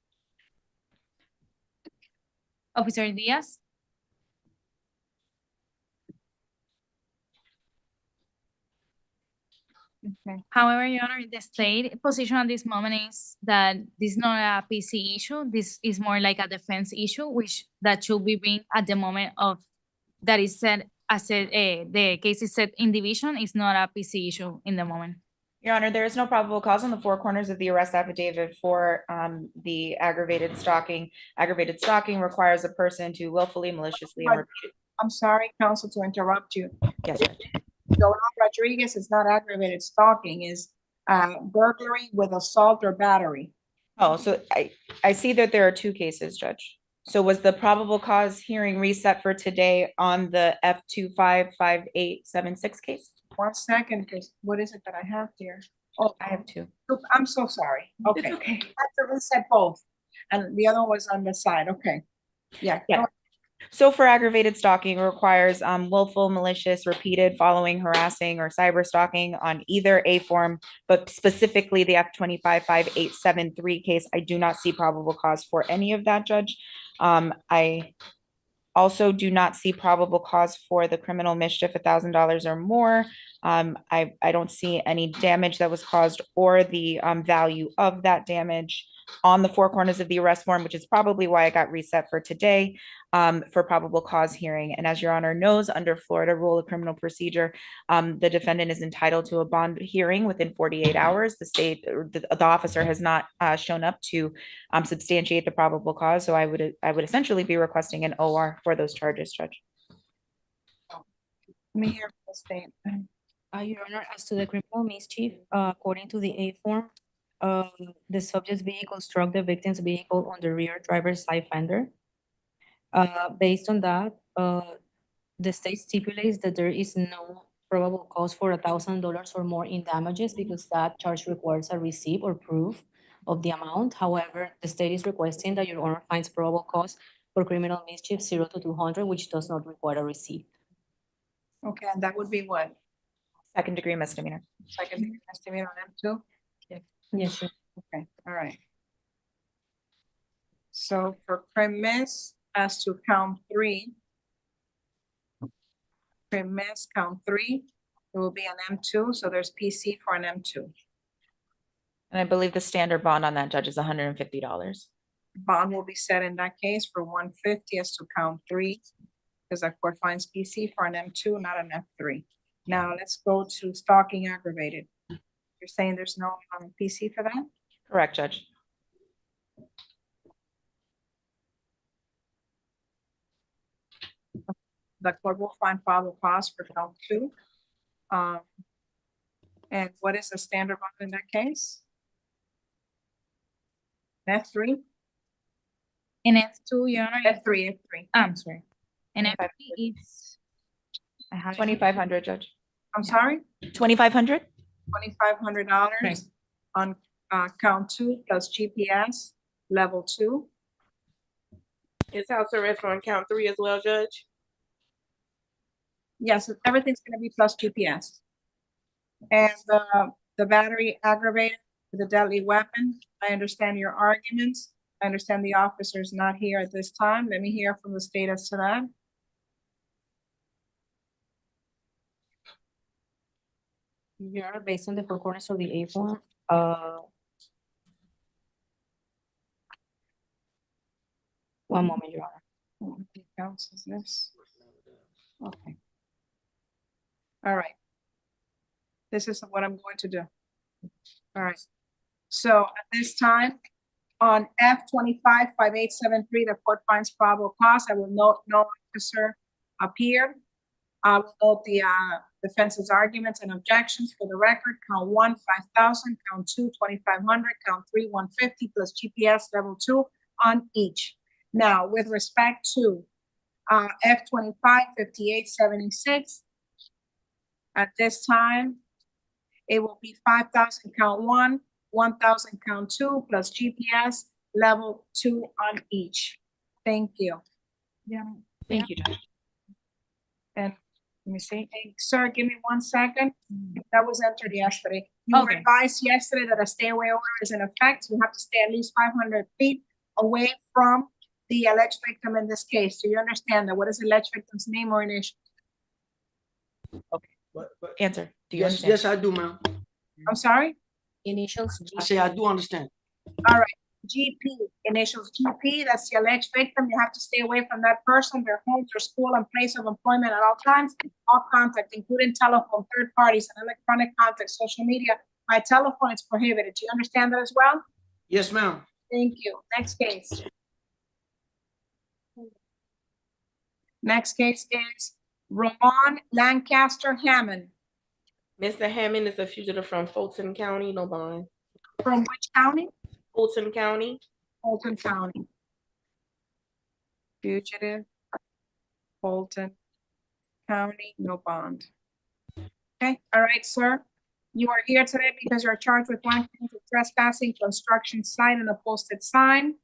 Speaker 4: Officer Diaz?
Speaker 1: Okay.
Speaker 4: However, Your Honor, the state position at this moment is that this is not a PC issue. This is more like a defense issue, which that should be being at the moment of that is said as the case is set in division. Is not a PC issue in the moment.
Speaker 22: Your Honor, there is no probable cause on the four corners of the arrest affidavit for the aggravated stalking. Aggravated stalking requires a person to willfully, maliciously, and repeatedly.
Speaker 1: I'm sorry, counsel, to interrupt you.
Speaker 22: Yes, Judge.
Speaker 1: Joel Rodriguez is not aggravated stalking, is burglary with assault or battery.
Speaker 22: Oh, so I see that there are two cases, Judge. So was the probable cause hearing reset for today on the F255876 case?
Speaker 1: 1 second, because what is it that I have here? Oh,
Speaker 22: I have two.
Speaker 1: I'm so sorry. Okay.
Speaker 22: It's okay.
Speaker 1: I have to reset both. And the other one was on the side. Okay. Yeah.
Speaker 22: Yeah. So for aggravated stalking, it requires willful, malicious, repeated, following, harassing, or cyber stalking on either A form, but specifically the F255873 case. I do not see probable cause for any of that, Judge. I also do not see probable cause for the criminal mischief, $1,000 or more. I don't see any damage that was caused or the value of that damage on the four corners of the arrest warrant, which is probably why I got reset for today for probable cause hearing. And as Your Honor knows, under Florida Rule of Criminal Procedure, the defendant is entitled to a bond hearing within 48 hours. The state or the officer has not shown up to substantiate the probable cause. So I would essentially be requesting an OR for those charges, Judge.
Speaker 1: Let me hear the state.
Speaker 21: Your Honor, as to the criminal mischief, according to the A form, The subject's vehicle struck the victim's vehicle on the rear driver's side fender. Based on that, the state stipulates that there is no probable cause for $1,000 or more in damages because that charge requires a receipt or proof of the amount. However, the state is requesting that your honor finds probable cause for criminal mischief 0 to 200, which does not require a receipt.
Speaker 1: Okay, and that would be what?
Speaker 22: Second degree misdemeanor.
Speaker 1: Second degree misdemeanor on M2?
Speaker 21: Yes, sure.
Speaker 1: Okay, all right. So for premise as to count 3, premise count 3, it will be an M2, so there's PC for an M2.
Speaker 22: And I believe the standard bond on that, Judge, is $150.
Speaker 1: Bond will be set in that case for 150 as to count 3, because the court finds PC for an M2, not an F3. Now let's go to stalking aggravated. You're saying there's no PC for that?
Speaker 22: Correct, Judge.
Speaker 1: The court will find probable cause for count 2. And what is the standard bond in that case? F3?
Speaker 4: In F2, Your Honor.
Speaker 1: F3, F3.
Speaker 4: I'm sorry. And F3 is. I have it.
Speaker 22: 2,500, Judge.
Speaker 1: I'm sorry?
Speaker 22: 2,500?
Speaker 1: $2,500 on count 2 plus GPS, level 2.
Speaker 12: Is house arrest on count 3 as well, Judge?
Speaker 1: Yes, everything's gonna be plus GPS. And the battery aggravated with a deadly weapon. I understand your arguments. I understand the officer's not here at this time. Let me hear from the state as to that.
Speaker 21: Your Honor, based on the four corners of the A form, one moment, Your Honor.
Speaker 1: What counts as this? Okay. All right. This is what I'm going to do. All right. So at this time, on F255873, the court finds probable cause. I will note no officer appeared. I will note the defense's arguments and objections for the record. Count 1, 5,000. Count 2, 2,500. Count 3, 150 plus GPS level 2 on each. Now, with respect to F255876, at this time, it will be 5,000 count 1, 1,000 count 2 plus GPS level 2 on each. Thank you. Yeah.
Speaker 22: Thank you, Judge.
Speaker 1: And let me see. Hey, sir, give me 1 second. That was entered yesterday. You were advised yesterday that a stay away order is in effect. You have to stay at least 500 feet away from the alleged victim in this case. Do you understand that? What is the alleged victim's name or initial?
Speaker 22: Okay. Answer. Do you
Speaker 7: Yes,
Speaker 22: understand?
Speaker 7: yes, I do, ma'am.
Speaker 1: I'm sorry?
Speaker 21: Initials.
Speaker 7: I say I do understand.
Speaker 1: All right, GP, initials GP, that's the alleged victim. You have to stay away from that person, their home, their school, and place of employment at all times. All contact, including telephone, third parties, and electronic contact, social media. By telephone, it's prohibited. Do you understand that as well?
Speaker 7: Yes, ma'am.
Speaker 1: Thank you. Next case. Next case is Ramon Lancaster Hammond.
Speaker 12: Mr. Hammond is a fugitive from Fulton County, no bond.
Speaker 1: From which county?
Speaker 12: Fulton County.
Speaker 1: Fulton County. Fugitive, Fulton County, no bond. Okay, all right, sir. You are here today because you're charged with 1 count of trespassing, construction site, and a posted sign.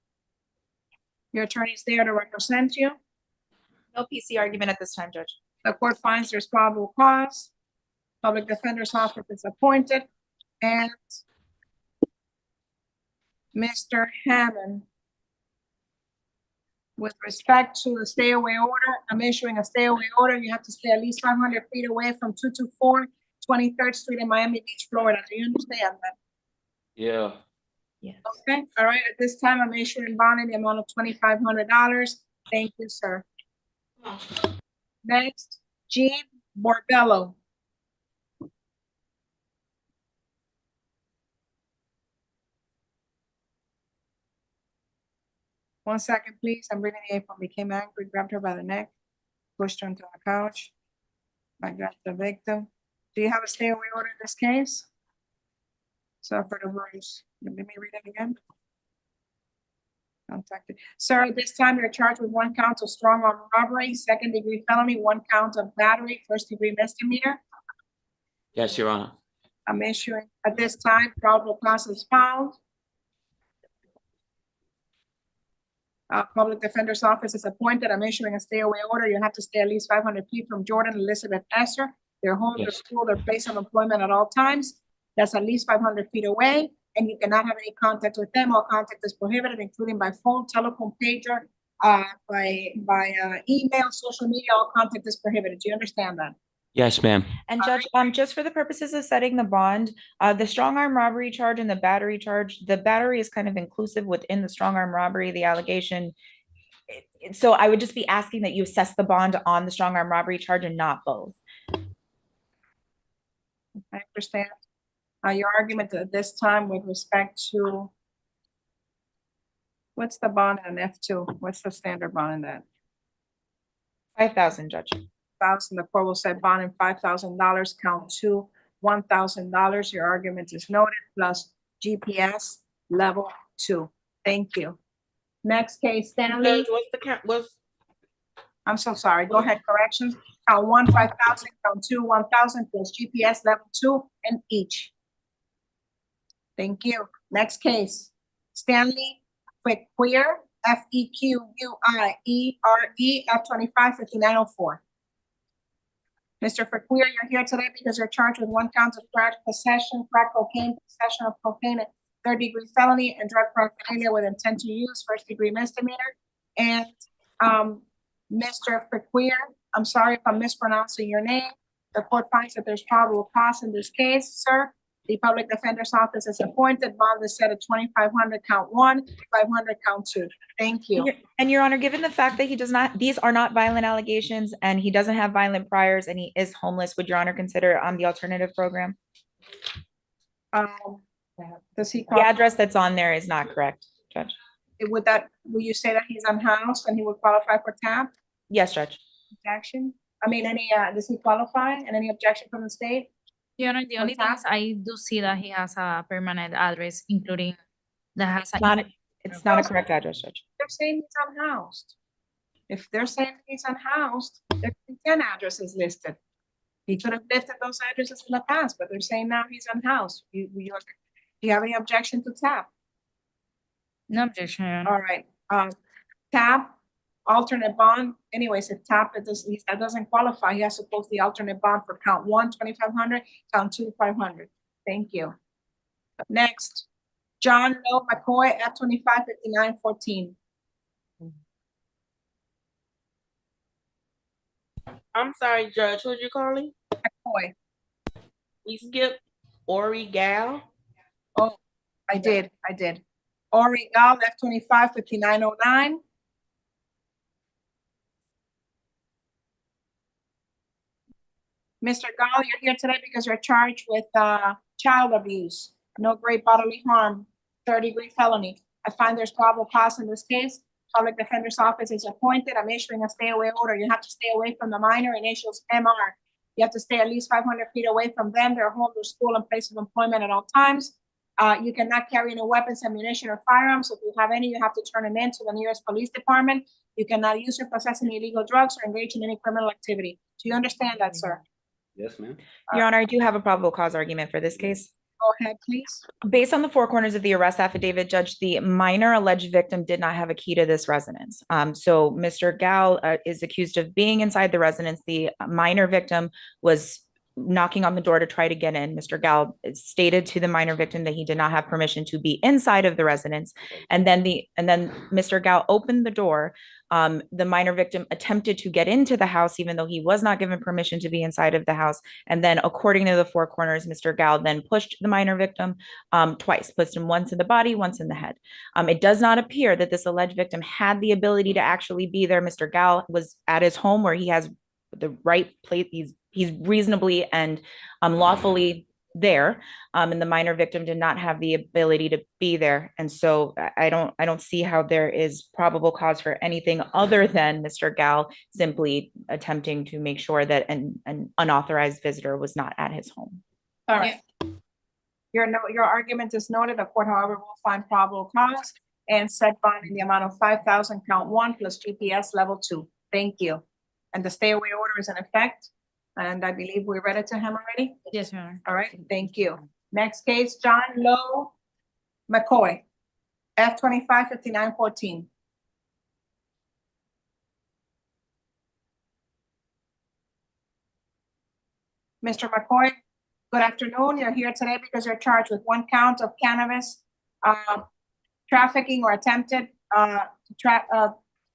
Speaker 1: Your attorney is there to represent you.
Speaker 22: No PC argument at this time, Judge.
Speaker 1: The court finds there's probable cause. Public defender's office is appointed, and Mr. Hammond, with respect to the stay away order, I'm issuing a stay away order. You have to stay at least 500 feet away from 224 23rd Street in Miami Beach, Florida. Do you understand that?
Speaker 11: Yeah.
Speaker 22: Yes.
Speaker 1: Okay, all right. At this time, I'm issuing bond in the amount of $2,500. Thank you, sir. Next, Jean Borbello. One second, please. I'm bringing the A-form. Became angry, grabbed her by the neck, pushed her into the couch. I got the victim. Do you have a stay away order in this case? Suffered a bruise. Let me read it again. Contacted. Sir, at this time you're charged with 1 count of strong arm robbery, 2nd-degree felony, 1 count of battery, 1st-degree misdemeanor.
Speaker 20: Yes, Your Honor.
Speaker 1: I'm issuing, at this time, probable cause is found. Public Defender's Office is appointed. I'm issuing a stay away order. You have to stay at least 500 feet from Jordan Elizabeth Esther, their home, their
Speaker 20: Yes.
Speaker 1: school, their place of employment at all times. That's at least 500 feet away, and you cannot have any contact with them. All contact is prohibited, including by phone, telephone, pager, by email, social media. All contact is prohibited. Do you understand that?
Speaker 20: Yes, ma'am.
Speaker 22: And Judge, just for the purposes of setting the bond, the strong arm robbery charge and the battery charge, the battery is kind of inclusive within the strong arm robbery, the allegation. So I would just be asking that you assess the bond on the strong arm robbery charge and not both.
Speaker 1: I understand. Your argument at this time with respect to, what's the bond on F2? What's the standard bond in that?
Speaker 22: 5,000, Judge.
Speaker 1: 1,000, the court will set bond in $5,000, count 2, $1,000. Your argument is noted, plus GPS level 2. Thank you. Next case, Stanley.
Speaker 12: Judge, what's the count,
Speaker 1: I'm so sorry. Go ahead, corrections. Count 1, 5,000, count 2, 1,000, plus GPS level 2 in each. Thank you. Next case, Stanley Fequier, Fequiere, F255904. Mr. Fequier, you're here today because you're charged with 1 count of crack possession, crack cocaine, possession of cocaine, 3rd-degree felony, and drug paraphernalia with intent to use, 1st-degree misdemeanor. And Mr. Fequier, I'm sorry if I'm mispronouncing your name. The court finds that there's probable cause in this case, sir. The Public Defender's Office is appointed. Bond is set at 2,500, count 1, 500, count 2. Thank you.
Speaker 22: And Your Honor, given the fact that he does not, these are not violent allegations and he doesn't have violent priors and he is homeless, would Your Honor consider the alternative program?
Speaker 1: Does he?
Speaker 22: The address that's on there is not correct, Judge.
Speaker 1: Will you say that he's unhoused and he would qualify for TAP?
Speaker 22: Yes, Judge.
Speaker 1: Objection? I mean, does he qualify and any objection from the state?
Speaker 4: Your Honor, the only thing is I do see that he has a permanent address, including that has a.
Speaker 22: It's not a correct address, Judge.
Speaker 1: They're saying he's unhoused. If they're saying he's unhoused, there could be 10 addresses listed. He could have listed those addresses in the past, but they're saying now he's unhoused. Do you have any objection to TAP?
Speaker 4: No objection, Your Honor.
Speaker 1: All right, TAP, alternate bond. Anyways, if TAP that doesn't qualify, he has to post the alternate bond for count 1, 2,500, count 2, 500. Thank you. Next, John Lowe McCoy, F255914.
Speaker 12: I'm sorry, Judge, who'd you calling?
Speaker 1: McCoy.
Speaker 12: We skipped Ori Gal.
Speaker 1: Oh, I did. Ori Gal, F255909. Mr. Gall, you're here today because you're charged with child abuse, no great bodily harm, 3rd-degree felony. I find there's probable cause in this case. Public Defender's Office is appointed. I'm issuing a stay away order. You have to stay away from the minor, initials MR. You have to stay at least 500 feet away from them, their home, their school, and place of employment at all times. You cannot carry any weapons, ammunition, or firearms. If you have any, you have to turn them in to the nearest police department. You cannot use or possess any illegal drugs or engage in any criminal activity. Do you understand that, sir?
Speaker 16: Yes, ma'am.
Speaker 22: Your Honor, I do have a probable cause argument for this case.
Speaker 1: Go ahead, please.
Speaker 22: Based on the 4 corners of the arrest affidavit, Judge, the minor alleged victim did not have a key to this residence. So Mr. Gal is accused of being inside the residence. The minor victim was knocking on the door to try to get in. Mr. Gal stated to the minor victim that he did not have permission to be inside of the residence. And then Mr. Gal opened the door. The minor victim attempted to get into the house, even though he was not given permission to be inside of the house. And then according to the 4 corners, Mr. Gal then pushed the minor victim twice, pushed him once in the body, once in the head. It does not appear that this alleged victim had the ability to actually be there. Mr. Gal was at his home where he has the right place. He's reasonably and lawfully there, and the minor victim did not have the ability to be there. And so I don't see how there is probable cause for anything other than Mr. Gal simply attempting to make sure that an unauthorized visitor was not at his home.
Speaker 1: All right. Your argument is noted. The court, however, will find probable cause and set bond in the amount of 5,000, count 1 plus GPS level 2. Thank you. And the stay away order is in effect. And I believe we read it to him already.
Speaker 4: Yes, Your Honor.
Speaker 1: All right, thank you. Next case, John Lowe McCoy, F-25-5914. Mr. McCoy, good afternoon. You're here today because you're charged with 1 count of cannabis trafficking or attempted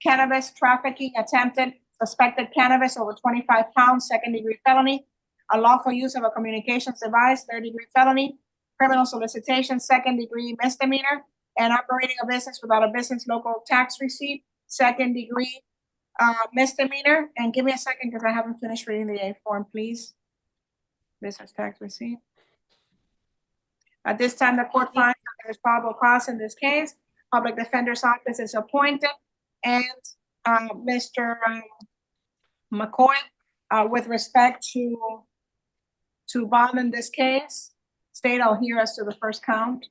Speaker 1: cannabis trafficking, attempted suspected cannabis over 25 pounds, 2nd-degree felony, unlawful use of a communications device, 3rd-degree felony, criminal solicitation, 2nd-degree misdemeanor, and operating a business without a business local tax receipt, 2nd-degree misdemeanor. And give me a second because I haven't finished reading the A form, please. Business tax receipt. At this time, the court finds that there is probable cause in this case. Public Defender's Office is appointed, and Mr. McCoy, with respect to bond in this case, state I'll hear as to the first count.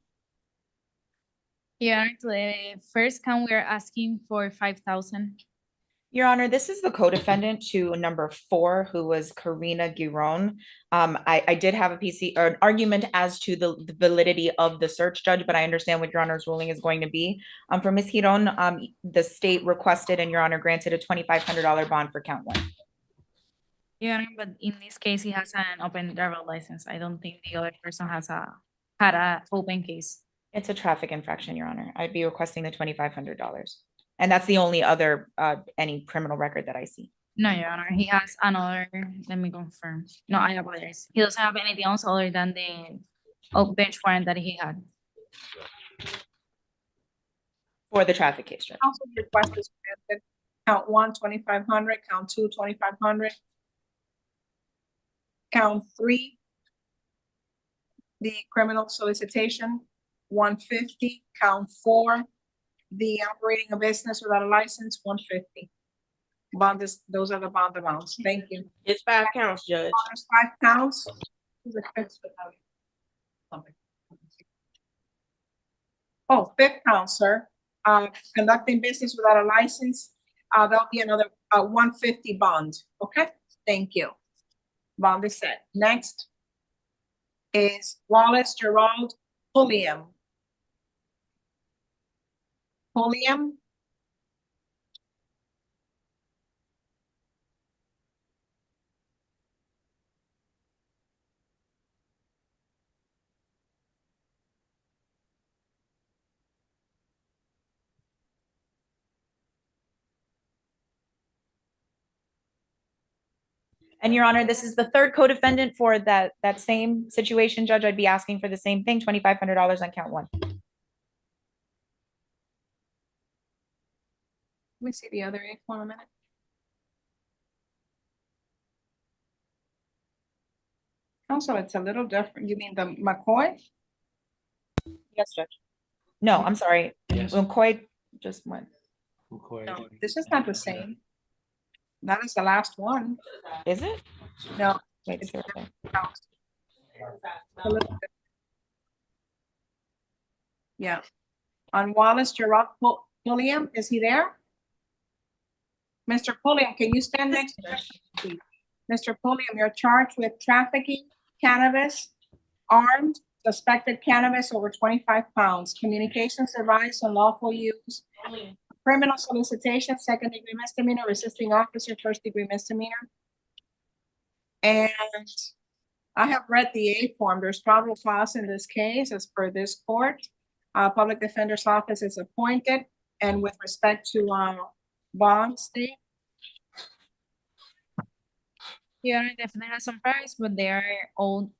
Speaker 4: Your Honor, to the first count, we're asking for 5,000.
Speaker 22: Your Honor, this is the co-defendant to number 4, who was Karina Giron. I did have a PC or an argument as to the validity of the search, Judge, but I understand what Your Honor's ruling is going to be. For Ms. Giron, the state requested and Your Honor granted a $2,500 bond for count 1.
Speaker 4: Your Honor, but in this case, he has an open driver license. I don't think the other person had a open case.
Speaker 22: It's a traffic infraction, Your Honor. I'd be requesting the $2,500. And that's the only other, any criminal record that I see.
Speaker 4: No, Your Honor, he has another, let me confirm. No, I apologize. He doesn't have anything else other than the bench warrant that he had.
Speaker 22: For the traffic case, Judge.
Speaker 1: Also, request is granted. Count 1, 2,500, count 2, 2,500. Count 3, the criminal solicitation, 150, count 4, the operating a business without a license, 150. Bond is, those are the bond amounts. Thank you.
Speaker 12: It's 5 counts, Judge.
Speaker 1: There's 5 counts. Oh, 5th count, sir. Conducting business without a license, there'll be another 150 bond. Okay, thank you. Bond is set. Next is Wallace Gerald Pulliam. Pulliam.
Speaker 22: And Your Honor, this is the 3rd co-defendant for that same situation, Judge. I'd be asking for the same thing, $2,500 on count 1.
Speaker 1: Let me see the other A form a minute. Also, it's a little different. You mean the McCoy?
Speaker 22: Yes, Judge. No, I'm sorry.
Speaker 3: Yes.
Speaker 22: McCoy just went.
Speaker 1: No, this is not the same. That is the last one.
Speaker 22: Is it?
Speaker 1: No.
Speaker 22: Wait,
Speaker 1: it's
Speaker 22: sir.
Speaker 1: a little bit. Yeah. On Wallace Gerald Pulliam, is he there? Mr. Pulliam, can you stand next to him, please? Mr. Pulliam, you're charged with trafficking cannabis, armed, suspected cannabis over 25 pounds, communications device, unlawful use, criminal solicitation, 2nd-degree misdemeanor, resisting officer, 1st-degree misdemeanor. And I have read the A form. There's probable cause in this case as per this court. Public Defender's Office is appointed, and with respect to bond state.
Speaker 4: Your Honor, definitely has some price, but they are old.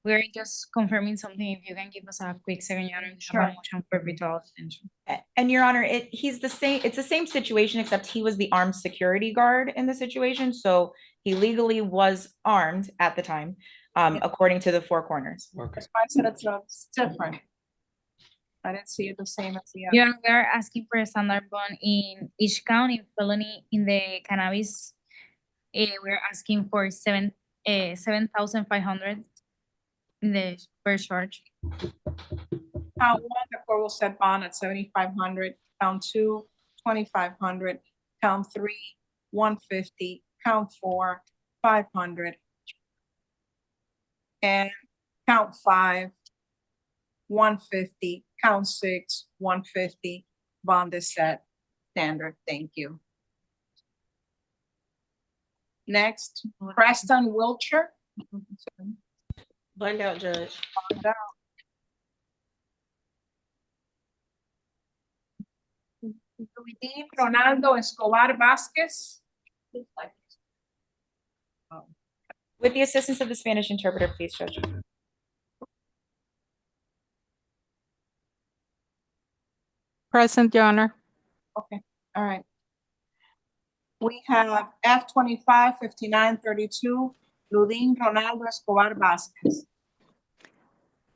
Speaker 4: We're just confirming something. If you can give us a quick second, Your Honor, to have a motion for virtual detention.
Speaker 22: And Your Honor, he's the same. It's the same situation, except he was the armed security guard in the situation. So he legally was armed at the time, according to the 4 corners.
Speaker 1: Okay. I said it's different. I didn't see it the same as the other.
Speaker 4: Your Honor, we are asking for a standard bond in each count. In felony, in the cannabis, we're asking for 7,500. The first charge.
Speaker 1: Count one, the court will set bond at 7,500. Count two, 2,500. Count three, 150. Count four, 500. And count five, 150. Count six, 150. Bond is set. Standard. Thank you. Next, Preston Wiltshire.
Speaker 12: Burned out, Judge.
Speaker 1: Bond out. Luidín Ronaldo Escobar Vasquez.
Speaker 22: With the assistance of the Spanish interpreter, please, Judge.
Speaker 8: Present, Your Honor.
Speaker 1: Okay, all right. We have F-25-5932, Ludín Ronaldo Escobar Vasquez.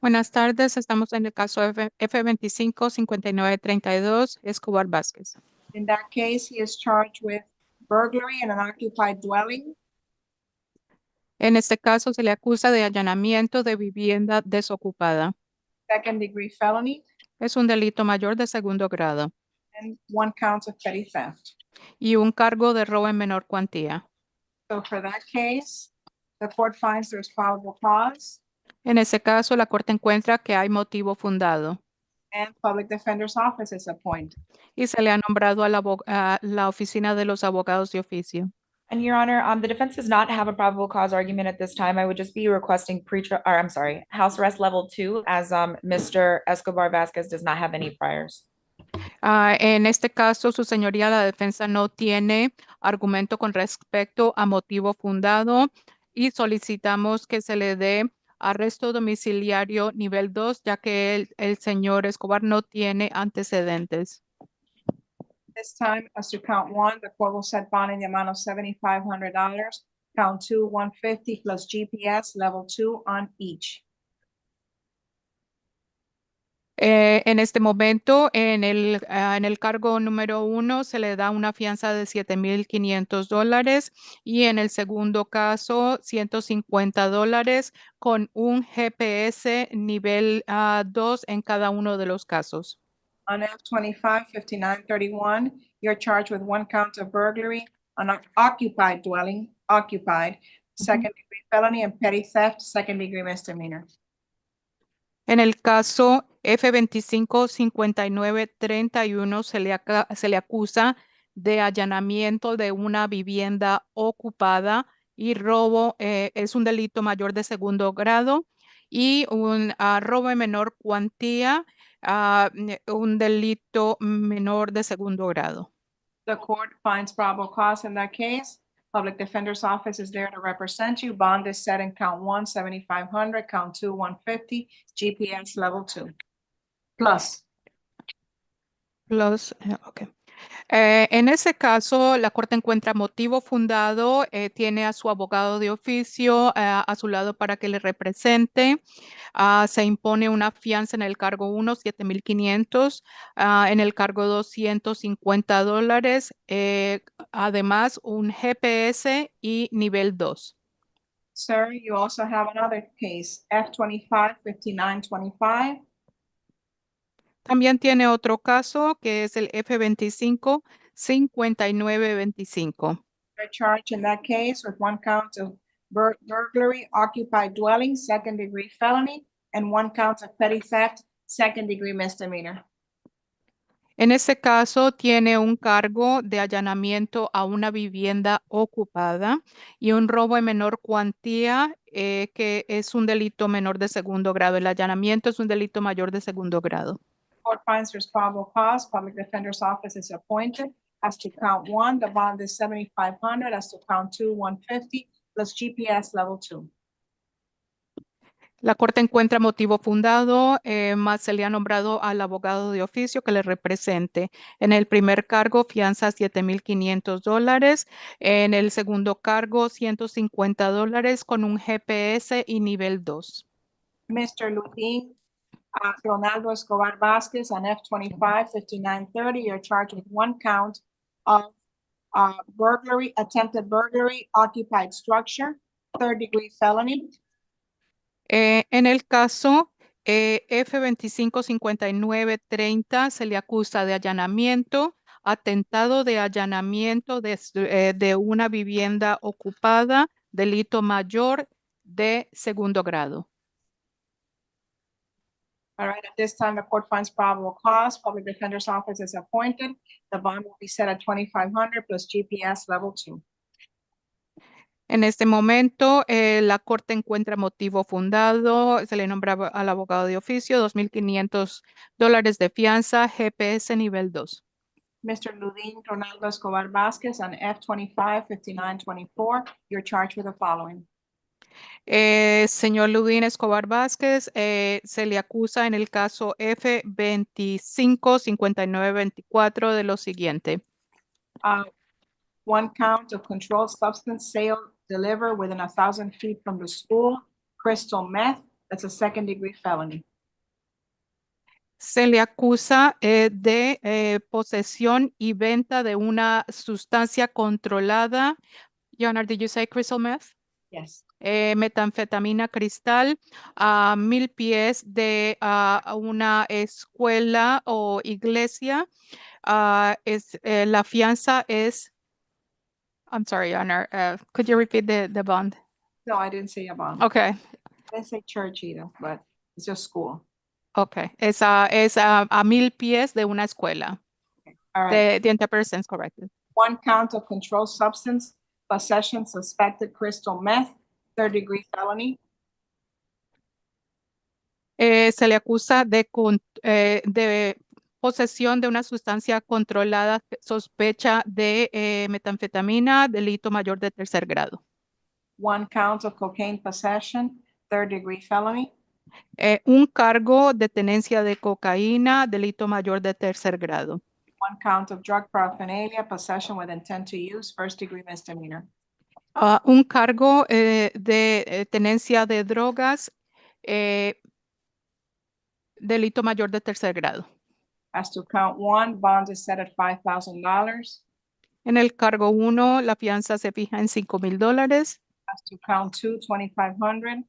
Speaker 8: Buenas tardes, estamos en el caso F25-5932, Escobar Vázquez.
Speaker 1: In that case, he is charged with burglary in an occupied dwelling,
Speaker 8: En este caso se le acusa de allanamiento de vivienda desocupada.
Speaker 1: second-degree felony,
Speaker 8: Es un delito mayor de segundo grado
Speaker 1: and one count of petty theft.
Speaker 8: y un cargo de robo en menor cuantía.
Speaker 1: So for that case, the court finds there's probable cause
Speaker 8: En ese caso, la Corte encuentra que hay motivo fundado
Speaker 1: and public defender's office is appointed.
Speaker 8: y se le ha nombrado a la oficina de los abogados de oficio.
Speaker 22: And Your Honor, the defense does not have a probable cause argument at this time. I would just be requesting house arrest level 2, as Mr. Escobar Vasquez does not have any priors.
Speaker 8: En este caso, su señoría, la defensa no tiene argumento con respecto a motivo fundado y solicitamos que se le dé arresto domiciliario nivel 2, ya que el señor Escobar no tiene antecedentes.
Speaker 1: This time, as to count one, the court will set bond in the amount of $7,500. Count two, 150 plus GPS level 2 on each.
Speaker 8: En este momento, en el cargo número 1 se le da una fianza de $7,500 y en el segundo caso $150 con un GPS nivel 2 en cada uno de los casos.
Speaker 1: On F-25-5931, you're charged with one count of burglary on an occupied dwelling, second-degree felony and petty theft, second-degree misdemeanor.
Speaker 8: En el caso F25-5931 se le acusa de allanamiento de una vivienda ocupada y robo, es un delito mayor de segundo grado y un robo en menor cuantía, un delito menor de segundo grado.
Speaker 1: The court finds probable cause in that case. Public Defender's Office is there to represent you. Bond is set in count one, 7,500, count two, 150, GPS level 2. Plus.
Speaker 8: Ok. En ese caso, la Corte encuentra motivo fundado, tiene a su abogado de oficio a su lado para que le represente. Se impone una fianza en el cargo 1, $7,500, en el cargo 2, $150, además un GPS y nivel 2.
Speaker 1: Sir, you also have another case, F-25-5925.
Speaker 8: También tiene otro caso que es el F25-5925.
Speaker 1: You're charged in that case with one count of burglary, occupied dwelling, second-degree felony, and one count of petty theft, second-degree misdemeanor.
Speaker 8: En ese caso tiene un cargo de allanamiento a una vivienda ocupada y un robo en menor cuantía, que es un delito menor de segundo grado. El allanamiento es un delito mayor de segundo grado.
Speaker 1: Court finds there's probable cause. Public Defender's Office is appointed. As to count one, the bond is 7,500. As to count two, 150 plus GPS level 2.
Speaker 8: La Corte encuentra motivo fundado, más se le ha nombrado al abogado de oficio que le represente. En el primer cargo, fianza $7,500. En el segundo cargo, $150 con un GPS y nivel 2.
Speaker 1: Mr. Ludín Ronaldo Escobar Vasquez on F-25-5930, you're charged with one count of burglary, attempted burglary, occupied structure, third-degree felony.
Speaker 8: En el caso F255930 se le acusa de allanamiento, atentado de allanamiento de una vivienda ocupada, delito mayor de segundo grado.
Speaker 1: All right, at this time, the court finds probable cause, public defender's office is appointed. The bond will be set at 2,500 plus GPS level 2.
Speaker 8: En este momento, la corte encuentra motivo fundado, se le nombra al abogado de oficio, $2,500 de fianza, GPS nivel 2.
Speaker 1: Mr. Ludin Ronaldo Escobar Vasquez on F255924, you're charged with the following.
Speaker 8: Señor Ludin Escobar Vázquez, se le acusa en el caso F255924 de lo siguiente.
Speaker 1: One count of controlled substance sale, deliver within 1,000 feet from the school, crystal meth, that's a second degree felony.
Speaker 8: Se le acusa de posesión y venta de una sustancia controlada. Your Honor, did you say crystal meth?
Speaker 1: Yes.
Speaker 8: Metanfetamina cristal a 1,000 pies de una escuela o iglesia. La fianza es, I'm sorry, Your Honor, could you repeat the bond?
Speaker 1: No, I didn't say a bond.
Speaker 8: Okay.
Speaker 1: I didn't say church either, but it's just school.
Speaker 8: Okay, es a 1,000 pies de una escuela.
Speaker 1: Okay. All right.
Speaker 8: The interpretation is corrected.
Speaker 1: One count of controlled substance, possession suspected crystal meth, third degree felony.
Speaker 8: Se le acusa de posesión de una sustancia controlada, sospecha de metanfetamina, delito mayor de tercer grado.
Speaker 1: One count of cocaine possession, third degree felony.
Speaker 8: Un cargo de tenencia de cocaína, delito mayor de tercer grado.
Speaker 1: One count of drug paraphernalia, possession with intent to use, first degree misdemeanor.
Speaker 8: Un cargo de tenencia de drogas, delito mayor de tercer grado.
Speaker 1: As to count one, bond is set at $5,000.
Speaker 8: En el cargo 1, la fianza se fija en $5,000.
Speaker 1: As to count two, 2,500.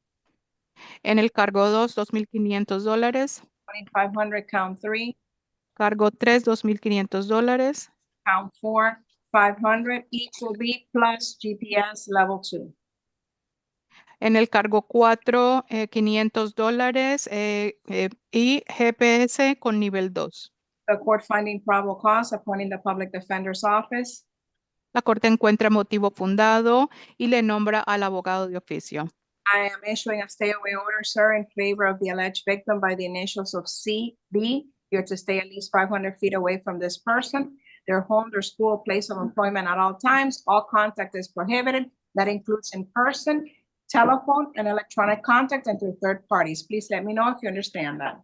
Speaker 8: En el cargo 2, $2,500.
Speaker 1: 2,500, count 3.
Speaker 8: Cargo 3, $2,500.
Speaker 1: Count 4, 500. Each will be plus GPS level 2.
Speaker 8: En el cargo 4, $500 y GPS con nivel 2.
Speaker 1: The court finding probable cause, appointing the public defender's office.
Speaker 8: La corte encuentra motivo fundado y le nombra al abogado de oficio.
Speaker 1: I am issuing a stay away order, sir, in favor of the alleged victim by the initials of CB. You're to stay at least 500 feet away from this person, their home, their school, place of employment at all times. All contact is prohibited. That includes in person, telephone, and electronic contact, and through third parties. Please let me know if you understand that.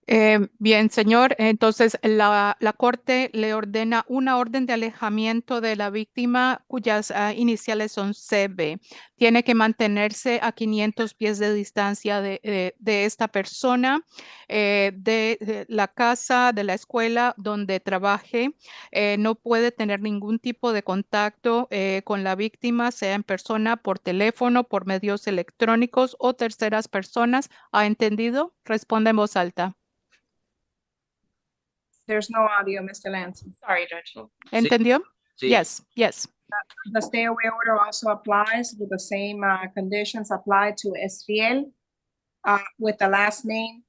Speaker 8: Bien, señor. Entonces, la corte le ordena una orden de alejamiento de la víctima cuyas iniciales son CB. Tiene que mantenerse a 500 pies de distancia de esta persona, de la casa, de la escuela donde trabaje. No puede tener ningún tipo de contacto con la víctima, sea en persona, por teléfono, por medios electrónicos o terceras personas. ¿Ha entendido? Responde en voz alta.
Speaker 1: There's no audio, Mr. Lance.
Speaker 6: Sorry, Judge.
Speaker 8: ¿Entendió?
Speaker 20: Sí.
Speaker 8: Yes, yes.
Speaker 1: The stay away order also applies with the same conditions applied to Esfiel with the last name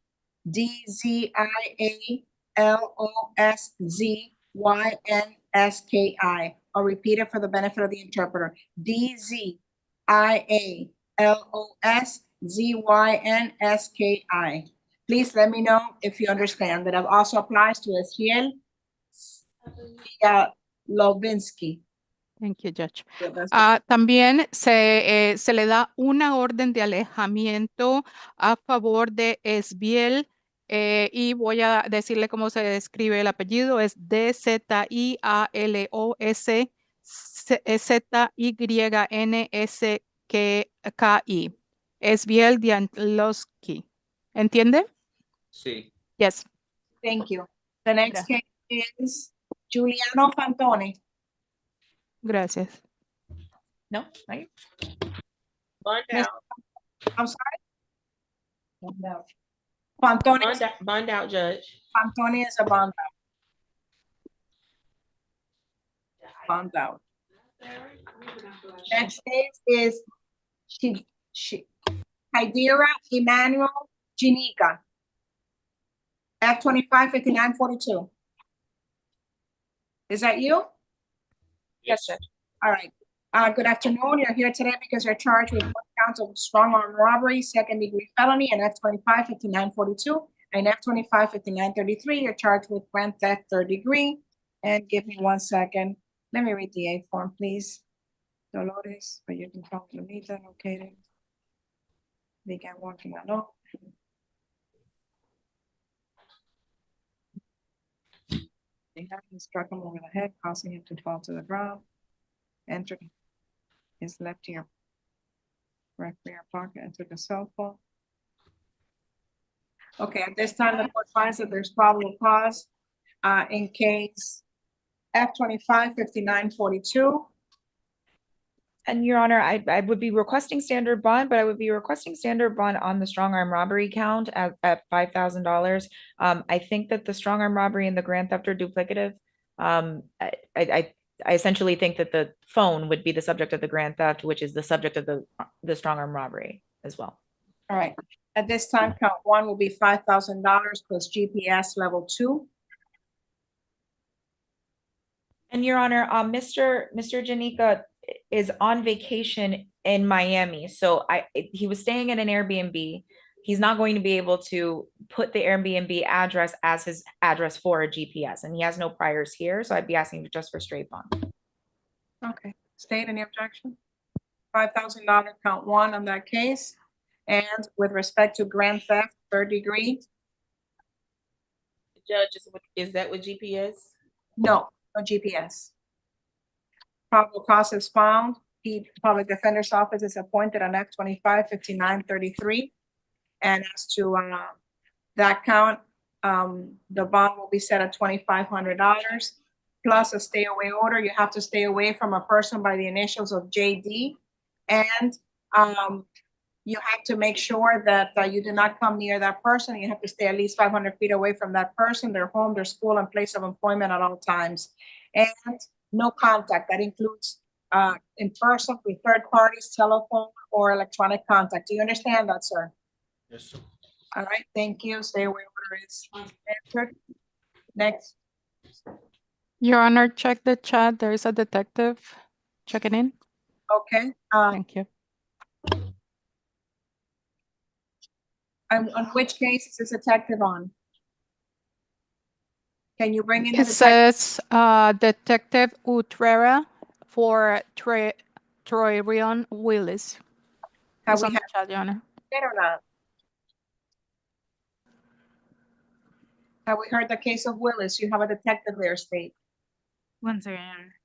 Speaker 1: DZIALOSZYNSKI. I'll repeat it for the benefit of the interpreter. DZIALOSZYNSKI. Please let me know if you understand that it also applies to Esfiel Lovinsky.
Speaker 8: Thank you, Judge. También se le da una orden de alejamiento a favor de Esbiel y voy a decirle cómo se describe el apellido. Es DZIALOSZYNSKI. Esbiel Dianlowski. ¿Entiende?
Speaker 20: Sí.
Speaker 8: Yes.
Speaker 1: Thank you. The next case is Giuliano Fantoni.
Speaker 8: Gracias.
Speaker 6: No, right? Bond down.
Speaker 1: I'm sorry? Pantone is,
Speaker 12: Bond out, Judge.
Speaker 1: Pantone is a bond out. Bond out. Next case is Hydira Emmanuel Janika. F-25-5942. Is that you?
Speaker 22: Yes, Judge.
Speaker 1: All right. Good afternoon. You're here today because you're charged with 1 count of strong arm robbery, 2nd-degree felony, and F-25-5942, and F-25-5933. You're charged with grand theft 3rd degree. And give me 1 second. Let me read the A form, please. Dolores, but you can call Lunita, located. They get one thing I know. They have struck him over the head, causing him to fall to the ground. Entered his left ear, right rear pocket, entered the cell phone. Okay, at this time, the court finds that there's probable cause in case F-25-5942.
Speaker 22: And Your Honor, I would be requesting standard bond, but I would be requesting standard bond on the strong arm robbery count at $5,000. I think that the strong arm robbery and the grand theft are duplicative. I essentially think that the phone would be the subject of the grand theft, which is the subject of the strong arm robbery as well.
Speaker 1: All right, at this time, count 1 will be $5,000 plus GPS level 2.
Speaker 22: And Your Honor, Mr. Janika is on vacation in Miami. So he was staying at an Airbnb. He's not going to be able to put the Airbnb address as his address for a GPS, and he has no priors here. So I'd be asking just for straight bond.
Speaker 1: Okay, state any objection? $5,000 count 1 on that case. And with respect to grand theft 3rd degree,
Speaker 12: Judge, is that with GPS?
Speaker 1: no GPS. Probable cause is found. The public defender's office is appointed on F-25-5933. And as to that count, the bond will be set at $2,500 plus a stay away order. You have to stay away from a person by the initials of JD. And you have to make sure that you do not come near that person. You have to stay at least 500 feet away from that person, their home, their school, and place of employment at all times. And no contact. That includes in person with third parties, telephone, or electronic contact. Do you understand that, sir?
Speaker 13: Yes, sir.
Speaker 1: All right, thank you. Stay away order is answered. Next.
Speaker 8: Your Honor, check the chat. There is a detective checking in.
Speaker 1: Okay.
Speaker 8: Thank you.
Speaker 1: On which case is this detective on? Can you bring in the
Speaker 8: It
Speaker 1: detective?
Speaker 8: says Detective Utrera for Troy Willis.
Speaker 1: Have
Speaker 8: It's
Speaker 1: we
Speaker 8: on the
Speaker 1: had
Speaker 8: chat, Your Honor.
Speaker 1: it or not? Have we heard the case of Willis? You have a detective there, state.
Speaker 4: 1 second, Your Honor.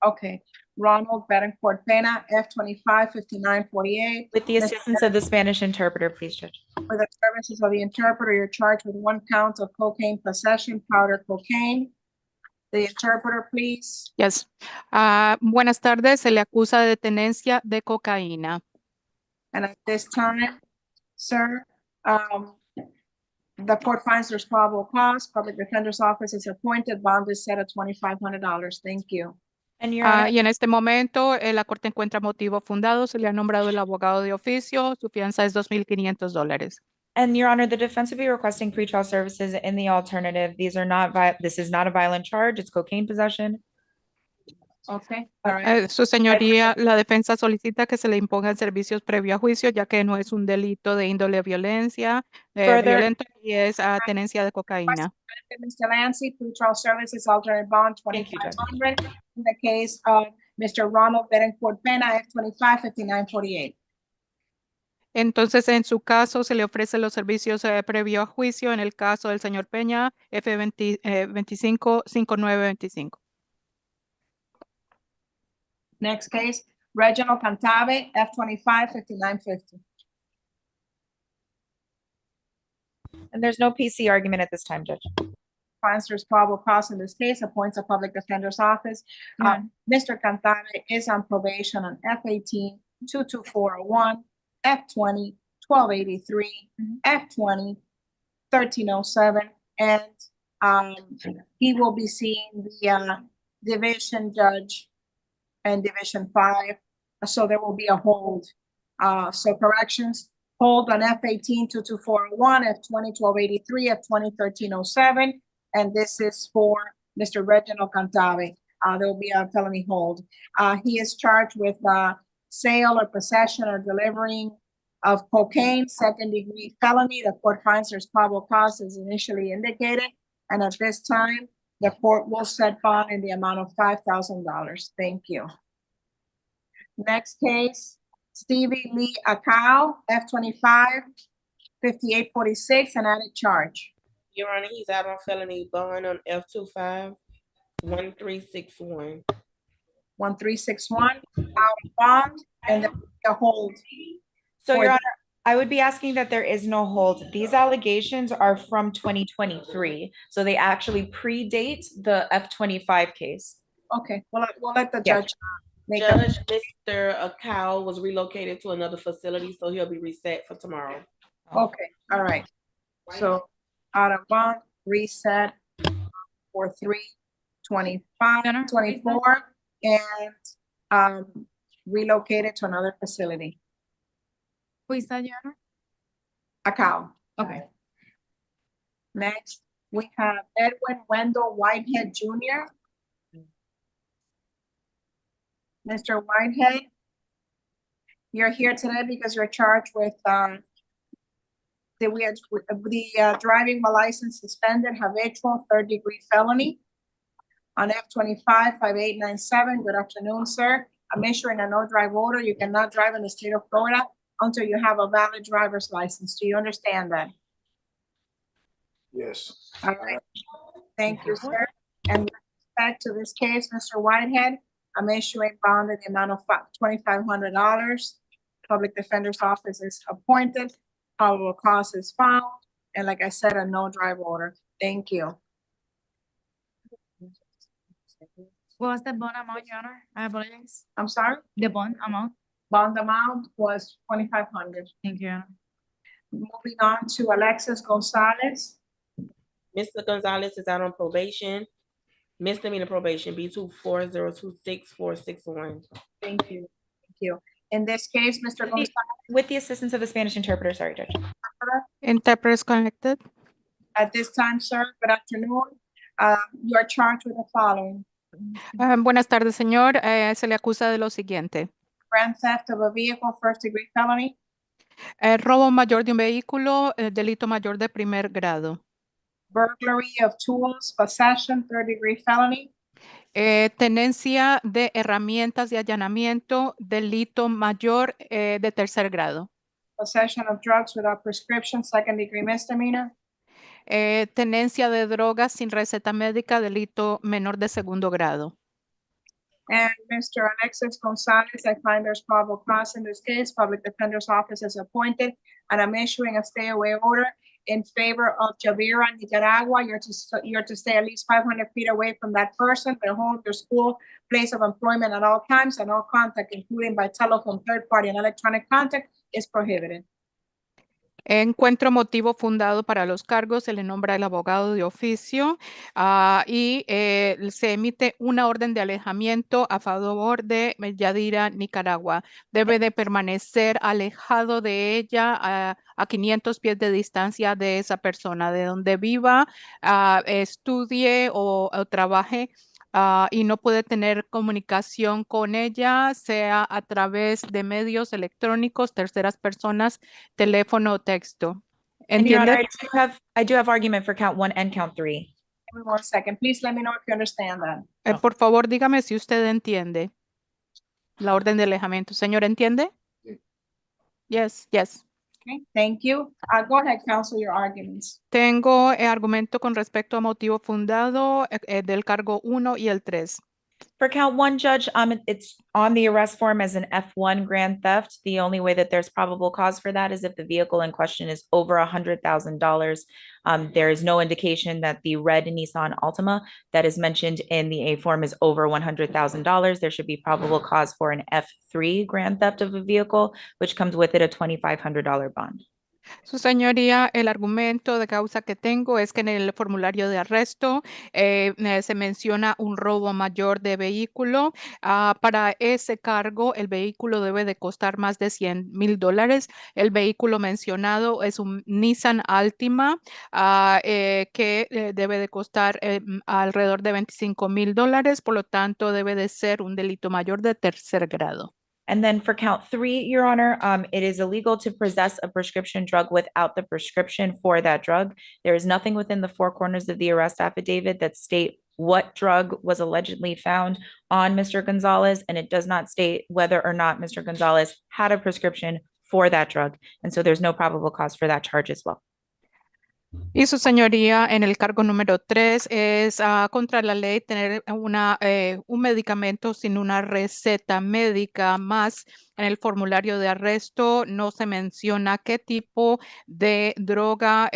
Speaker 1: Okay, Ronald Betancourt Pena, F-25-5948.
Speaker 22: With the assistance of the Spanish interpreter, please, Judge.
Speaker 1: For the services of the interpreter, you're charged with 1 count of cocaine possession, powder cocaine. The interpreter, please.
Speaker 8: Yes. Buenas tardes. Se le acusa de tenencia de cocaína.
Speaker 1: And at this time, sir, the court finds there's probable cause. Public defender's office is appointed. Bond is set at $2,500. Thank you.
Speaker 22: And Your Honor,
Speaker 8: Y en este momento la corte encuentra motivo fundado. Se le ha nombrado el abogado de oficio. Su fianza es $2,500.
Speaker 22: and Your Honor, the defense would be requesting pretrial services in the alternative. These are not this is not a violent charge. It's cocaine possession.
Speaker 1: Okay, all right.
Speaker 8: Su señoría, la defensa solicita que se le impongan servicios previo a juicio, ya que no es un delito de índole violenta y es tenencia de cocaína.
Speaker 1: Mr. Lancy, pretrial services, alternate bond, $2,500. In the case of Mr. Ronald Betancourt Pena, F-25-5948.
Speaker 8: Entonces, en su caso, se le ofrecen los servicios previo a juicio. En el caso del señor Peña, F-25-5925.
Speaker 1: Next case, Reginald Cantave, F-25-5950.
Speaker 22: And there's no PC argument at this time, Judge.
Speaker 1: Finds there's probable cause in this case, appoints a public defender's office. Mr. Cantare is on probation on F-18, 22401, F-20, 1283, F-20, 1307, and he will be seeing the division judge and division 5, so there will be a hold. So corrections, hold on F-18, 22401, F-20, 1283, F-20, 1307, and this is for Mr. Reginald Cantave. There will be a felony hold. He is charged with sale or possession or delivering of cocaine, second-degree felony. The court finds there's probable cause as initially indicated, and at this time, the court will set bond in the amount of $5,000. Thank you. Next case, Stevie Lee Akau, F-25, 5846, an added charge.
Speaker 12: Your Honor, he's out on felony bond on F-25, 1361.
Speaker 1: 1361, out of bond, and then a hold.
Speaker 22: So,
Speaker 1: For
Speaker 22: Your
Speaker 1: the-
Speaker 22: Honor, I would be asking that there is no hold. These allegations are from 2023, so they actually predate the F-25 case.
Speaker 1: Okay, well, we'll let the
Speaker 22: Yeah.
Speaker 1: judge make a,
Speaker 12: Judge, Mr. Akau was relocated to another facility, so he'll be reset for tomorrow.
Speaker 1: okay, all right. So, out of bond, reset for 3/25, 24, and relocated to another facility.
Speaker 4: Who is that, Your Honor?
Speaker 1: Akau. Okay. Next, we have Edwin Wendell Whitehead Jr. Mr. Whitehead, you're here today because you're charged with driving while license suspended, habitual, third-degree felony on F-25, 5897. Good afternoon, sir. I'm issuing a no-drive order. You cannot drive in the state of Florida until you have a valid driver's license. Do you understand that?
Speaker 13: Yes.
Speaker 1: All right. Thank you, sir. And with respect to this case, Mr. Whitehead, I'm issuing bond in the amount of $2,500. Public Defender's Office is appointed. Probable cause is found. And like I said, a no-drive order. Thank you.
Speaker 4: What was the bond amount, Your Honor? I apologize.
Speaker 1: I'm sorry?
Speaker 4: The bond amount?
Speaker 1: Bond amount was $2,500.
Speaker 4: Thank you, Your Honor.
Speaker 1: Moving on to Alexis Gonzalez.
Speaker 12: Mr. Gonzalez is out on probation, misdemeanor probation, B24026-461.
Speaker 1: Thank you. Thank you. In this case, Mr. Gonzalez.
Speaker 22: With the assistance of the Spanish interpreter, sorry, Judge.
Speaker 8: Interpreters connected.
Speaker 1: At this time, sir, good afternoon. You are charged with the following.
Speaker 8: Buenas tardes, señor. Se le acusa de lo siguiente.
Speaker 1: Grand theft of a vehicle, first-degree felony.
Speaker 8: Robo mayor de un vehículo, delito mayor de primer grado.
Speaker 1: Burglary of tools, possession, third-degree felony.
Speaker 8: Tenencia de herramientas de allanamiento, delito mayor de tercer grado.
Speaker 1: Possession of drugs without prescription, second-degree misdemeanor.
Speaker 8: Tenencia de drogas sin receta médica, delito menor de segundo grado.
Speaker 1: And Mr. Alexis Gonzalez, I find there's probable cause in this case. Public Defender's Office is appointed, and I'm issuing a stay-away order in favor of Javira, Nicaragua. You're to stay at least 500 feet away from that person, their home, their school, place of employment at all times, and all contact, including by telephone, third party, and electronic contact, is prohibited.
Speaker 8: Encuentro motivo fundado para los cargos, se le nombra el abogado de oficio y se emite una orden de alejamiento a favor de Yadira, Nicaragua. Debe de permanecer alejado de ella a 500 pies de distancia de esa persona, de donde viva, estudie o trabaje. Y no puede tener comunicación con ella, sea a través de medios electrónicos, terceras personas, teléfono o texto.
Speaker 22: And Your Honor,
Speaker 8: ¿Entiende?
Speaker 22: I do have argument for count 1 and count 3.
Speaker 1: Give me 1 second. Please let me know if you understand that.
Speaker 8: Por favor, dígame si usted entiende la orden de alejamiento. Señor, ¿entiende? Yes, yes.
Speaker 1: Okay, thank you. Go ahead, counsel, your arguments.
Speaker 8: Tengo argumento con respecto a motivo fundado del cargo 1 y el 3.
Speaker 22: For count one, Judge, it's on the arrest form as an F1 grand theft. The only way that there's probable cause for that is if the vehicle in question is over $100,000. There is no indication that the red Nissan Altima that is mentioned in the A form is over $100,000. There should be probable cause for an F3 grand theft of a vehicle, which comes with it a $2,500 bond.
Speaker 8: Su señoría, el argumento de causa que tengo es que en el formulario de arresto se menciona un robo mayor de vehículo. Para ese cargo, el vehículo debe de costar más de $100,000. El vehículo mencionado es un Nissan Altima que debe de costar alrededor de $25,000. Por lo tanto, debe de ser un delito mayor de tercer grado.
Speaker 22: And then for count three, Your Honor, it is illegal to possess a prescription drug without the prescription for that drug. There is nothing within the four corners of the arrest affidavit that state what drug was allegedly found on Mr. Gonzalez, and it does not state whether or not Mr. Gonzalez had a prescription for that drug. And so there's no probable cause for that charge as well.
Speaker 8: Y su señoría, en el cargo número 3 es contra la ley tener un medicamento sin una receta médica, más en el formulario de arresto no se menciona qué tipo de droga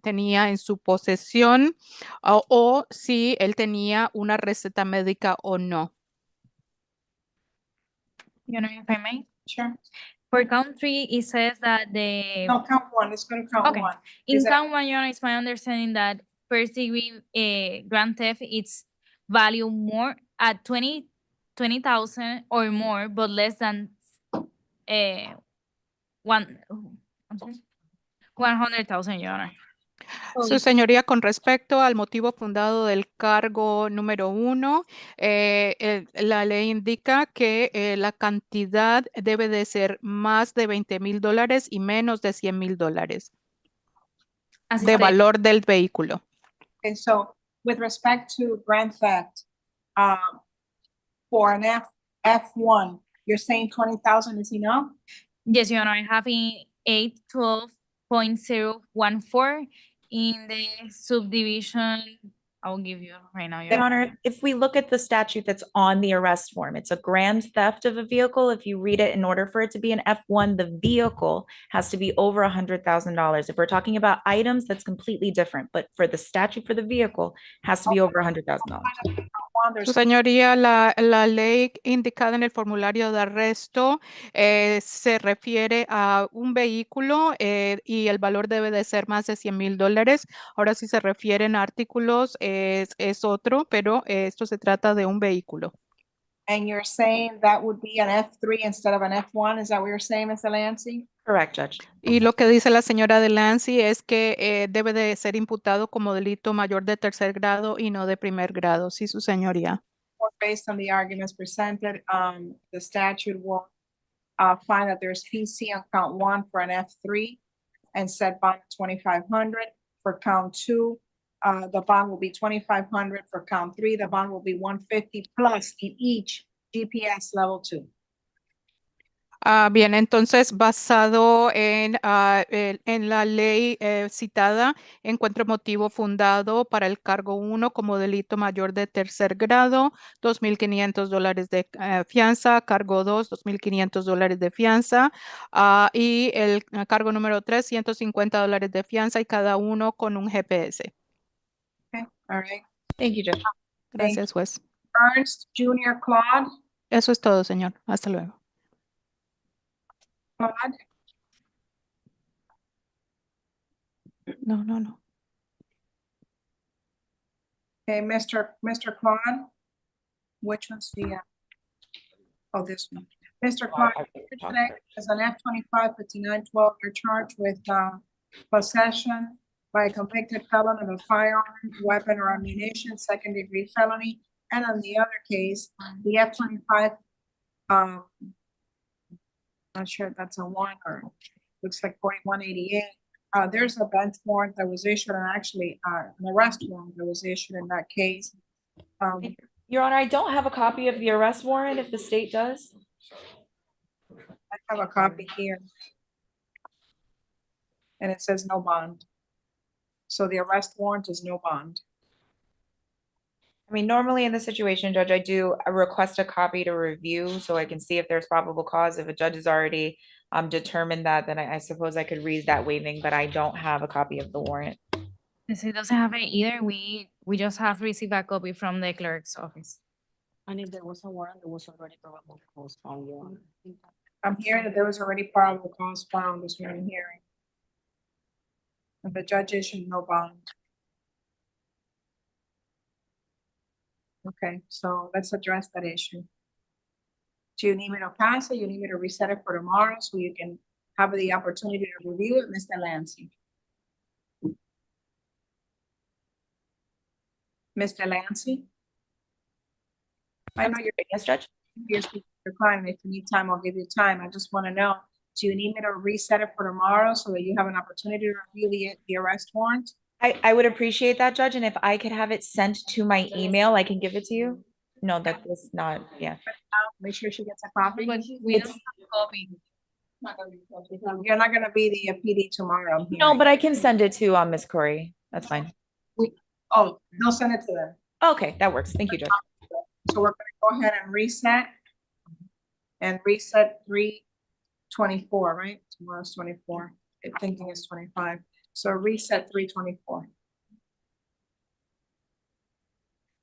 Speaker 8: tenía en su posesión o si él tenía una receta médica o no.
Speaker 4: You know, if I may?
Speaker 1: Sure.
Speaker 4: For count 3, it says that the...
Speaker 1: No, count one, let's go to count
Speaker 4: Okay.
Speaker 1: one.
Speaker 4: In
Speaker 1: Is that-
Speaker 4: count 1, Your Honor, it's my understanding that first degree grand theft, it's value more at 20,000 or more, but less than 100,000, Your Honor.
Speaker 8: Su señoría, con respecto al motivo fundado del cargo número 1, la ley indica que la cantidad debe de ser más de $20,000 y menos de $100,000 de valor del vehículo.
Speaker 1: Okay, so with respect to grand theft, for an F1, you're saying 20,000 is enough?
Speaker 4: Yes, Your Honor, I have in 812.014 in the subdivision. I'll give you right now.
Speaker 22: Your Honor, if we look at the statute that's on the arrest form, it's a grand theft of a vehicle. If you read it, in order for it to be an F1, the vehicle has to be over $100,000. If we're talking about items, that's completely different. But for the statute for the vehicle, has to be over $100,000.
Speaker 8: Su señoría, la ley indicada en el formulario de arresto se refiere a un vehículo y el valor debe de ser más de $100,000. Ahora si se refieren a artículos es otro, pero esto se trata de un vehículo.
Speaker 1: And you're saying that would be an F3 instead of an F1? Is that what you're saying, Mr. Lancy?
Speaker 22: Correct, Judge.
Speaker 8: Y lo que dice la señora de Lancy es que debe de ser imputado como delito mayor de tercer grado y no de primer grado. Sí, su señoría.
Speaker 1: Based on the arguments presented, the statute will find that there's PC on count 1 for an F3 and set bond 2,500. For count 2, the bond will be 2,500. For count 3, the bond will be 150 plus in each GPS level 2.
Speaker 8: Bien, entonces, basado en la ley citada, encuentro motivo fundado para el cargo 1 como delito mayor de tercer grado, $2,500 de fianza, cargo 2, $2,500 de fianza, y el cargo número 3, $150 de fianza y cada uno con un GPS.
Speaker 1: Okay, all right.
Speaker 22: Thank you, Judge.
Speaker 8: Gracias, juez.
Speaker 1: Ernst Jr. Claude.
Speaker 8: Eso es todo, señor. Hasta luego.
Speaker 1: Claude.
Speaker 8: No.
Speaker 1: Okay, Mr. Claude. Which one's the, oh, this one. Mr. Claude, as an F25 5912, you're charged with possession by a convicted felon of a firearm, weapon, or ammunition, second-degree felony. And on the other case, the F25, not sure if that's a 1 or looks like 4188. There's a bench warrant that was issued, and actually an arrest warrant that was issued in that case.
Speaker 22: Your Honor, I don't have a copy of the arrest warrant if the state does.
Speaker 1: I have a copy here. And it says no bond. So the arrest warrant is no bond.
Speaker 22: I mean, normally in this situation, Judge, I do request a copy to review so I can see if there's probable cause. If a judge has already determined that, then I suppose I could read that waiving, but I don't have a copy of the warrant.
Speaker 4: The city doesn't have it either. We just have received a copy from the clerk's office.
Speaker 21: And if there was a warrant, there was already probable cause found, Your Honor.
Speaker 1: I'm hearing that there was already probable cause found this morning hearing. And the judge issued no bond. Okay, so let's address that issue. Do you need me to pass it? You need me to reset it for tomorrow so you can have the opportunity to review it, Mr. Lancey? Mr. Lancey? I know you're,
Speaker 22: yes, Judge.
Speaker 1: You're speaking to your client. If you need time, I'll give you time. I just want to know, do you need me to reset it for tomorrow so that you have an opportunity to review the arrest warrant?
Speaker 22: I would appreciate that, Judge, and if I could have it sent to my email, I can give it to you. No, that is not, yeah.
Speaker 1: Make sure she gets a copy.
Speaker 4: But we don't have a copy.
Speaker 1: You're not gonna be the PD tomorrow. I'm
Speaker 22: No,
Speaker 1: hearing.
Speaker 22: but I can send it to Ms. Corey. That's fine.
Speaker 1: Oh, they'll send it to them.
Speaker 22: Okay, that works. Thank you, Judge.
Speaker 1: So we're gonna go ahead and reset. And reset 3/24, right? Tomorrow's 24. I'm thinking it's 25. So reset 3/24.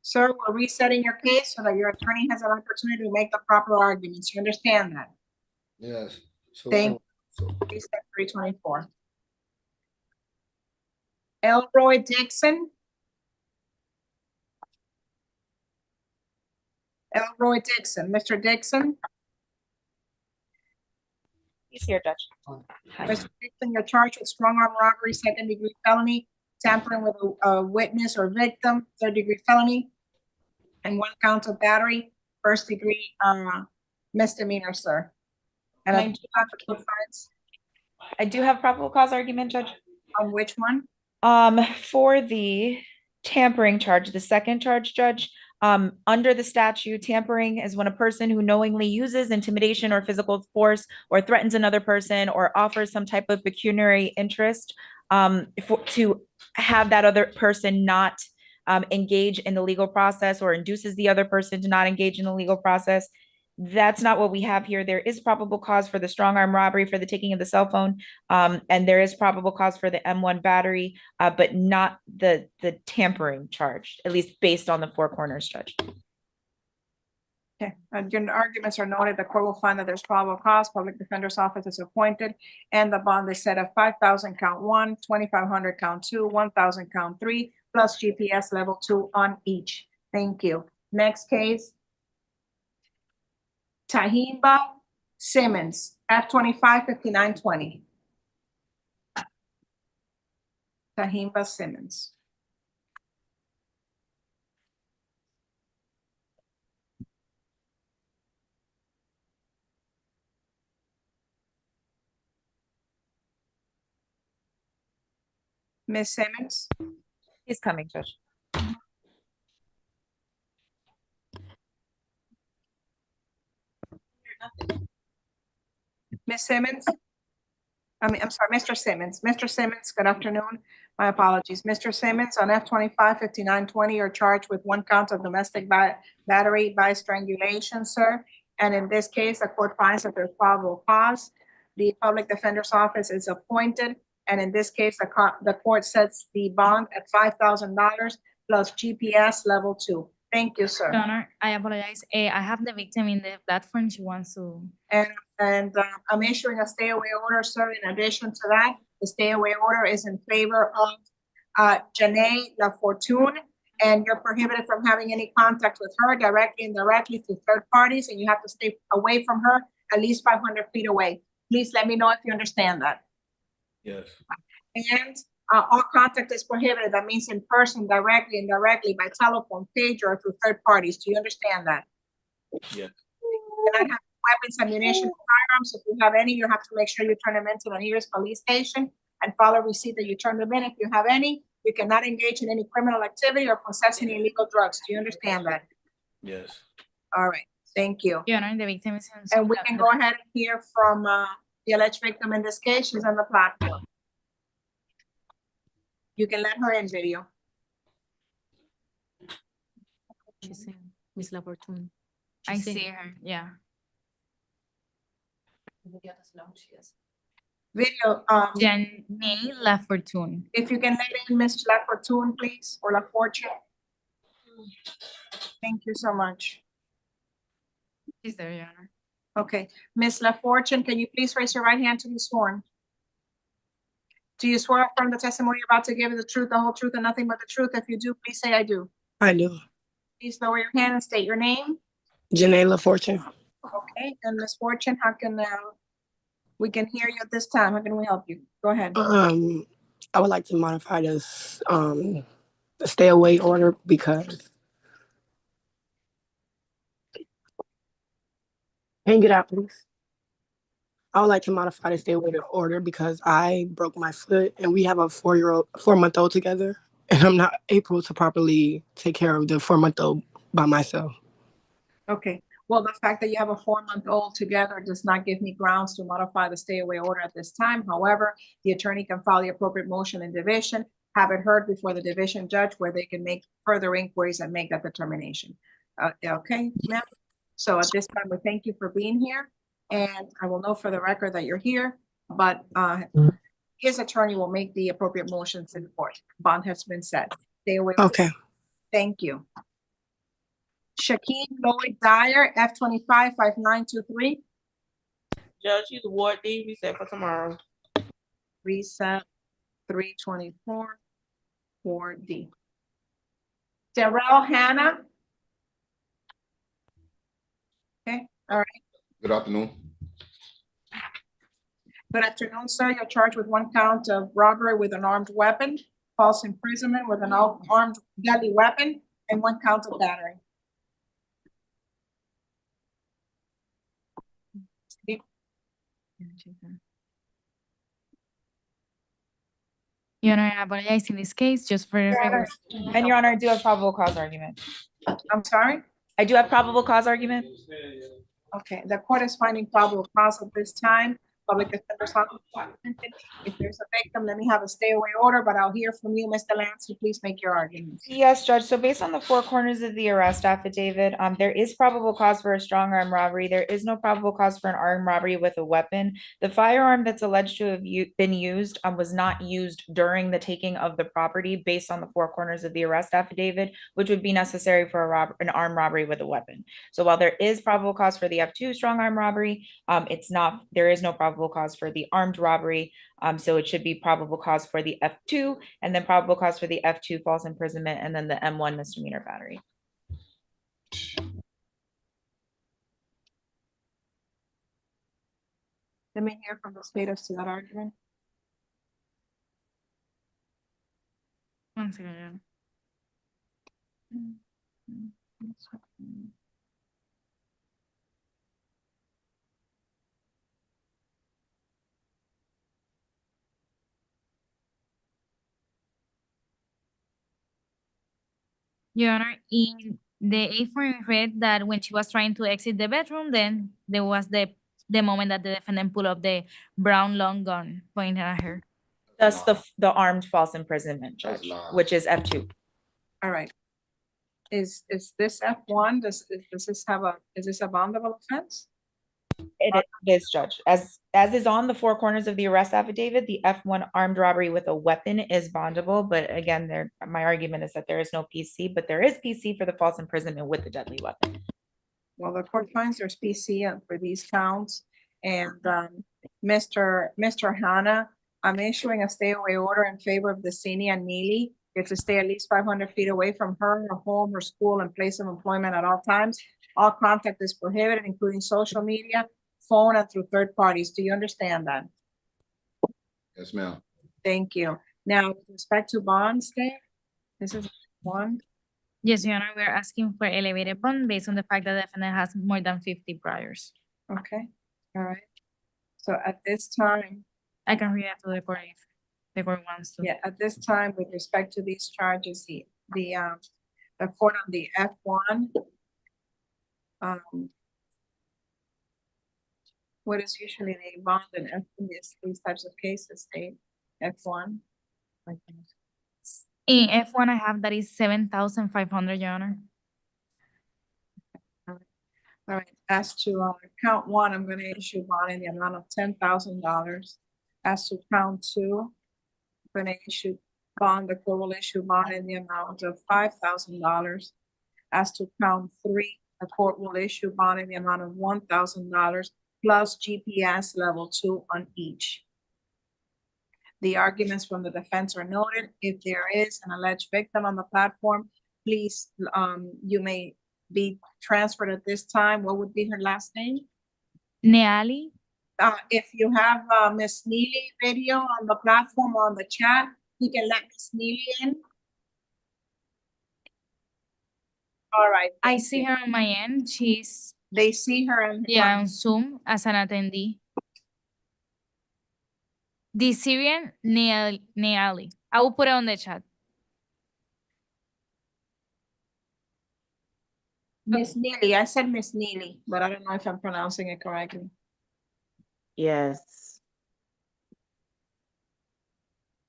Speaker 1: Sir, we're resetting your case so that your attorney has an opportunity to make the proper arguments. You understand that?
Speaker 13: Yes. So,
Speaker 1: Thank you. Reset 3/24. Elroy Dixon. Elroy Dixon, Mr. Dixon.
Speaker 22: He's here, Judge.
Speaker 1: Mr. Dixon, you're charged with strong arm robbery, second-degree felony, tampering with a witness or victim, third-degree felony, and 1 count of battery, first-degree misdemeanor, sir. And I do have the two fines.
Speaker 22: I do have probable cause argument, Judge.
Speaker 1: On which one?
Speaker 22: For the tampering charge, the second charge, Judge, under the statute, tampering is when a person who knowingly uses intimidation or physical force or threatens another person or offers some type of pecuniary interest to have that other person not engage in the legal process or induces the other person to not engage in the legal process. That's not what we have here. There is probable cause for the strong arm robbery for the taking of the cell phone. And there is probable cause for the M1 battery, but not the tampering charge, at least based on the four corners, Judge.
Speaker 1: Okay, and your arguments are noted. The court will find that there's probable cause, public defender's office is appointed, and the bond is set at 5,000 count 1, 2,500 count 2, 1,000 count 3, plus GPS level 2 on each. Thank you. Next case. Tahimba Simmons, F-25-5920. Tahimba Simmons. Ms. Simmons?
Speaker 22: He's coming, Judge.
Speaker 1: Ms. Simmons? I'm sorry, Mr. Simmons. Mr. Simmons, good afternoon. My apologies. Mr. Simmons, on F-25-5920, you're charged with 1 count of domestic battery by strangulation, sir. And in this case, the court finds that there's probable cause. The public defender's office is appointed. And in this case, the court sets the bond at $5,000 plus GPS level 2. Thank you, sir.
Speaker 4: Your Honor, I apologize. I have the victim in the platform. She wants to.
Speaker 1: And I'm issuing a stay away order, sir. In addition to that, the stay away order is in favor of Janae LaFortune, and you're prohibited from having any contact with her directly and indirectly through third parties, and you have to stay away from her at least 500 feet away. Please let me know if you understand that.
Speaker 13: Yes.
Speaker 1: And all contact is prohibited. That means in person, directly, indirectly, by telephone, pager, or through third parties. Do you understand that?
Speaker 13: Yes.
Speaker 1: You cannot have weapons, ammunition, firearms. If you have any, you have to make sure you turn them into the nearest police station and follow receipt that you turn them in. If you have any, you cannot engage in any criminal activity or possess any illegal drugs. Do you understand that?
Speaker 13: Yes.
Speaker 1: All right. Thank you.
Speaker 4: Your Honor, the victim is in.
Speaker 1: And we can go ahead and hear from the alleged victim in this case. She's on the platform. You can let her in video.
Speaker 21: She's in, Miss Lafortune.
Speaker 4: I
Speaker 21: She's in.
Speaker 4: see her, yeah.
Speaker 1: Video,
Speaker 4: Janelle Lafortune.
Speaker 1: if you can let in Miss Lafortune, please, or Lafortune. Thank you so much.
Speaker 4: She's there, Your Honor.
Speaker 1: Okay, Miss Lafortune, can you please raise your right hand to be sworn? Do you swear affirm the testimony you're about to give is the truth, the whole truth, and nothing but the truth? If you do, please say I do.
Speaker 12: I do.
Speaker 1: Please lower your hand and state your name.
Speaker 12: Janela Fortune.
Speaker 1: Okay, and Miss Fortune, how can we can hear you at this time? How can we help you? Go ahead.
Speaker 12: I would like to modify this the stay away order because can you get out, please? I would like to modify the stay away order because I broke my foot and we have a 4-month-old together, and I'm not able to properly take care of the 4-month-old by myself.
Speaker 1: Okay, well, the fact that you have a 4-month-old together does not give me grounds to modify the stay away order at this time. However, the attorney can file the appropriate motion in division, have it heard before the division judge where they can make further inquiries and make that determination. Okay, ma'am? So at this time, we thank you for being here. And I will note for the record that you're here, but his attorney will make the appropriate motions in court. Bond has been set. Stay away.
Speaker 12: Okay.
Speaker 1: Thank you. Shaquille Lloyd Dyer, F255923.
Speaker 12: Judge, she's Ward D. Reset for tomorrow.
Speaker 1: Reset 324 4D. Darrell Hannah. Okay, all right.
Speaker 9: Good afternoon.
Speaker 1: Good afternoon, sir. You're charged with 1 count of robbery with an armed weapon, false imprisonment with an armed deadly weapon, and 1 count of battery.
Speaker 4: Your Honor, I apologize in this case, just for the record.
Speaker 22: And Your Honor, I do have probable cause argument.
Speaker 1: I'm sorry?
Speaker 22: I do have probable cause argument.
Speaker 1: Okay, the court is finding probable cause at this time. Public defender's office. If there's a victim, let me have a stay away order, but I'll hear from you, Mr. Lance, so please make your arguments.
Speaker 22: Yes, Judge. So based on the 4 corners of the arrest affidavit, there is probable cause for a strong arm robbery. There is no probable cause for an armed robbery with a weapon. The firearm that's alleged to have been used was not used during the taking of the property based on the 4 corners of the arrest affidavit, which would be necessary for an armed robbery with a weapon. So while there is probable cause for the F2 strong arm robbery, there is no probable cause for the armed robbery. So it should be probable cause for the F2 and then probable cause for the F2 false imprisonment and then the M1 misdemeanor battery.
Speaker 1: Let me hear from the state as to that argument.
Speaker 4: 1 second. Your Honor, in the A4 read that when she was trying to exit the bedroom, then there was the moment that the defendant pulled up the brown long gun pointing at her.
Speaker 22: That's the armed false imprisonment, Judge, which is F2.
Speaker 1: All right. Is this F1? Does this have is this a bondable offense?
Speaker 22: It is, Judge. As is on the 4 corners of the arrest affidavit, the F1 armed robbery with a weapon is bondable. But again, my argument is that there is no PC, but there is PC for the false imprisonment with the deadly weapon.
Speaker 1: Well, the court finds there's PC for these counts. And Mr. Hanna, I'm issuing a stay away order in favor of Decini and Neely. It's to stay at least 500 feet away from her home, her school, and place of employment at all times. All contact is prohibited, including social media, phone, and through third parties. Do you understand that?
Speaker 9: Yes, ma'am.
Speaker 1: Thank you. Now, with respect to bond stay, this is one.
Speaker 4: Yes, Your Honor, we're asking for elevated bond based on the fact that the defendant has more than 50 priors.
Speaker 1: Okay, all right. So at this time,
Speaker 4: I can read that to the court if the court wants to.
Speaker 1: yeah, at this time, with respect to these charges, the court on the F1, what is usually the bond in these types of cases, state F1?
Speaker 4: In F1, I have that is 7,500, Your Honor.
Speaker 1: All right, as to count one, I'm gonna issue bond in the amount of $10,000. As to count two, I'm gonna issue bond, the court will issue bond in the amount of $5,000. As to count three, the court will issue bond in the amount of $1,000 plus GPS level 2 on each. The arguments from the defense are noted. If there is an alleged victim on the platform, please, you may be transferred at this time. What would be her last name?
Speaker 4: Neali.
Speaker 1: If you have Miss Neely video on the platform or on the chat, you can let Miss Neely in. All right.
Speaker 4: I see her on my end.
Speaker 1: They see her on
Speaker 4: on Zoom as an attendee. The Syrian Neali. I will put it on the chat.
Speaker 1: Miss Neely, I said Miss Neely, but I don't know if I'm pronouncing it correctly.
Speaker 10: Yes.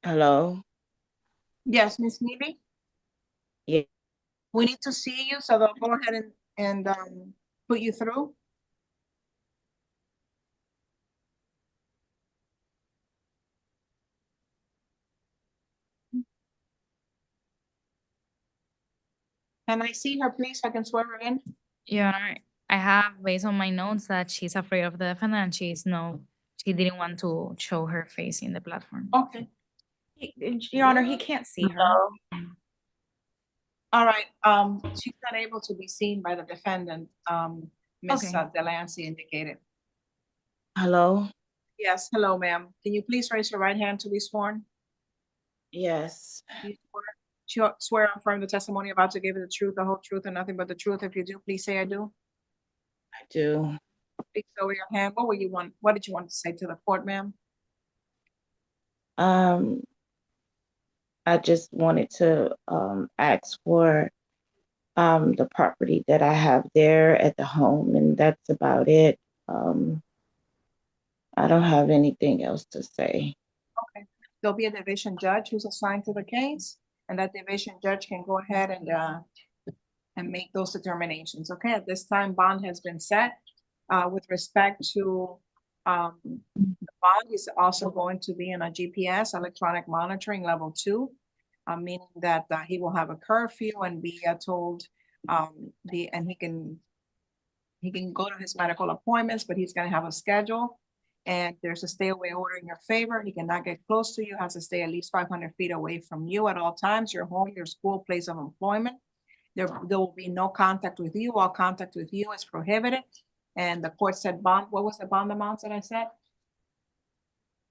Speaker 10: Hello?
Speaker 1: Yes, Miss Neely?
Speaker 10: Yeah.
Speaker 1: We need to see you, so they'll go ahead and put you through. Can I see her, please? So I can swear her in.
Speaker 4: Your Honor, I have based on my notes that she's afraid of the defendant and she didn't want to show her face in the platform.
Speaker 1: Okay.
Speaker 22: Your Honor, he can't see her.
Speaker 1: All right, she's not able to be seen by the defendant, Ms. Delancey indicated.
Speaker 10: Hello?
Speaker 1: Yes, hello, ma'am. Can you please raise your right hand to be sworn?
Speaker 10: Yes.
Speaker 1: You swear and affirm the testimony about to give you the truth, the whole truth, and nothing but the truth. If you do, please say I do.
Speaker 10: I do.
Speaker 1: Please lower your hand. What did you want to say to the court, ma'am?
Speaker 10: I just wanted to ask for the property that I have there at the home, and that's about it. I don't have anything else to say.
Speaker 1: Okay. There'll be a division judge who's assigned to the case, and that division judge can go ahead and make those determinations. Okay, at this time, bond has been set. With respect to the bond is also going to be in a GPS, electronic monitoring level 2, meaning that he will have a curfew and be told and he can go to his medical appointments, but he's going to have a schedule. And there's a stay away order in your favor. He cannot get close to you, has to stay at least 500 feet away from you at all times, your home, your school, place of employment. There will be no contact with you. All contact with you is prohibited. And the court said bond, what was the bond amounts that I said?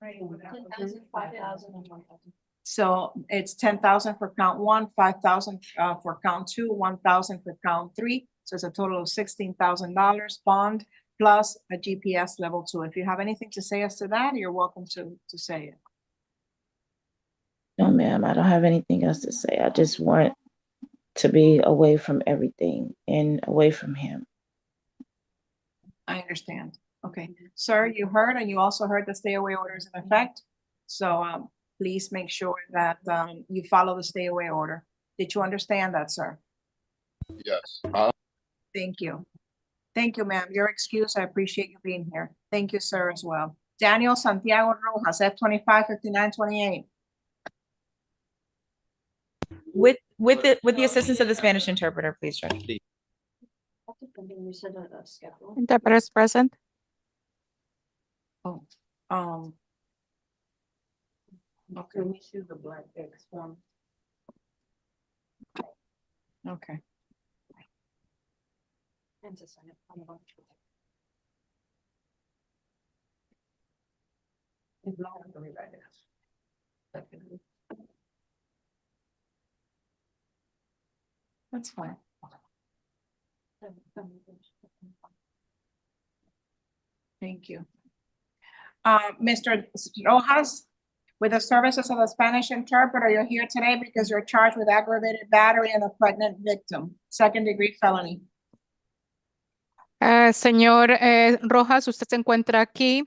Speaker 5: 10,000, 5,000, and 1,000.
Speaker 1: So it's 10,000 for count 1, 5,000 for count 2, 1,000 for count 3. So it's a total of $16,000 bond plus a GPS level 2. If you have anything to say as to that, you're welcome to say it.
Speaker 10: No, ma'am, I don't have anything else to say. I just want to be away from everything and away from him.
Speaker 1: I understand. Okay, sir, you heard, and you also heard the stay away orders in effect. So please make sure that you follow the stay away order. Did you understand that, sir?
Speaker 9: Yes.
Speaker 1: Thank you. Thank you, ma'am. Your excuse. I appreciate you being here. Thank you, sir, as well. Daniel Santiago Rojas, F-25-5928.
Speaker 22: With the assistance of the Spanish interpreter, please, Judge.
Speaker 8: Interpreter is present.
Speaker 1: Oh, okay. We issue the black X form. Okay. And to sign it. That's fine. Thank you. Mr. Rojas, with the services of a Spanish interpreter, you're here today because you're charged with aggravated battery and a pregnant victim, second-degree felony.
Speaker 8: Señor Rojas, usted se encuentra aquí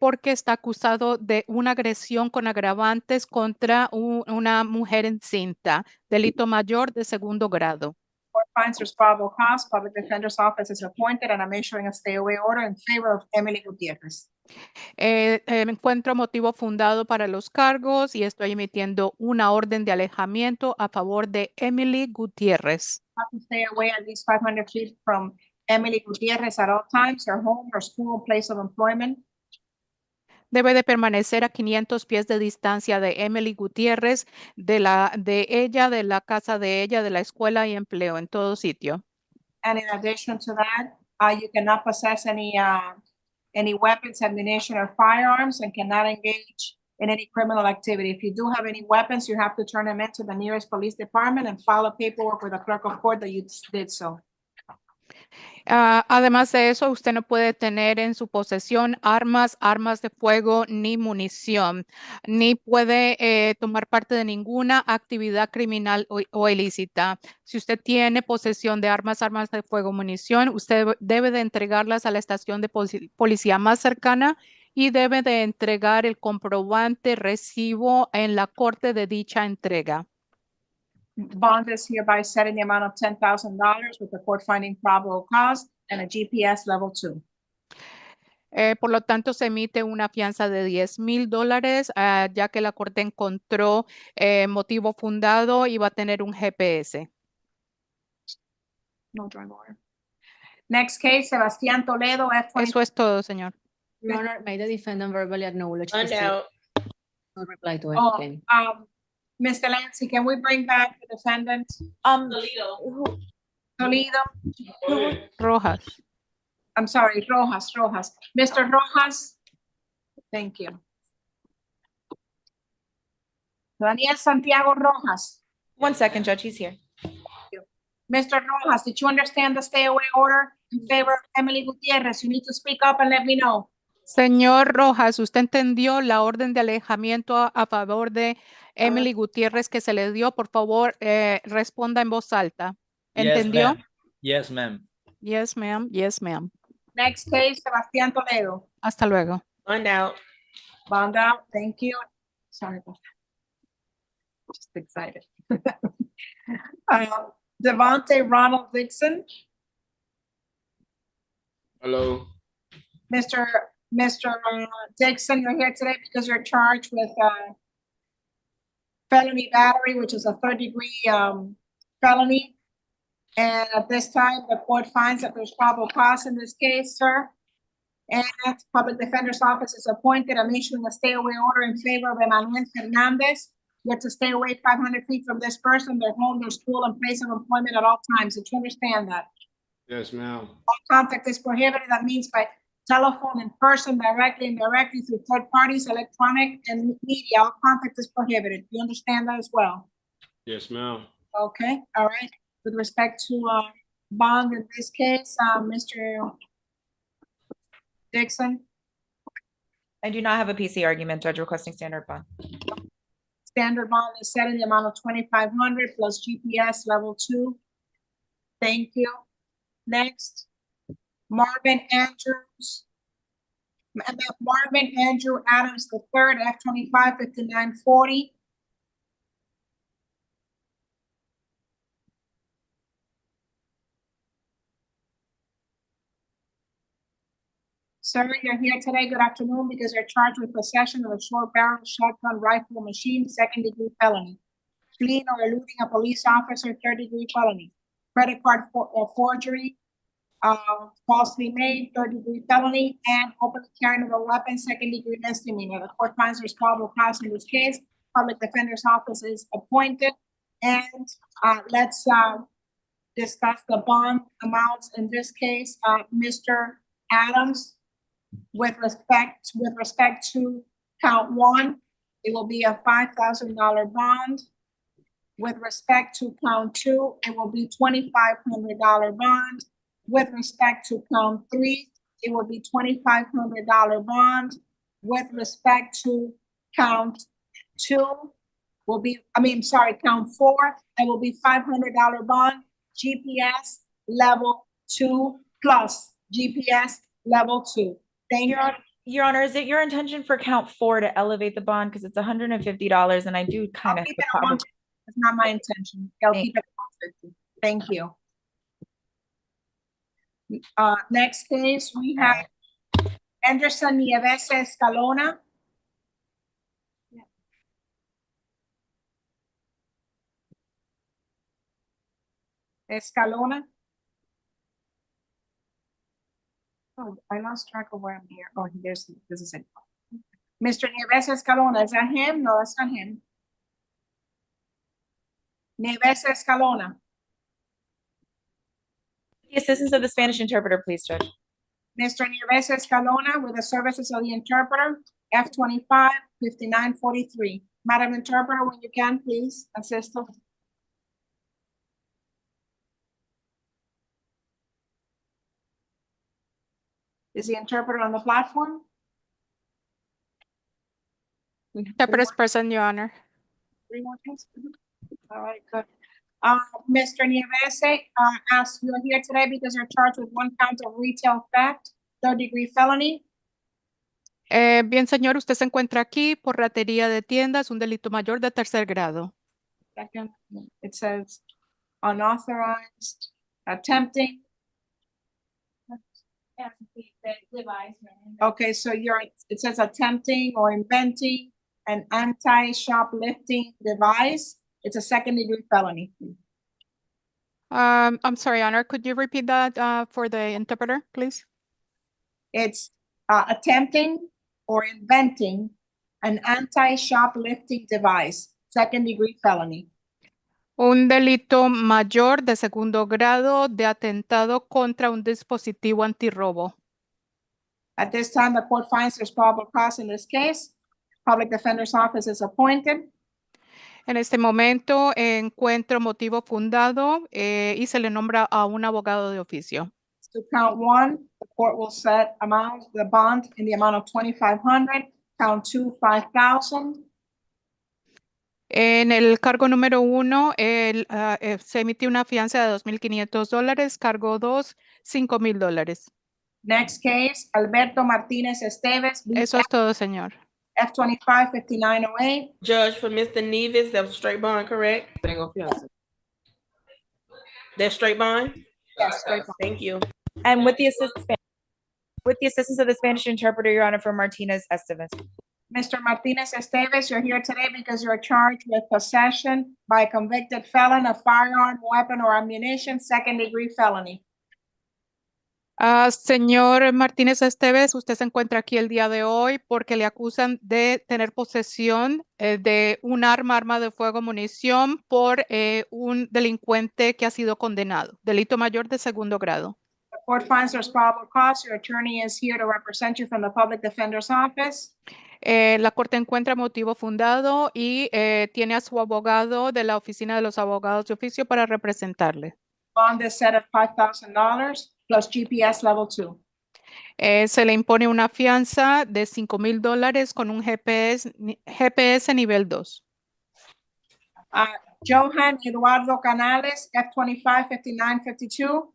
Speaker 8: porque está acusado de una agresión con agravantes contra una mujer encinta, delito mayor de segundo grado.
Speaker 1: Court finds there's probable cause, public defender's office is appointed, and I'm issuing a stay away order in favor of Emily Gutierrez.
Speaker 8: Encuentro motivo fundado para los cargos y estoy emitiendo una orden de alejamiento a favor de Emily Gutiérrez.
Speaker 1: Have to stay away at least 500 feet from Emily Gutierrez at all times, her home, her school, place of employment.
Speaker 8: Debe de permanecer a 500 pies de distancia de Emily Gutiérrez, de ella, de la casa de ella, de la escuela y empleo, en todo sitio.
Speaker 1: And in addition to that, you cannot possess any weapons, ammunition, or firearms, and cannot engage in any criminal activity. If you do have any weapons, you have to turn them into the nearest police department and file a paperwork with the clerk of court that you did so.
Speaker 8: Además de eso, usted no puede tener en su posesión armas de fuego ni munición, ni puede tomar parte de ninguna actividad criminal o ilícita. Si usted tiene posesión de armas de fuego, munición, usted debe de entregarlas a la estación de policía más cercana y debe de entregar el comprobante recibo en la corte de dicha entrega.
Speaker 1: Bond is hereby set in the amount of $10,000 with the court finding probable cause and a GPS level 2.
Speaker 8: Por lo tanto, se emite una fianza de $10,000, ya que la corte encontró motivo fundado y va a tener un GPS.
Speaker 1: No drug order. Next case, Sebastián Toledo, F20.
Speaker 8: Eso es todo, señor.
Speaker 21: Your Honor, may the defendant verbally acknowledge the state. No reply to
Speaker 1: Oh,
Speaker 21: anything.
Speaker 1: Mr. Lancy, can we bring back the defendant? Toledo.
Speaker 8: Rojas.
Speaker 1: I'm sorry, Rojas. Mr. Rojas. Thank you. Daniel Santiago Rojas.
Speaker 22: 1 second, Judge, he's here.
Speaker 1: Mr. Rojas, did you understand the stay away order in favor of Emily Gutierrez? You need to speak up and let me know.
Speaker 8: Señor Rojas, ¿usted entendió la orden de alejamiento a favor de Emily Gutiérrez que se le dio? Por favor, responda en voz alta. ¿Entendió?
Speaker 13: Yes, ma'am.
Speaker 8: Yes, ma'am. Yes, ma'am.
Speaker 1: Next case, Sebastián Toledo.
Speaker 8: Hasta luego.
Speaker 22: Bond out.
Speaker 1: Bond out. Thank you. Sorry about that. Just excited. Devontae Ronald Dixon.
Speaker 13: Hello.
Speaker 1: Mr. Dixon, you're here today because you're charged with felony battery, which is a third-degree felony. And at this time, the court finds that there's probable cause in this case, sir. And public defender's office is appointed. I'm issuing a stay away order in favor of Emmanuel Fernandez. You have to stay away 500 feet from this person, their home, their school, and place of employment at all times. Did you understand that?
Speaker 13: Yes, ma'am.
Speaker 1: All contact is prohibited. That means by telephone, in person, directly, indirectly, through third parties, electronic, and media. All contact is prohibited. You understand that as well?
Speaker 13: Yes, ma'am.
Speaker 1: Okay, all right. With respect to bond in this case, Mr. Dixon,
Speaker 22: I do not have a PC argument, Judge, requesting standard bond.
Speaker 1: standard bond is set in the amount of 2,500 plus GPS level 2. Thank you. Next, Marvin Andrew Adams III, F25 5940. Sir, you're here today, good afternoon, because you're charged with possession of a short barrel shotgun rifle machine, second-degree felony. Fleeing or eluding a police officer, third-degree felony. Credit card forgery, falsely made, third-degree felony, and openly carrying of a weapon, second-degree misdemeanor. The court finds there's probable cause in this case. Public defender's office is appointed, and let's discuss the bond amounts in this case. Mr. Adams, with respect to count 1, it will be a $5,000 bond. With respect to count 2, it will be $2,500 bond. With respect to count 3, it will be $2,500 bond. With respect to count 2, count 4, it will be $500 bond. GPS level 2 plus GPS level 2. Thank you.
Speaker 22: Your Honor, is it your intention for count 4 to elevate the bond? Because it's $150 and I do kind of.
Speaker 1: It's not my intention. I'll keep it at 150. Thank you. Next case, we have Anderson Nieves Escalona. Escalona. Oh, I lost track of where I'm here. Oh, this is it. Mr. Nieves Escalona, is that him? No, that's not him. Nieves Escalona.
Speaker 22: The assistance of the Spanish interpreter, please, Judge.
Speaker 1: Mr. Nieves Escalona with the services of the interpreter, F-25-5943. Madam Interpreter, when you can, please assist us. Is the interpreter on the platform?
Speaker 8: Interpreter is present, Your Honor.
Speaker 1: 3 more cases? All right, good. Mr. Nieves, as you're here today because you're charged with 1 count of retail theft, 3rd-degree felony.
Speaker 8: Bien, señor, usted se encuentra aquí por ratería de tiendas, un delito mayor de 3er grado.
Speaker 1: Second, it says unauthorized, attempting. Okay, so it says attempting or inventing an anti-shoplifting device. It's a 2nd-degree felony.
Speaker 8: I'm sorry, Honor, could you repeat that for the interpreter, please?
Speaker 1: It's attempting or inventing an anti-shoplifting device, 2nd-degree felony.
Speaker 8: Un delito mayor de 2º grado de atentado contra un dispositivo antirrobo.
Speaker 1: At this time, the court finds there's probable cause in this case. Public Defender's Office is appointed.
Speaker 8: En este momento encuentro motivo fundado y se le nombra a un abogado de oficio.
Speaker 1: To count 1, the court will set the bond in the amount of $2,500. Count 2, $5,000.
Speaker 8: En el cargo número 1, se emitió una fianza de $2,500. Cargo 2, $5,000.
Speaker 1: Next case, Alberto Martinez Esteves.
Speaker 8: Eso es todo, señor.
Speaker 1: F-25-5908.
Speaker 6: Judge, for Mr. Nevis, that was straight bond, correct? That's straight bond?
Speaker 1: Yes, straight bond.
Speaker 6: Thank you.
Speaker 22: And with the assistance of the Spanish interpreter, Your Honor, for Martinez Esteves.
Speaker 1: Mr. Martinez Esteves, you're here today because you're charged with possession by a convicted felon of firearm, weapon, or ammunition, 2nd-degree felony.
Speaker 8: Señor Martínez Esteves, usted se encuentra aquí el día de hoy porque le acusan de tener posesión de un arma de fuego, munición, por un delincuente que ha sido condenado. Delito mayor de 2º grado.
Speaker 1: The court finds there's probable cause. Your attorney is here to represent you from the Public Defender's Office.
Speaker 8: La corte encuentra motivo fundado y tiene a su abogado de la Oficina de los Abogados de Oficio para representarle.
Speaker 1: Bond is set at $5,000 plus GPS level 2.
Speaker 8: Se le impone una fianza de $5,000 con un GPS nivel 2.
Speaker 1: Johan Eduardo Canales, F-25-5952.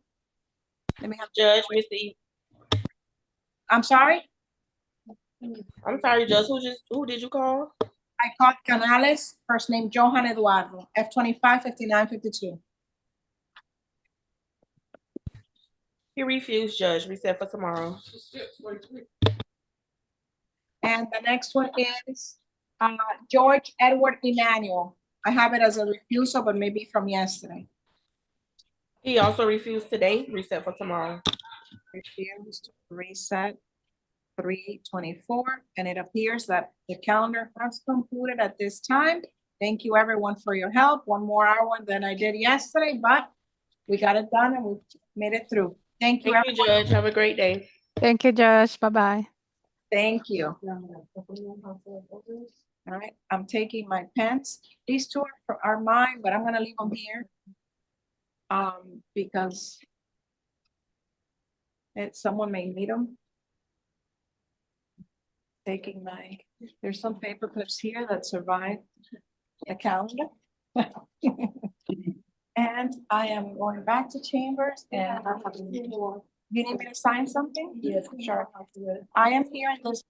Speaker 1: Let me have
Speaker 6: Judge, Mr.
Speaker 1: I'm sorry?
Speaker 6: I'm sorry, Judge. Who did you call?
Speaker 1: I called Canales, first name Johan Eduardo, F-25-5952.
Speaker 6: He refused, Judge. Reset for tomorrow.
Speaker 1: And the next one is George Edward Emmanuel. I have it as a refusal, but maybe from yesterday.
Speaker 6: He also refused today. Reset for tomorrow.
Speaker 1: Refused, reset, 3/24, and it appears that the calendar has concluded at this time. Thank you everyone for your help. 1 more hour than I did yesterday, but we got it done and we made it through. Thank you.
Speaker 6: Thank you, Judge. Have a great day.
Speaker 8: Thank you, Judge. Bye-bye.
Speaker 1: Thank you. All right, I'm taking my pens. These 2 are mine, but I'm gonna leave them here. Because someone may need them. Taking there's some paper clips here that survived the calendar. And I am going back to chambers and you need me to sign something?
Speaker 5: Yes, sure.
Speaker 1: I am here in this